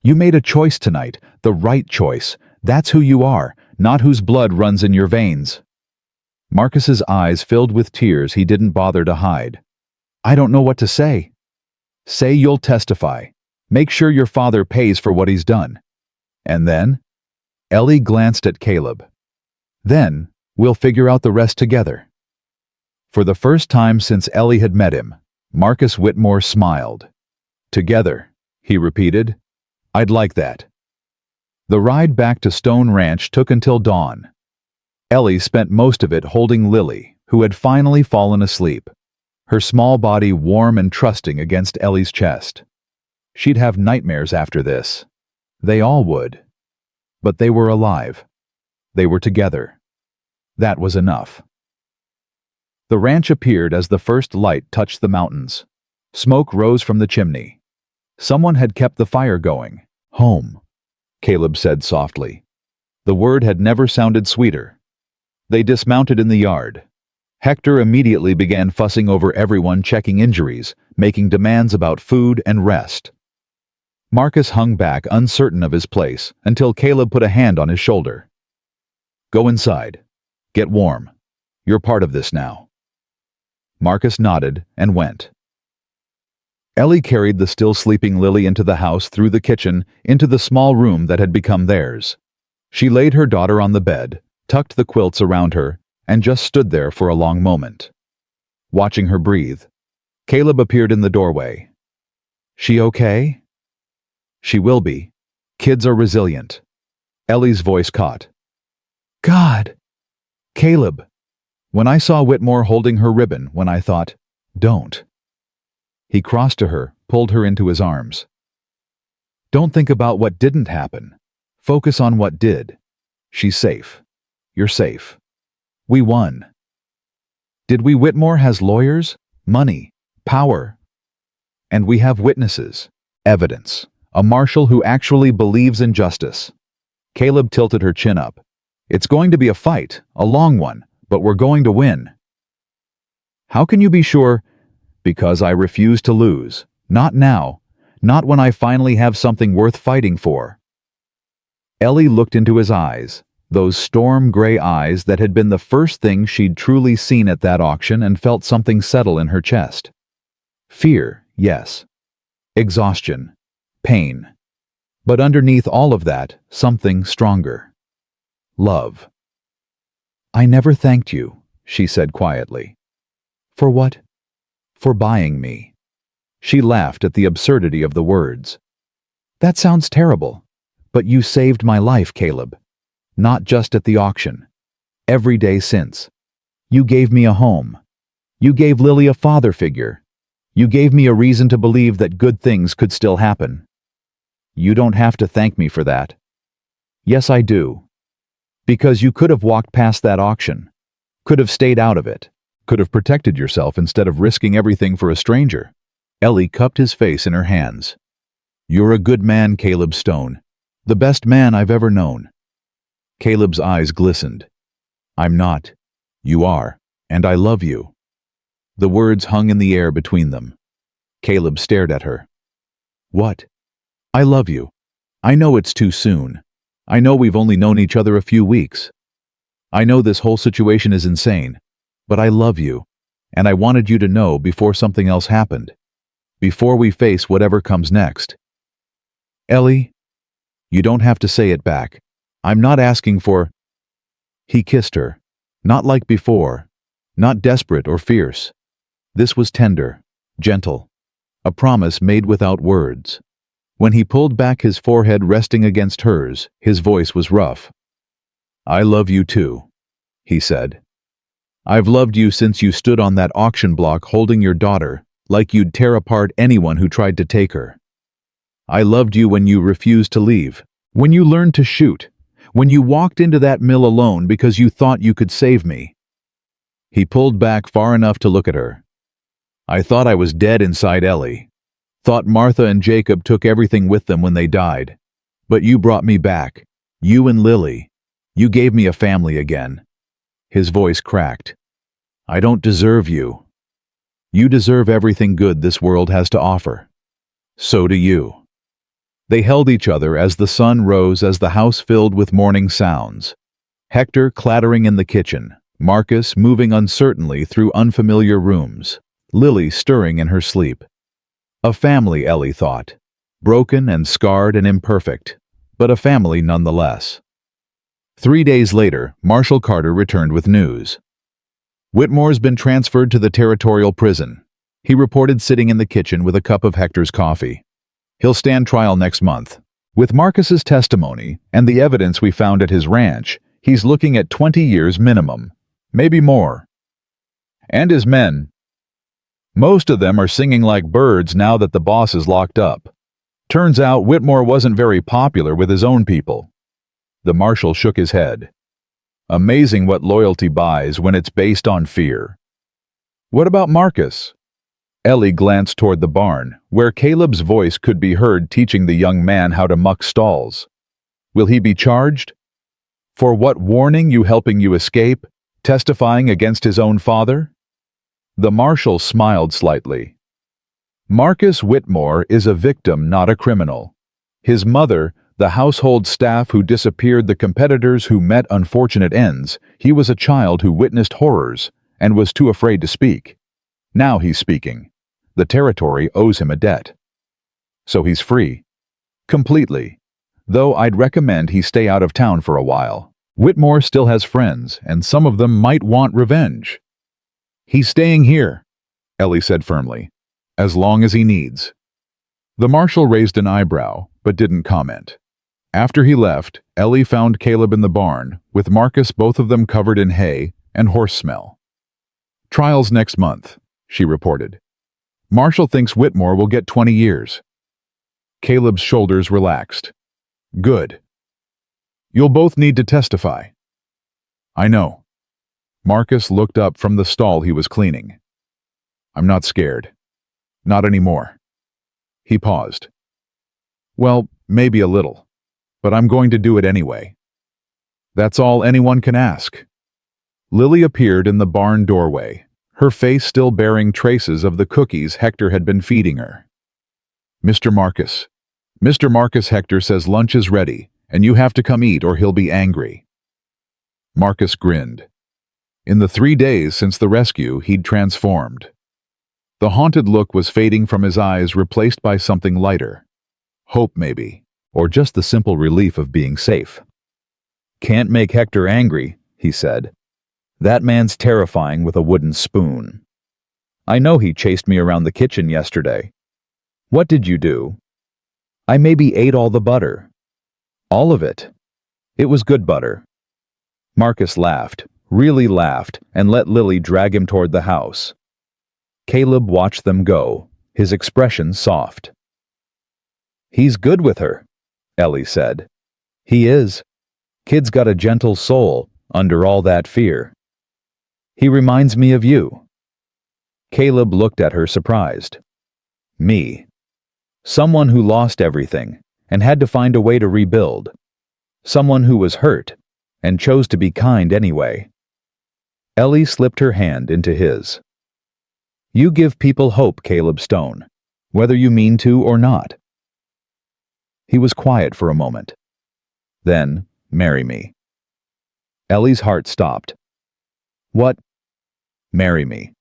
You made a choice tonight, the right choice. That's who you are, not whose blood runs in your veins. Marcus's eyes filled with tears he didn't bother to hide. I don't know what to say. Say you'll testify. Make sure your father pays for what he's done. And then? Ellie glanced at Caleb. Then, we'll figure out the rest together. For the first time since Ellie had met him, Marcus Whitmore smiled. Together, he repeated. I'd like that. The ride back to Stone Ranch took until dawn. Ellie spent most of it holding Lily, who had finally fallen asleep, her small body warm and trusting against Ellie's chest. She'd have nightmares after this. They all would. But they were alive. They were together. That was enough. The ranch appeared as the first light touched the mountains. Smoke rose from the chimney. Someone had kept the fire going. Home, Caleb said softly. The word had never sounded sweeter. They dismounted in the yard. Hector immediately began fussing over everyone, checking injuries, making demands about food and rest. Marcus hung back, uncertain of his place, until Caleb put a hand on his shoulder. Go inside. Get warm. You're part of this now. Marcus nodded and went. Ellie carried the still sleeping Lily into the house through the kitchen, into the small room that had become theirs. She laid her daughter on the bed, tucked the quilts around her, and just stood there for a long moment. Watching her breathe, Caleb appeared in the doorway. She okay? She will be. Kids are resilient. Ellie's voice caught. God! Caleb! When I saw Whitmore holding her ribbon, when I thought, don't. He crossed to her, pulled her into his arms. Don't think about what didn't happen. Focus on what did. She's safe. You're safe. We won. Did we? Whitmore has lawyers, money, power. And we have witnesses, evidence, a marshal who actually believes in justice. Caleb tilted her chin up. It's going to be a fight, a long one, but we're going to win. How can you be sure? Because I refuse to lose. Not now. Not when I finally have something worth fighting for. Ellie looked into his eyes, those storm-gray eyes that had been the first thing she'd truly seen at that auction, and felt something settle in her chest. Fear, yes. Exhaustion. Pain. But underneath all of that, something stronger. Love. I never thanked you, she said quietly. For what? For buying me. She laughed at the absurdity of the words. That sounds terrible, but you saved my life, Caleb. Not just at the auction. Every day since. You gave me a home. You gave Lily a father figure. You gave me a reason to believe that good things could still happen. You don't have to thank me for that. Yes, I do. Because you could have walked past that auction. Could have stayed out of it. Could have protected yourself instead of risking everything for a stranger. Ellie cupped his face in her hands. "You're a good man, Caleb Stone. The best man I've ever known." Caleb's eyes glistened. "I'm not. You are, and I love you." The words hung in the air between them. Caleb stared at her. "What?" "I love you. I know it's too soon. I know we've only known each other a few weeks. I know this whole situation is insane, but I love you, and I wanted you to know before something else happened, before we face whatever comes next." "Ellie, you don't have to say it back. I'm not asking for—" He kissed her, not like before, not desperate or fierce. This was tender, gentle, a promise made without words. When he pulled back, his forehead resting against hers, his voice was rough. "I love you too," he said. "I've loved you since you stood on that auction block holding your daughter, like you'd tear apart anyone who tried to take her. I loved you when you refused to leave, when you learned to shoot, when you walked into that mill alone because you thought you could save me." He pulled back far enough to look at her. "I thought I was dead inside, Ellie. Thought Martha and Jacob took everything with them when they died. But you brought me back. You and Lily. You gave me a family again." His voice cracked. "I don't deserve you. You deserve everything good this world has to offer. So do you." They held each other as the sun rose, as the house filled with morning sounds. Hector clattering in the kitchen, Marcus moving uncertainly through unfamiliar rooms, Lily stirring in her sleep. A family, Ellie thought. Broken and scarred and imperfect, but a family nonetheless. 3 days later, Marshal Carter returned with news. "Whitmore's been transferred to the territorial prison," he reported, sitting in the kitchen with a cup of Hector's coffee. "He'll stand trial next month. With Marcus's testimony and the evidence we found at his ranch, he's looking at 20 years minimum, maybe more. And his men. Most of them are singing like birds now that the boss is locked up. Turns out Whitmore wasn't very popular with his own people." The marshal shook his head. "Amazing what loyalty buys when it's based on fear." "What about Marcus?" Ellie glanced toward the barn, where Caleb's voice could be heard teaching the young man how to muck stalls. "Will he be charged? For what, warning you, helping you escape, testifying against his own father?" The marshal smiled slightly. "Marcus Whitmore is a victim, not a criminal. His mother, the household staff who disappeared, the competitors who met unfortunate ends, he was a child who witnessed horrors and was too afraid to speak. Now he's speaking. The territory owes him a debt. So he's free. Completely. Though I'd recommend he stay out of town for a while. Whitmore still has friends, and some of them might want revenge." "He's staying here," Ellie said firmly, "as long as he needs." The marshal raised an eyebrow, but didn't comment. After he left, Ellie found Caleb in the barn, with Marcus, both of them covered in hay and horse smell. "Trial's next month," she reported. "Marshal thinks Whitmore will get 20 years. Caleb's shoulders relaxed. "Good. You'll both need to testify." "I know." Marcus looked up from the stall he was cleaning. "I'm not scared. Not anymore." He paused. "Well, maybe a little, but I'm going to do it anyway. That's all anyone can ask." Lily appeared in the barn doorway, her face still bearing traces of the cookies Hector had been feeding her. Mr. Marcus, Hector says lunch is ready, and you have to come eat or he'll be angry." Marcus grinned. In the 3 days since the rescue, he'd transformed. The haunted look was fading from his eyes, replaced by something lighter. Hope, maybe, or just the simple relief of being safe. "Can't make Hector angry," he said. "That man's terrifying with a wooden spoon. I know he chased me around the kitchen yesterday. What did you do?" "I maybe ate all the butter." "All of it?" "It was good butter." Marcus laughed, really laughed, and let Lily drag him toward the house. Caleb watched them go, his expression soft. "He's good with her," Ellie said. "He is. Kid's got a gentle soul, under all that fear. He reminds me of you." Caleb looked at her surprised. Me. Someone who lost everything and had to find a way to rebuild. Someone who was hurt and chose to be kind anyway. Ellie slipped her hand into his. You give people hope, Caleb Stone, whether you mean to or not. He was quiet for a moment. Then, marry me. Ellie's heart stopped. What? Marry me.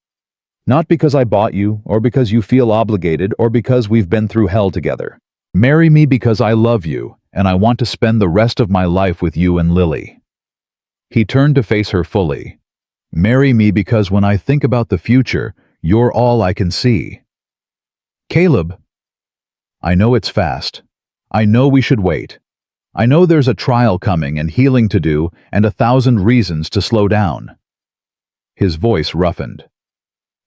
Not because I bought you, or because you feel obligated, or because we've been through hell together. Marry me because I love you, and I want to spend the rest of my life with you and Lily. He turned to face her fully. Marry me because when I think about the future, you're all I can see. Caleb. I know it's fast. I know we should wait. I know there's a trial coming and healing to do and 1,000 reasons to slow down. His voice roughened.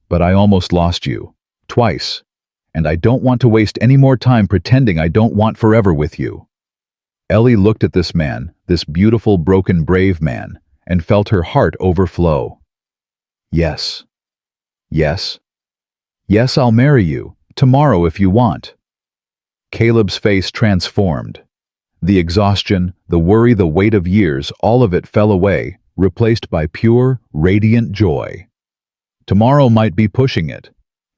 But I almost lost you. Twice. And I don't want to waste any more time pretending I don't want forever with you. Ellie looked at this man, this beautiful, broken, brave man, and felt her heart overflow. Yes. Yes. Yes, I'll marry you, tomorrow if you want. Caleb's face transformed. The exhaustion, the worry, the weight of years, all of it fell away, replaced by pure, radiant joy. Tomorrow might be pushing it.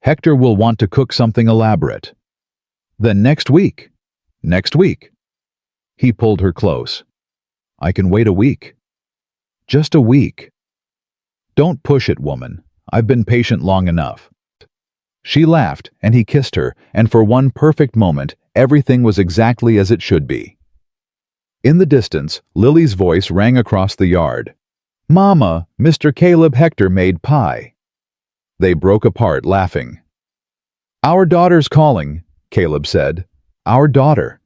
Hector will want to cook something elaborate. Then next week. Next week. He pulled her close. I can wait a week. Just a week. Don't push it, woman. I've been patient long enough. She laughed, and he kissed her, and for one perfect moment, everything was exactly as it should be. In the distance, Lily's voice rang across the yard. Mama, Mr. Caleb Hector made pie. They broke apart, laughing. Our daughter's calling, Caleb said. Our daughter.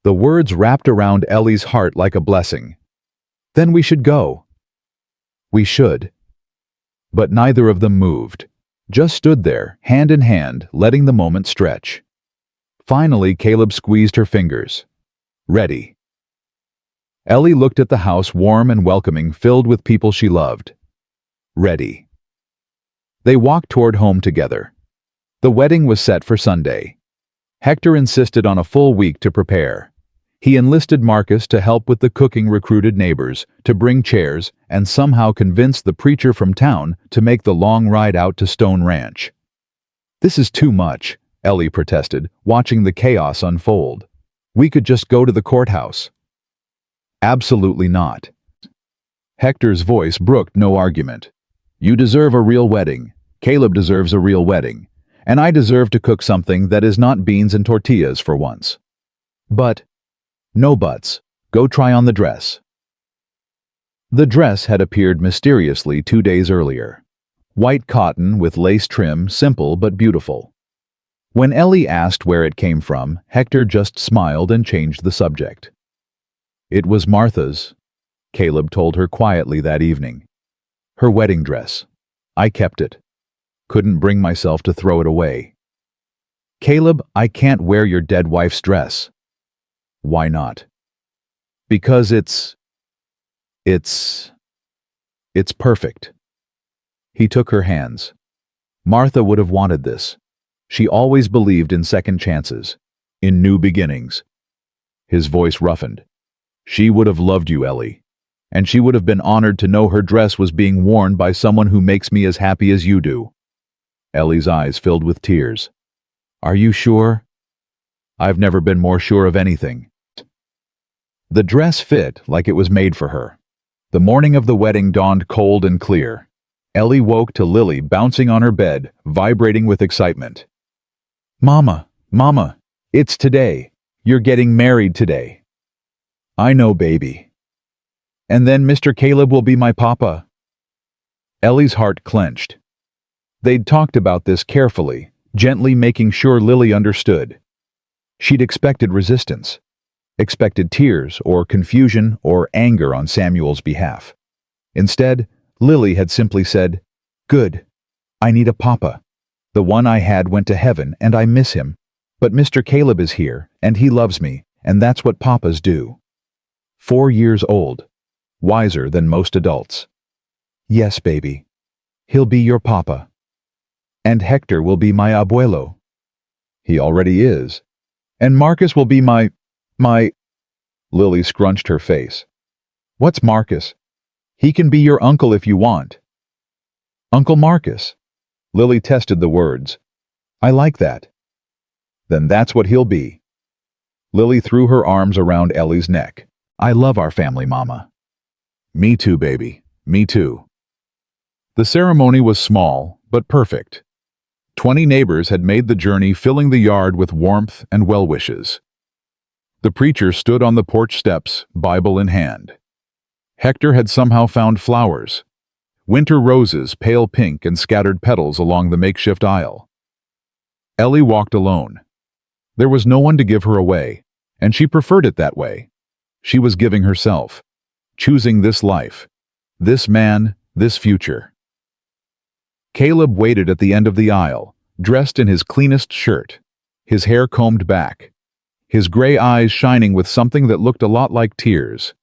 The words wrapped around Ellie's heart like a blessing. Then we should go. We should. But neither of them moved. Just stood there, hand in hand, letting the moment stretch. Finally, Caleb squeezed her fingers. Ready. Ellie looked at the house, warm and welcoming, filled with people she loved. Ready. They walked toward home together. The wedding was set for Sunday. Hector insisted on a full week to prepare. He enlisted Marcus to help with the cooking, recruited neighbors, to bring chairs, and somehow convinced the preacher from town to make the long ride out to Stone Ranch. This is too much, Ellie protested, watching the chaos unfold. We could just go to the courthouse. Absolutely not. Hector's voice brooked no argument. You deserve a real wedding. Caleb deserves a real wedding. And I deserve to cook something that is not beans and tortillas for once. But, no buts. Go try on the dress. The dress had appeared mysteriously 2 days earlier. White cotton with lace trim, simple but beautiful. When Ellie asked where it came from, Hector just smiled and changed the subject. It was Martha's, Caleb told her quietly that evening. Her wedding dress. I kept it. Couldn't bring myself to throw it away. Caleb, I can't wear your dead wife's dress. Why not? Because it's perfect. He took her hands. Martha would have wanted this. She always believed in second chances, in new beginnings. His voice roughened. She would have loved you, Ellie. And she would have been honored to know her dress was being worn by someone who makes me as happy as you do. Ellie's eyes filled with tears. Are you sure? I've never been more sure of anything. The dress fit like it was made for her. The morning of the wedding dawned cold and clear. Ellie woke to Lily bouncing on her bed, vibrating with excitement. Mama, Mama, it's today. You're getting married today. I know, baby. And then Mr. Caleb will be my papa. Ellie's heart clenched. They'd talked about this carefully, gently making sure Lily understood. She'd expected resistance, expected tears or confusion or anger on Samuel's behalf. Instead, Lily had simply said, Good, I need a papa. The one I had went to heaven and I miss him. But Mr. Caleb is here and he loves me, and that's what papas do. 4 years old. Wiser than most adults. Yes, baby. He'll be your papa. And Hector will be my abuelo. He already is. And Marcus will be my... Lily scrunched her face. What's Marcus? He can be your uncle if you want. Uncle Marcus. Lily tested the words. I like that. Then that's what he'll be. Lily threw her arms around Ellie's neck. I love our family, Mama. Me too, baby. Me too. The ceremony was small, but perfect. 20 neighbors had made the journey, filling the yard with warmth and well wishes. The preacher stood on the porch steps, Bible in hand. Hector had somehow found flowers. Winter roses, pale pink and scattered petals along the makeshift aisle. Ellie walked alone. There was no one to give her away, and she preferred it that way. She was giving herself, choosing this life, this man, this future. Caleb waited at the end of the aisle, dressed in his cleanest shirt, his hair combed back, his gray eyes shining with something that looked a lot like tears.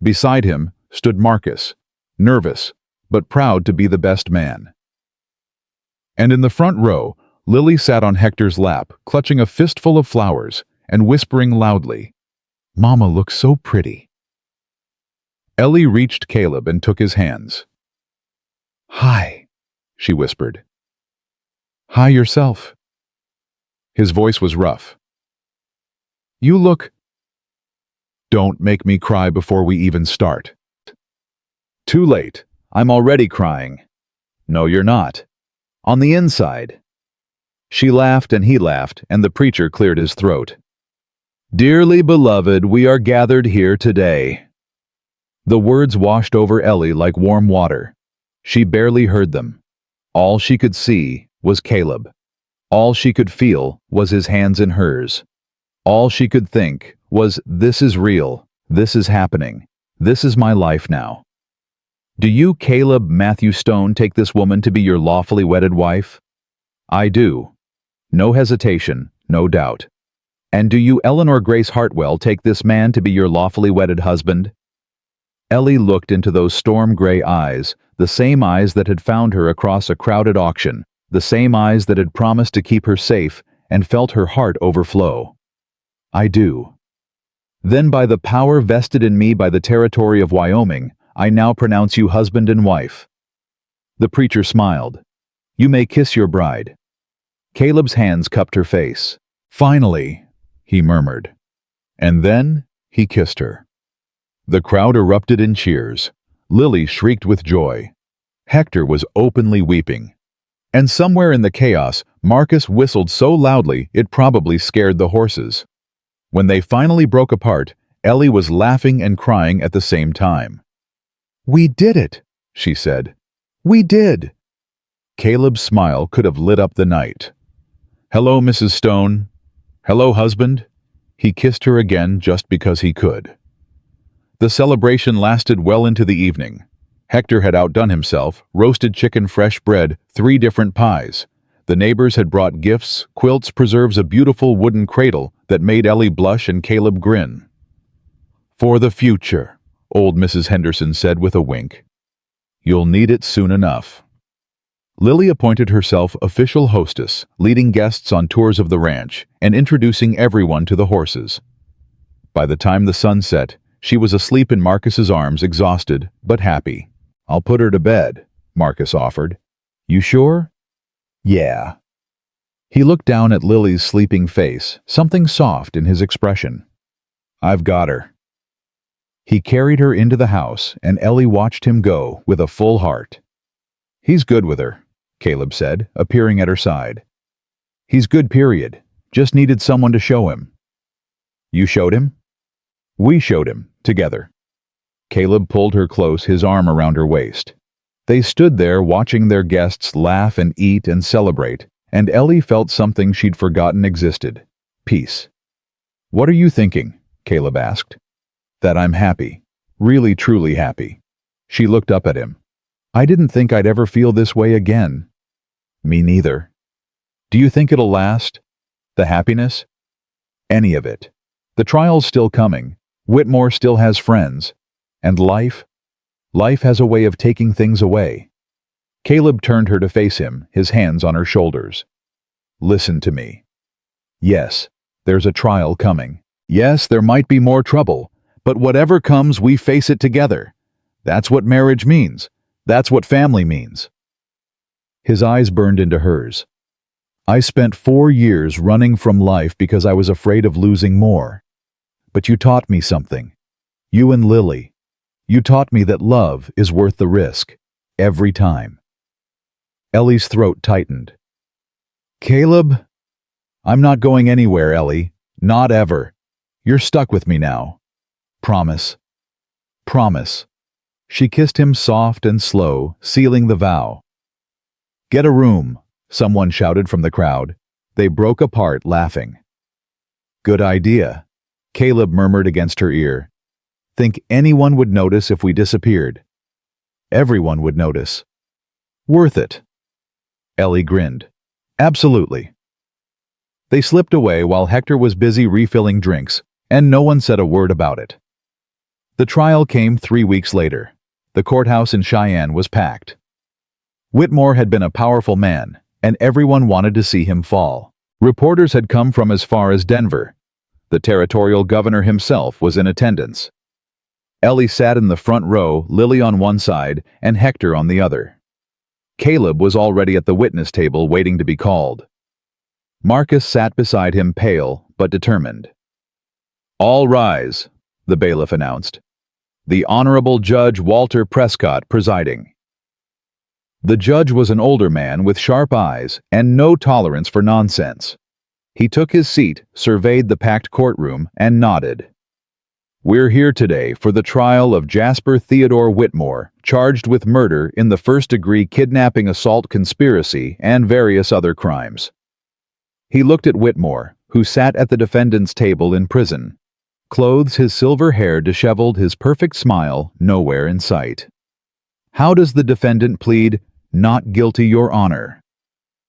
Beside him stood Marcus, nervous, but proud to be the best man. And in the front row, Lily sat on Hector's lap, clutching a fistful of flowers and whispering loudly, Mama looks so pretty. Ellie reached Caleb and took his hands. Hi, she whispered. Hi yourself. His voice was rough. You look... Don't make me cry before we even start. Too late. I'm already crying. No, you're not. On the inside. She laughed and he laughed, and the preacher cleared his throat. Dearly beloved, we are gathered here today. The words washed over Ellie like warm water. She barely heard them. All she could see was Caleb. All she could feel was his hands in hers. All she could think was, this is real, this is happening, this is my life now. Do you, Caleb Matthew Stone, take this woman to be your lawfully wedded wife? I do. No hesitation, no doubt. And do you, Eleanor Grace Hartwell, take this man to be your lawfully wedded husband? Ellie looked into those storm-gray eyes, the same eyes that had found her across a crowded auction, the same eyes that had promised to keep her safe, and felt her heart overflow. I do. Then by the power vested in me by the territory of Wyoming, I now pronounce you husband and wife. The preacher smiled. You may kiss your bride. Caleb's hands cupped her face. Finally, he murmured. And then he kissed her. The crowd erupted in cheers. Lily shrieked with joy. Hector was openly weeping. And somewhere in the chaos, Marcus whistled so loudly it probably scared the horses. When they finally broke apart, Ellie was laughing and crying at the same time. We did it, she said. We did. Caleb's smile could have lit up the night. Hello, Mrs. Stone. Hello, husband. He kissed her again just because he could. The celebration lasted well into the evening. Hector had outdone himself, roasted chicken, fresh bread, 3 different pies. The neighbors had brought gifts, quilts, preserves, a beautiful wooden cradle that made Ellie blush and Caleb grin. For the future, old Mrs. Henderson said with a wink. You'll need it soon enough. Lily appointed herself official hostess, leading guests on tours of the ranch and introducing everyone to the horses. By the time the sun set, she was asleep in Marcus's arms, exhausted but happy. I'll put her to bed, Marcus offered. You sure? Yeah. He looked down at Lily's sleeping face, something soft in his expression. I've got her. He carried her into the house, and Ellie watched him go with a full heart. He's good with her, Caleb said, appearing at her side. He's good, period. Just needed someone to show him. You showed him? We showed him, together. Caleb pulled her close, his arm around her waist. They stood there watching their guests laugh and eat and celebrate, and Ellie felt something she'd forgotten existed. Peace. What are you thinking? Caleb asked. That I'm happy. Really, truly happy. She looked up at him. I didn't think I'd ever feel this way again. Me neither. Do you think it'll last? The happiness? Any of it. The trial's still coming. Whitmore still has friends. And life? Life has a way of taking things away. Caleb turned her to face him, his hands on her shoulders. Listen to me. Yes, there's a trial coming. Yes, there might be more trouble, but whatever comes, we face it together. That's what marriage means. That's what family means. His eyes burned into hers. I spent 4 years running from life because I was afraid of losing more. But you taught me something. You and Lily. You taught me that love is worth the risk. Every time. Ellie's throat tightened. Caleb? I'm not going anywhere, Ellie. Not ever. You're stuck with me now. Promise. Promise. She kissed him soft and slow, sealing the vow. Get a room, someone shouted from the crowd. They broke apart, laughing. Good idea, Caleb murmured against her ear. Think anyone would notice if we disappeared? Everyone would notice. Worth it. Ellie grinned. Absolutely. They slipped away while Hector was busy refilling drinks, and no one said a word about it. The trial came 3 weeks later. The courthouse in Cheyenne was packed. Whitmore had been a powerful man, and everyone wanted to see him fall. Reporters had come from as far as Denver. The territorial governor himself was in attendance. Ellie sat in the front row, Lily on one side, and Hector on the other. Caleb was already at the witness table waiting to be called. Marcus sat beside him, pale but determined. All rise, the bailiff announced. The Honorable Judge Walter Prescott presiding. The judge was an older man with sharp eyes and no tolerance for nonsense. He took his seat, surveyed the packed courtroom, and nodded. We're here today for the trial of Jasper Theodore Whitmore, charged with murder in the first-degree kidnapping, assault, conspiracy, and various other crimes. He looked at Whitmore, who sat at the defendant's table in prison. Clothes, his silver hair disheveled, his perfect smile nowhere in sight. How does the defendant plead, not guilty, Your Honor?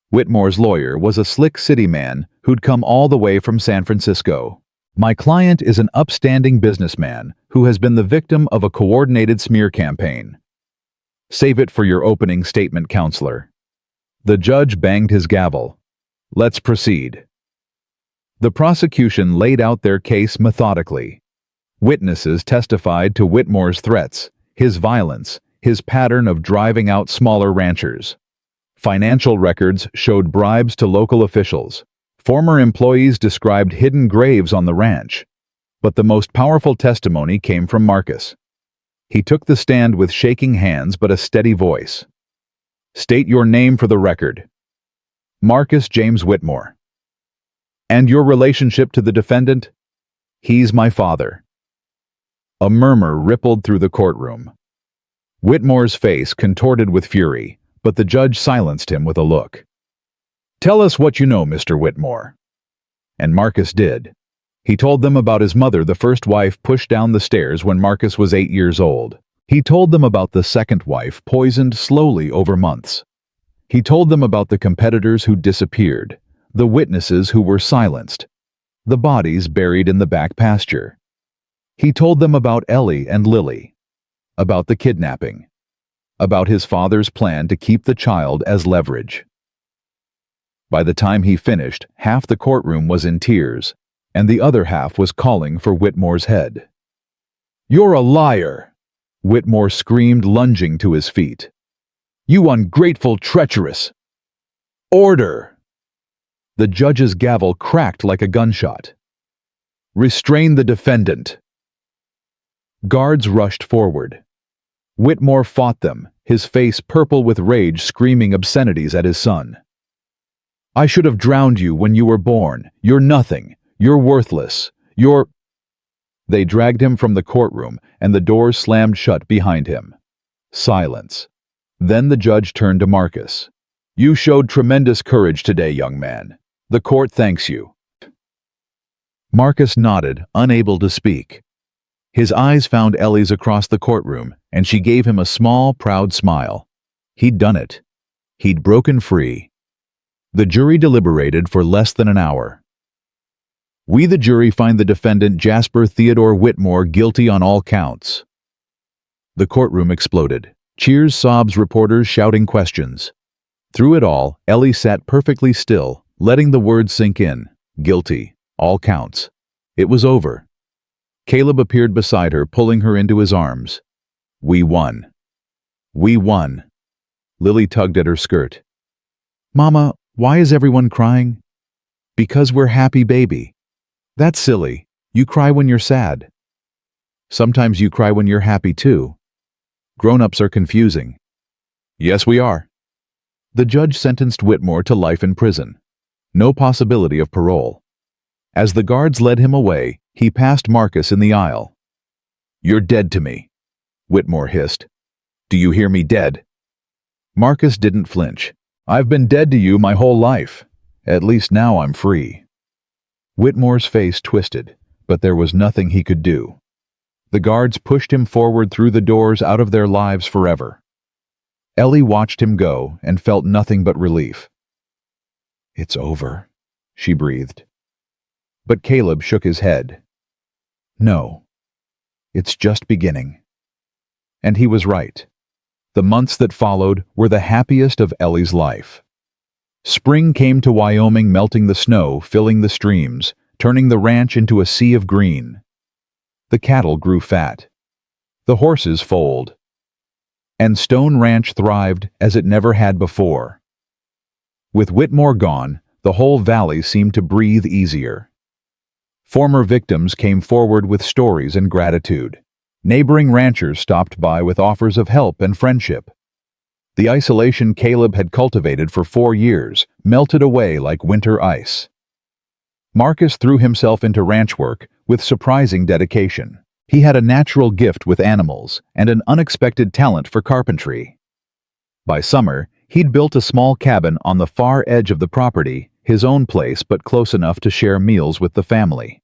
Whitmore's lawyer was a slick city man who'd come all the way from San Francisco. My client is an upstanding businessman who has been the victim of a coordinated smear campaign. Save it for your opening statement, counselor. The judge banged his gavel. Let's proceed. The prosecution laid out their case methodically. Witnesses testified to Whitmore's threats, his violence, his pattern of driving out smaller ranchers. Financial records showed bribes to local officials. Former employees described hidden graves on the ranch. But the most powerful testimony came from Marcus. He took the stand with shaking hands but a steady voice. State your name for the record. Marcus James Whitmore. And your relationship to the defendant? He's my father. A murmur rippled through the courtroom. Whitmore's face contorted with fury, but the judge silenced him with a look. Tell us what you know, Mr. Whitmore. And Marcus did. He told them about his mother, the first wife, pushed down the stairs when Marcus was 8 years old. He told them about the second wife, poisoned slowly over months. He told them about the competitors who disappeared, the witnesses who were silenced, the bodies buried in the back pasture. He told them about Ellie and Lily, about the kidnapping, about his father's plan to keep the child as leverage. By the time he finished, half the courtroom was in tears, and the other half was calling for Whitmore's head. You're a liar, Whitmore screamed, lunging to his feet. You ungrateful, treacherous. Order! The judge's gavel cracked like a gunshot. Restrain the defendant. Guards rushed forward. Whitmore fought them, his face purple with rage, screaming obscenities at his son. I should have drowned you when you were born. You're nothing. You're worthless. You're... They dragged him from the courtroom, and the doors slammed shut behind him. Silence. Then the judge turned to Marcus. You showed tremendous courage today, young man. The court thanks you. Marcus nodded, unable to speak. His eyes found Ellie's across the courtroom, and she gave him a small, proud smile. He'd done it. He'd broken free. The jury deliberated for less than an hour. We, the jury, find the defendant Jasper Theodore Whitmore guilty on all counts. The courtroom exploded. Cheers, sobs, reporters shouting questions. Through it all, Ellie sat perfectly still, letting the words sink in. Guilty. All counts. It was over. Caleb appeared beside her, pulling her into his arms. We won. We won. Lily tugged at her skirt. Mama, why is everyone crying? Because we're happy, baby. That's silly. You cry when you're sad. Sometimes you cry when you're happy too. Grown-ups are confusing. Yes, we are. The judge sentenced Whitmore to life in prison. No possibility of parole. As the guards led him away, he passed Marcus in the aisle. You're dead to me, Whitmore hissed. Do you hear me, dead? Marcus didn't flinch. I've been dead to you my whole life. At least now I'm free. Whitmore's face twisted, but there was nothing he could do. The guards pushed him forward through the doors out of their lives forever. Ellie watched him go and felt nothing but relief. It's over, she breathed. But Caleb shook his head. No, it's just beginning. And he was right. The months that followed were the happiest of Ellie's life. Spring came to Wyoming, melting the snow, filling the streams, turning the ranch into a sea of green. The cattle grew fat. The horses foaled. And Stone Ranch thrived as it never had before. With Whitmore gone, the whole valley seemed to breathe easier. Former victims came forward with stories and gratitude. Neighboring ranchers stopped by with offers of help and friendship. The isolation Caleb had cultivated for 4 years melted away like winter ice. Marcus threw himself into ranch work with surprising dedication. He had a natural gift with animals and an unexpected talent for carpentry. By summer, he'd built a small cabin on the far edge of the property, his own place but close enough to share meals with the family.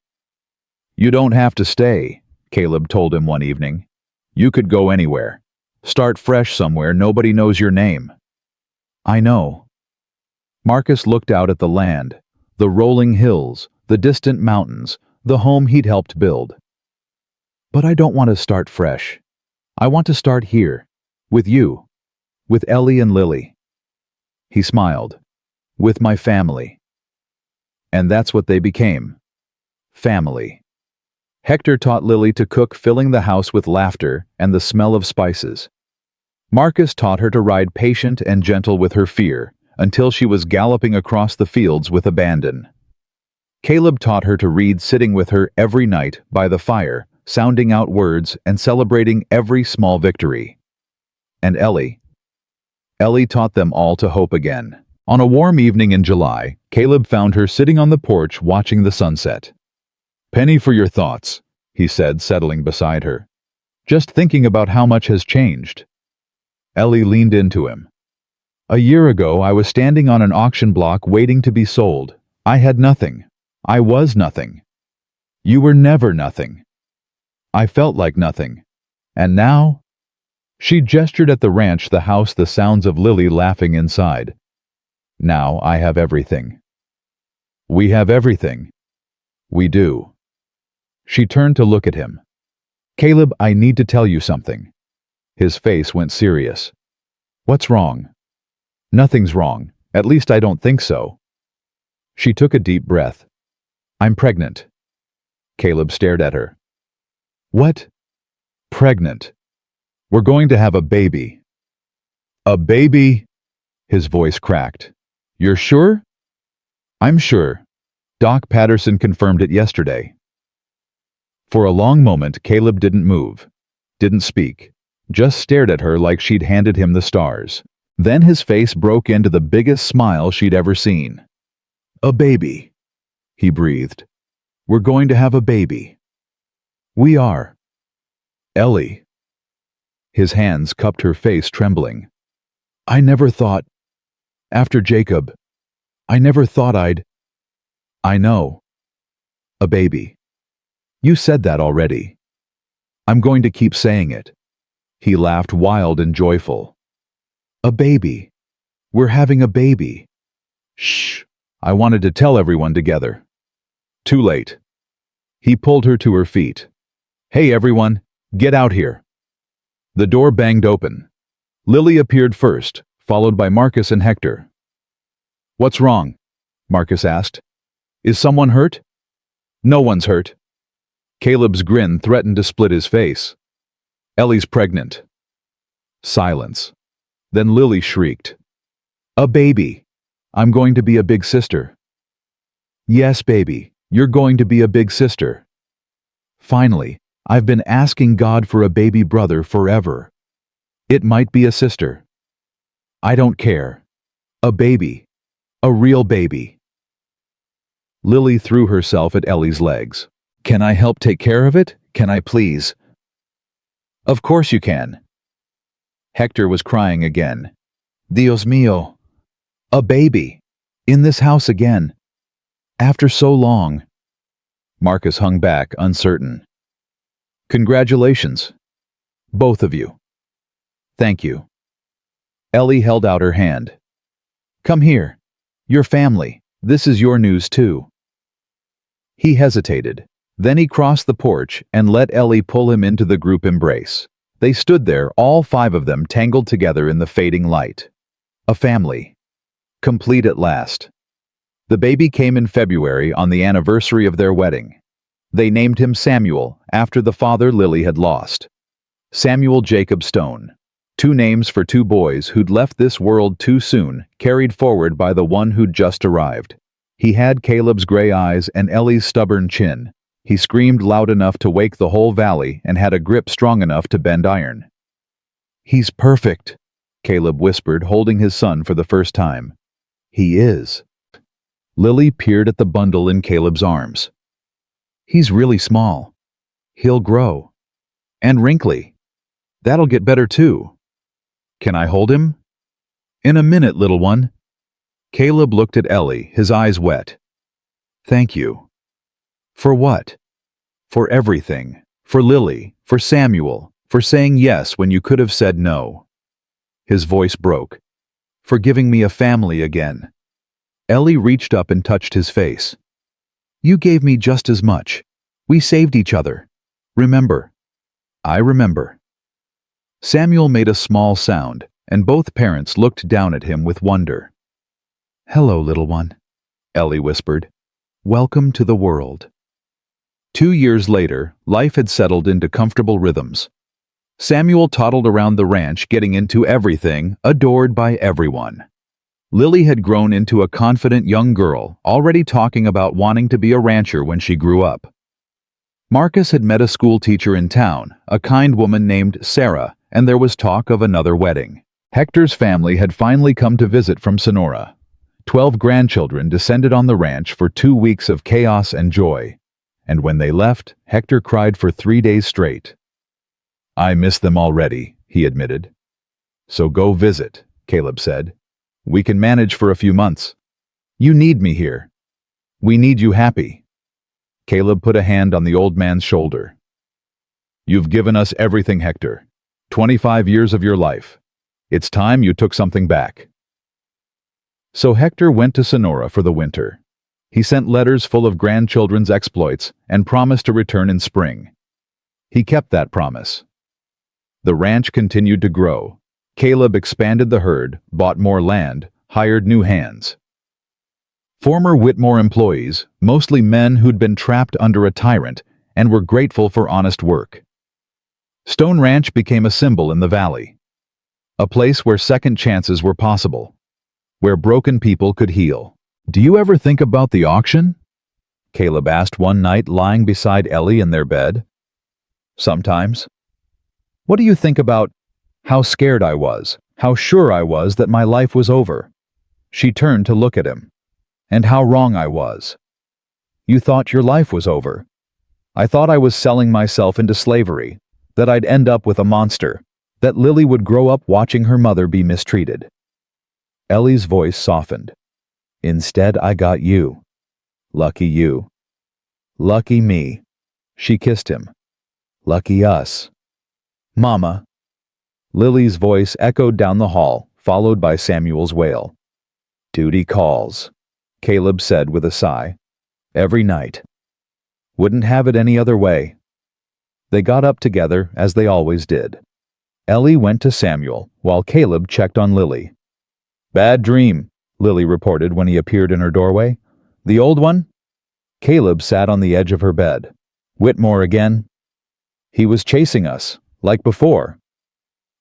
You don't have to stay, Caleb told him one evening. You could go anywhere. Start fresh somewhere nobody knows your name. I know. Marcus looked out at the land, the rolling hills, the distant mountains, the home he'd helped build. But I don't want to start fresh. I want to start here, with you, with Ellie and Lily. He smiled. With my family. And that's what they became. Family. Hector taught Lily to cook, filling the house with laughter and the smell of spices. Marcus taught her to ride patient and gentle with her fear, until she was galloping across the fields with abandon. Caleb taught her to read, sitting with her every night by the fire, sounding out words and celebrating every small victory. And Ellie taught them all to hope again. On a warm evening in July, Caleb found her sitting on the porch watching the sunset. Penny for your thoughts, he said, settling beside her. Just thinking about how much has changed. Ellie leaned into him. A year ago, I was standing on an auction block waiting to be sold. I had nothing. I was nothing. You were never nothing. I felt like nothing. And now? She gestured at the ranch, the house, the sounds of Lily laughing inside. Now I have everything. We have everything. We do. She turned to look at him. Caleb, I need to tell you something. His face went serious. What's wrong? Nothing's wrong. At least I don't think so. She took a deep breath. I'm pregnant. Caleb stared at her. What? Pregnant. We're going to have a baby. A baby? His voice cracked. You're sure? I'm sure. Doc Patterson confirmed it yesterday. For a long moment, Caleb didn't move, didn't speak, just stared at her like she'd handed him the stars. Then his face broke into the biggest smile she'd ever seen. A baby, he breathed. We're going to have a baby. We are. Ellie. His hands cupped her face, trembling. I never thought. After Jacob, I never thought I'd. I know. A baby. You said that already. I'm going to keep saying it. He laughed, wild and joyful. A baby. We're having a baby. Shh. I wanted to tell everyone together. Too late. He pulled her to her feet. Hey everyone, get out here. The door banged open. Lily appeared first, followed by Marcus and Hector. What's wrong? Marcus asked. Is someone hurt? No one's hurt. Caleb's grin threatened to split his face. Ellie's pregnant. Silence. Then Lily shrieked. A baby. I'm going to be a big sister. Yes, baby, you're going to be a big sister. Finally, I've been asking God for a baby brother forever. It might be a sister. I don't care. A baby. A real baby. Lily threw herself at Ellie's legs. Can I help take care of it? Can I please? Of course you can. Hector was crying again. Dios mío. A baby. In this house again. After so long. Marcus hung back, uncertain. Congratulations. Both of you. Thank you. Ellie held out her hand. Come here. Your family. This is your news too. He hesitated. Then he crossed the porch and let Ellie pull him into the group embrace. They stood there, all five of them tangled together in the fading light. A family. Complete at last. The baby came in February on the anniversary of their wedding. They named him Samuel, after the father Lily had lost. Samuel Jacob Stone. Two names for two boys who'd left this world too soon, carried forward by the one who'd just arrived. He had Caleb's gray eyes and Ellie's stubborn chin. He screamed loud enough to wake the whole valley and had a grip strong enough to bend iron. He's perfect, Caleb whispered, holding his son for the first time. He is. Lily peered at the bundle in Caleb's arms. He's really small. He'll grow. And wrinkly. That'll get better too. Can I hold him? In a minute, little one. Caleb looked at Ellie, his eyes wet. Thank you. For what? For everything. For Lily. For Samuel. For saying yes when you could have said no. His voice broke. For giving me a family again. Ellie reached up and touched his face. You gave me just as much. We saved each other. Remember. I remember. Samuel made a small sound, and both parents looked down at him with wonder. Hello, little one, Ellie whispered. Welcome to the world. 2 years later, life had settled into comfortable rhythms. Samuel toddled around the ranch, getting into everything, adored by everyone. Lily had grown into a confident young girl, already talking about wanting to be a rancher when she grew up. Marcus had met a school teacher in town, a kind woman named Sarah, and there was talk of another wedding. Hector's family had finally come to visit from Sonora. 12 grandchildren descended on the ranch for 2 weeks of chaos and joy. And when they left, Hector cried for 3 days straight. I miss them already, he admitted. So go visit, Caleb said. We can manage for a few months. You need me here. We need you happy. Caleb put a hand on the old man's shoulder. You've given us everything, Hector. 25 years of your life. It's time you took something back. So Hector went to Sonora for the winter. He sent letters full of grandchildren's exploits and promised to return in spring. He kept that promise. The ranch continued to grow. Caleb expanded the herd, bought more land, hired new hands. Former Whitmore employees, mostly men who'd been trapped under a tyrant and were grateful for honest work. Stone Ranch became a symbol in the valley. A place where second chances were possible. Where broken people could heal. Do you ever think about the auction? Caleb asked one night, lying beside Ellie in their bed. Sometimes. What do you think about how scared I was, how sure I was that my life was over? She turned to look at him. And how wrong I was. You thought your life was over. I thought I was selling myself into slavery, that I'd end up with a monster, that Lily would grow up watching her mother be mistreated. Ellie's voice softened. Instead, I got you. Lucky you. Lucky me. She kissed him. Lucky us. Mama. Lily's voice echoed down the hall, followed by Samuel's wail. Duty calls, Caleb said with a sigh. Every night. Wouldn't have it any other way. They got up together, as they always did. Ellie went to Samuel, while Caleb checked on Lily. Bad dream, Lily reported when he appeared in her doorway. The old one? Caleb sat on the edge of her bed. Whitmore again? He was chasing us, like before.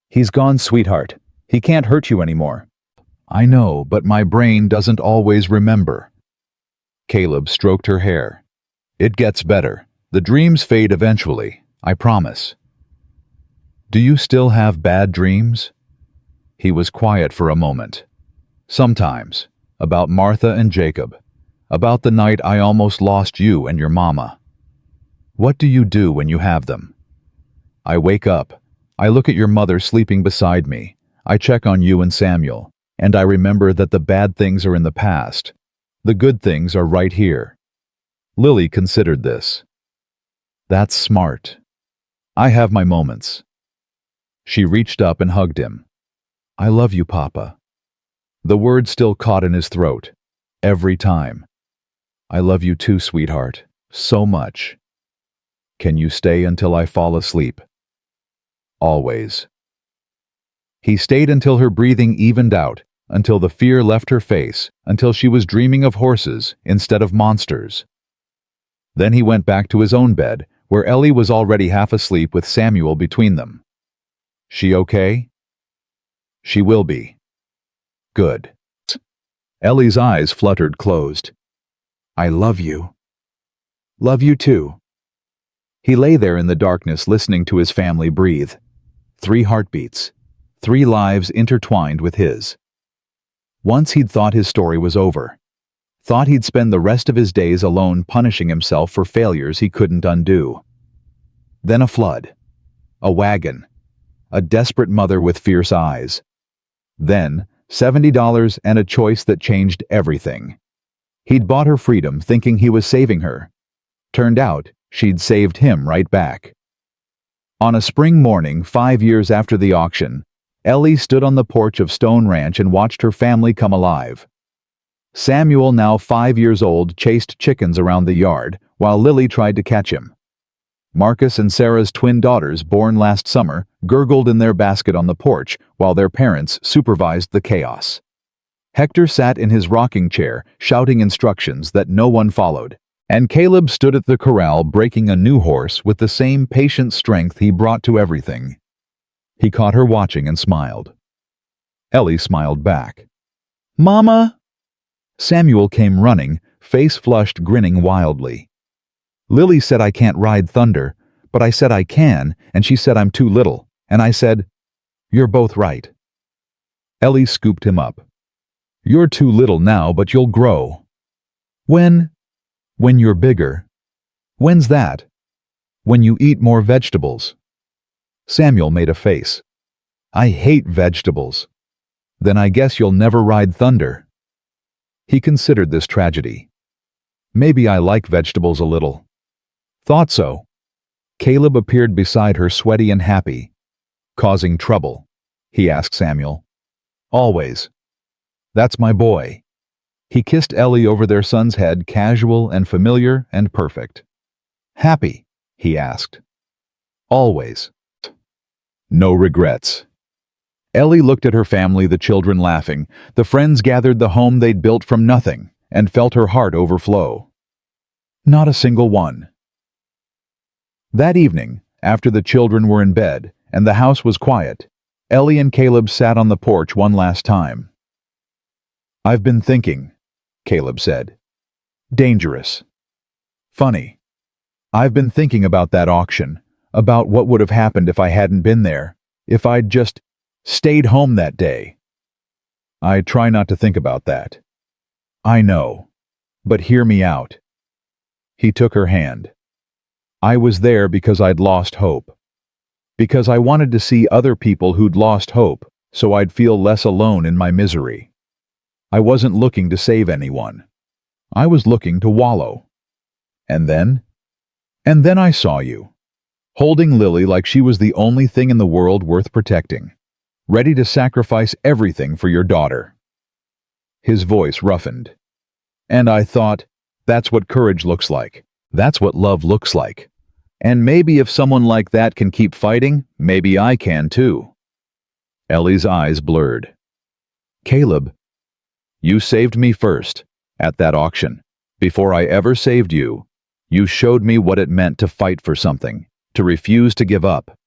He's gone, sweetheart. He can't hurt you anymore. I know, but my brain doesn't always remember. Caleb stroked her hair. It gets better. The dreams fade eventually, I promise. Do you still have bad dreams? He was quiet for a moment. Sometimes, about Martha and Jacob, about the night I almost lost you and your mama. What do you do when you have them? I wake up, I look at your mother sleeping beside me, I check on you and Samuel, and I remember that the bad things are in the past. The good things are right here. Lily considered this. That's smart. I have my moments. She reached up and hugged him. I love you, Papa. The word still caught in his throat. Every time. I love you too, sweetheart. So much. Can you stay until I fall asleep? Always. He stayed until her breathing evened out, until the fear left her face, until she was dreaming of horses instead of monsters. Then he went back to his own bed, where Ellie was already half asleep with Samuel between them. She okay? She will be. Good. Ellie's eyes fluttered closed. I love you. Love you too. He lay there in the darkness listening to his family breathe. 3 heartbeats. 3 lives intertwined with his. Once he'd thought his story was over. Thought he'd spend the rest of his days alone punishing himself for failures he couldn't undo. Then a flood. A wagon. A desperate mother with fierce eyes. Then, $70 and a choice that changed everything. He'd bought her freedom thinking he was saving her. Turned out, she'd saved him right back. On a spring morning 5 years after the auction, Ellie stood on the porch of Stone Ranch and watched her family come alive. Samuel, now 5 years old, chased chickens around the yard, while Lily tried to catch him. Marcus and Sarah's twin daughters, born last summer, gurgled in their basket on the porch, while their parents supervised the chaos. Hector sat in his rocking chair, shouting instructions that no one followed, and Caleb stood at the corral breaking a new horse with the same patient strength he brought to everything. He caught her watching and smiled. Ellie smiled back. Mama! Samuel came running, face flushed, grinning wildly. Lily said I can't ride Thunder, but I said I can, and she said I'm too little, and I said, you're both right. Ellie scooped him up. You're too little now, but you'll grow. When you're bigger. When's that? When you eat more vegetables. Samuel made a face. I hate vegetables. Then I guess you'll never ride Thunder. He considered this tragedy. Maybe I like vegetables a little. Thought so. Caleb appeared beside her, sweaty and happy. Causing trouble? He asked Samuel. Always. That's my boy. He kissed Ellie over their son's head, casual and familiar and perfect. Happy? He asked. Always. No regrets. Ellie looked at her family, the children laughing, the friends gathered, the home they'd built from nothing, and felt her heart overflow. Not a single one. That evening, after the children were in bed and the house was quiet, Ellie and Caleb sat on the porch one last time. I've been thinking, Caleb said. Dangerous. Funny. I've been thinking about that auction, about what would have happened if I hadn't been there, if I'd just stayed home that day. I try not to think about that. I know, but hear me out. He took her hand. I was there because I'd lost hope. Because I wanted to see other people who'd lost hope, so I'd feel less alone in my misery. I wasn't looking to save anyone. I was looking to wallow. And then I saw you, holding Lily like she was the only thing in the world worth protecting, ready to sacrifice everything for your daughter. His voice roughened. And I thought, that's what courage looks like. That's what love looks like. And maybe if someone like that can keep fighting, maybe I can too. Ellie's eyes blurred. Caleb, you saved me first, at that auction, Before I ever saved you, you showed me what it meant to fight for something, to refuse to give up."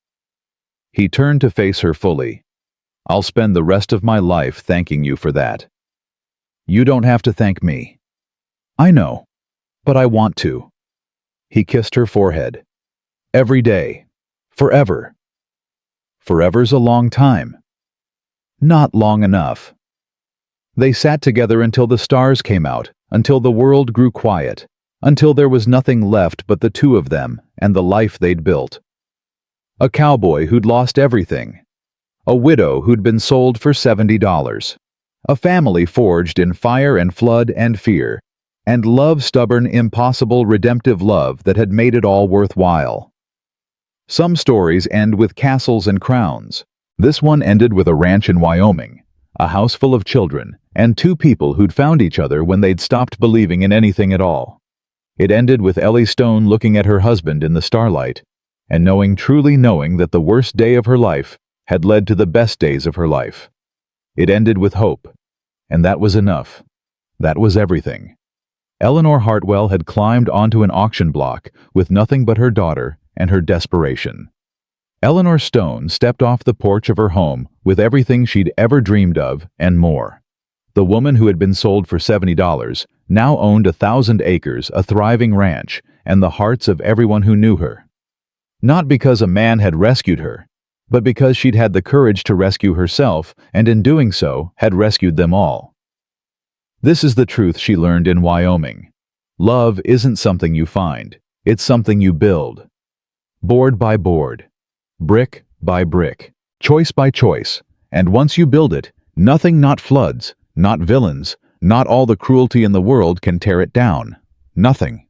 He turned to face her fully. "I'll spend the rest of my life thanking you for that." "You don't have to thank me." "I know, but I want to." He kissed her forehead. "Every day. Forever." "Forever's a long time." "Not long enough." They sat together until the stars came out, until the world grew quiet, until there was nothing left but the two of them and the life they'd built. A cowboy who'd lost everything. A widow who'd been sold for $70. A family forged in fire and flood and fear, and love, stubborn, impossible, redemptive love that had made it all worthwhile. Some stories end with castles and crowns. This one ended with a ranch in Wyoming, a house full of children, and two people who'd found each other when they'd stopped believing in anything at all. It ended with Ellie Stone looking at her husband in the starlight, and truly knowing that the worst day of her life had led to the best days of her life. It ended with hope, and that was enough. That was everything. Eleanor Hartwell had climbed onto an auction block with nothing but her daughter and her desperation. Eleanor Stone stepped off the porch of her home with everything she'd ever dreamed of and more. The woman who had been sold for $70 now owned 1,000 acres, a thriving ranch, and the hearts of everyone who knew her. Not because a man had rescued her, but because she'd had the courage to rescue herself, and in doing so had rescued them all. This is the truth she learned in Wyoming. Love isn't something you find, it's something you build. Board by board, brick by brick, choice by choice, and once you build it, nothing, not floods, not villains, not all the cruelty in the world can tear it down. Nothing.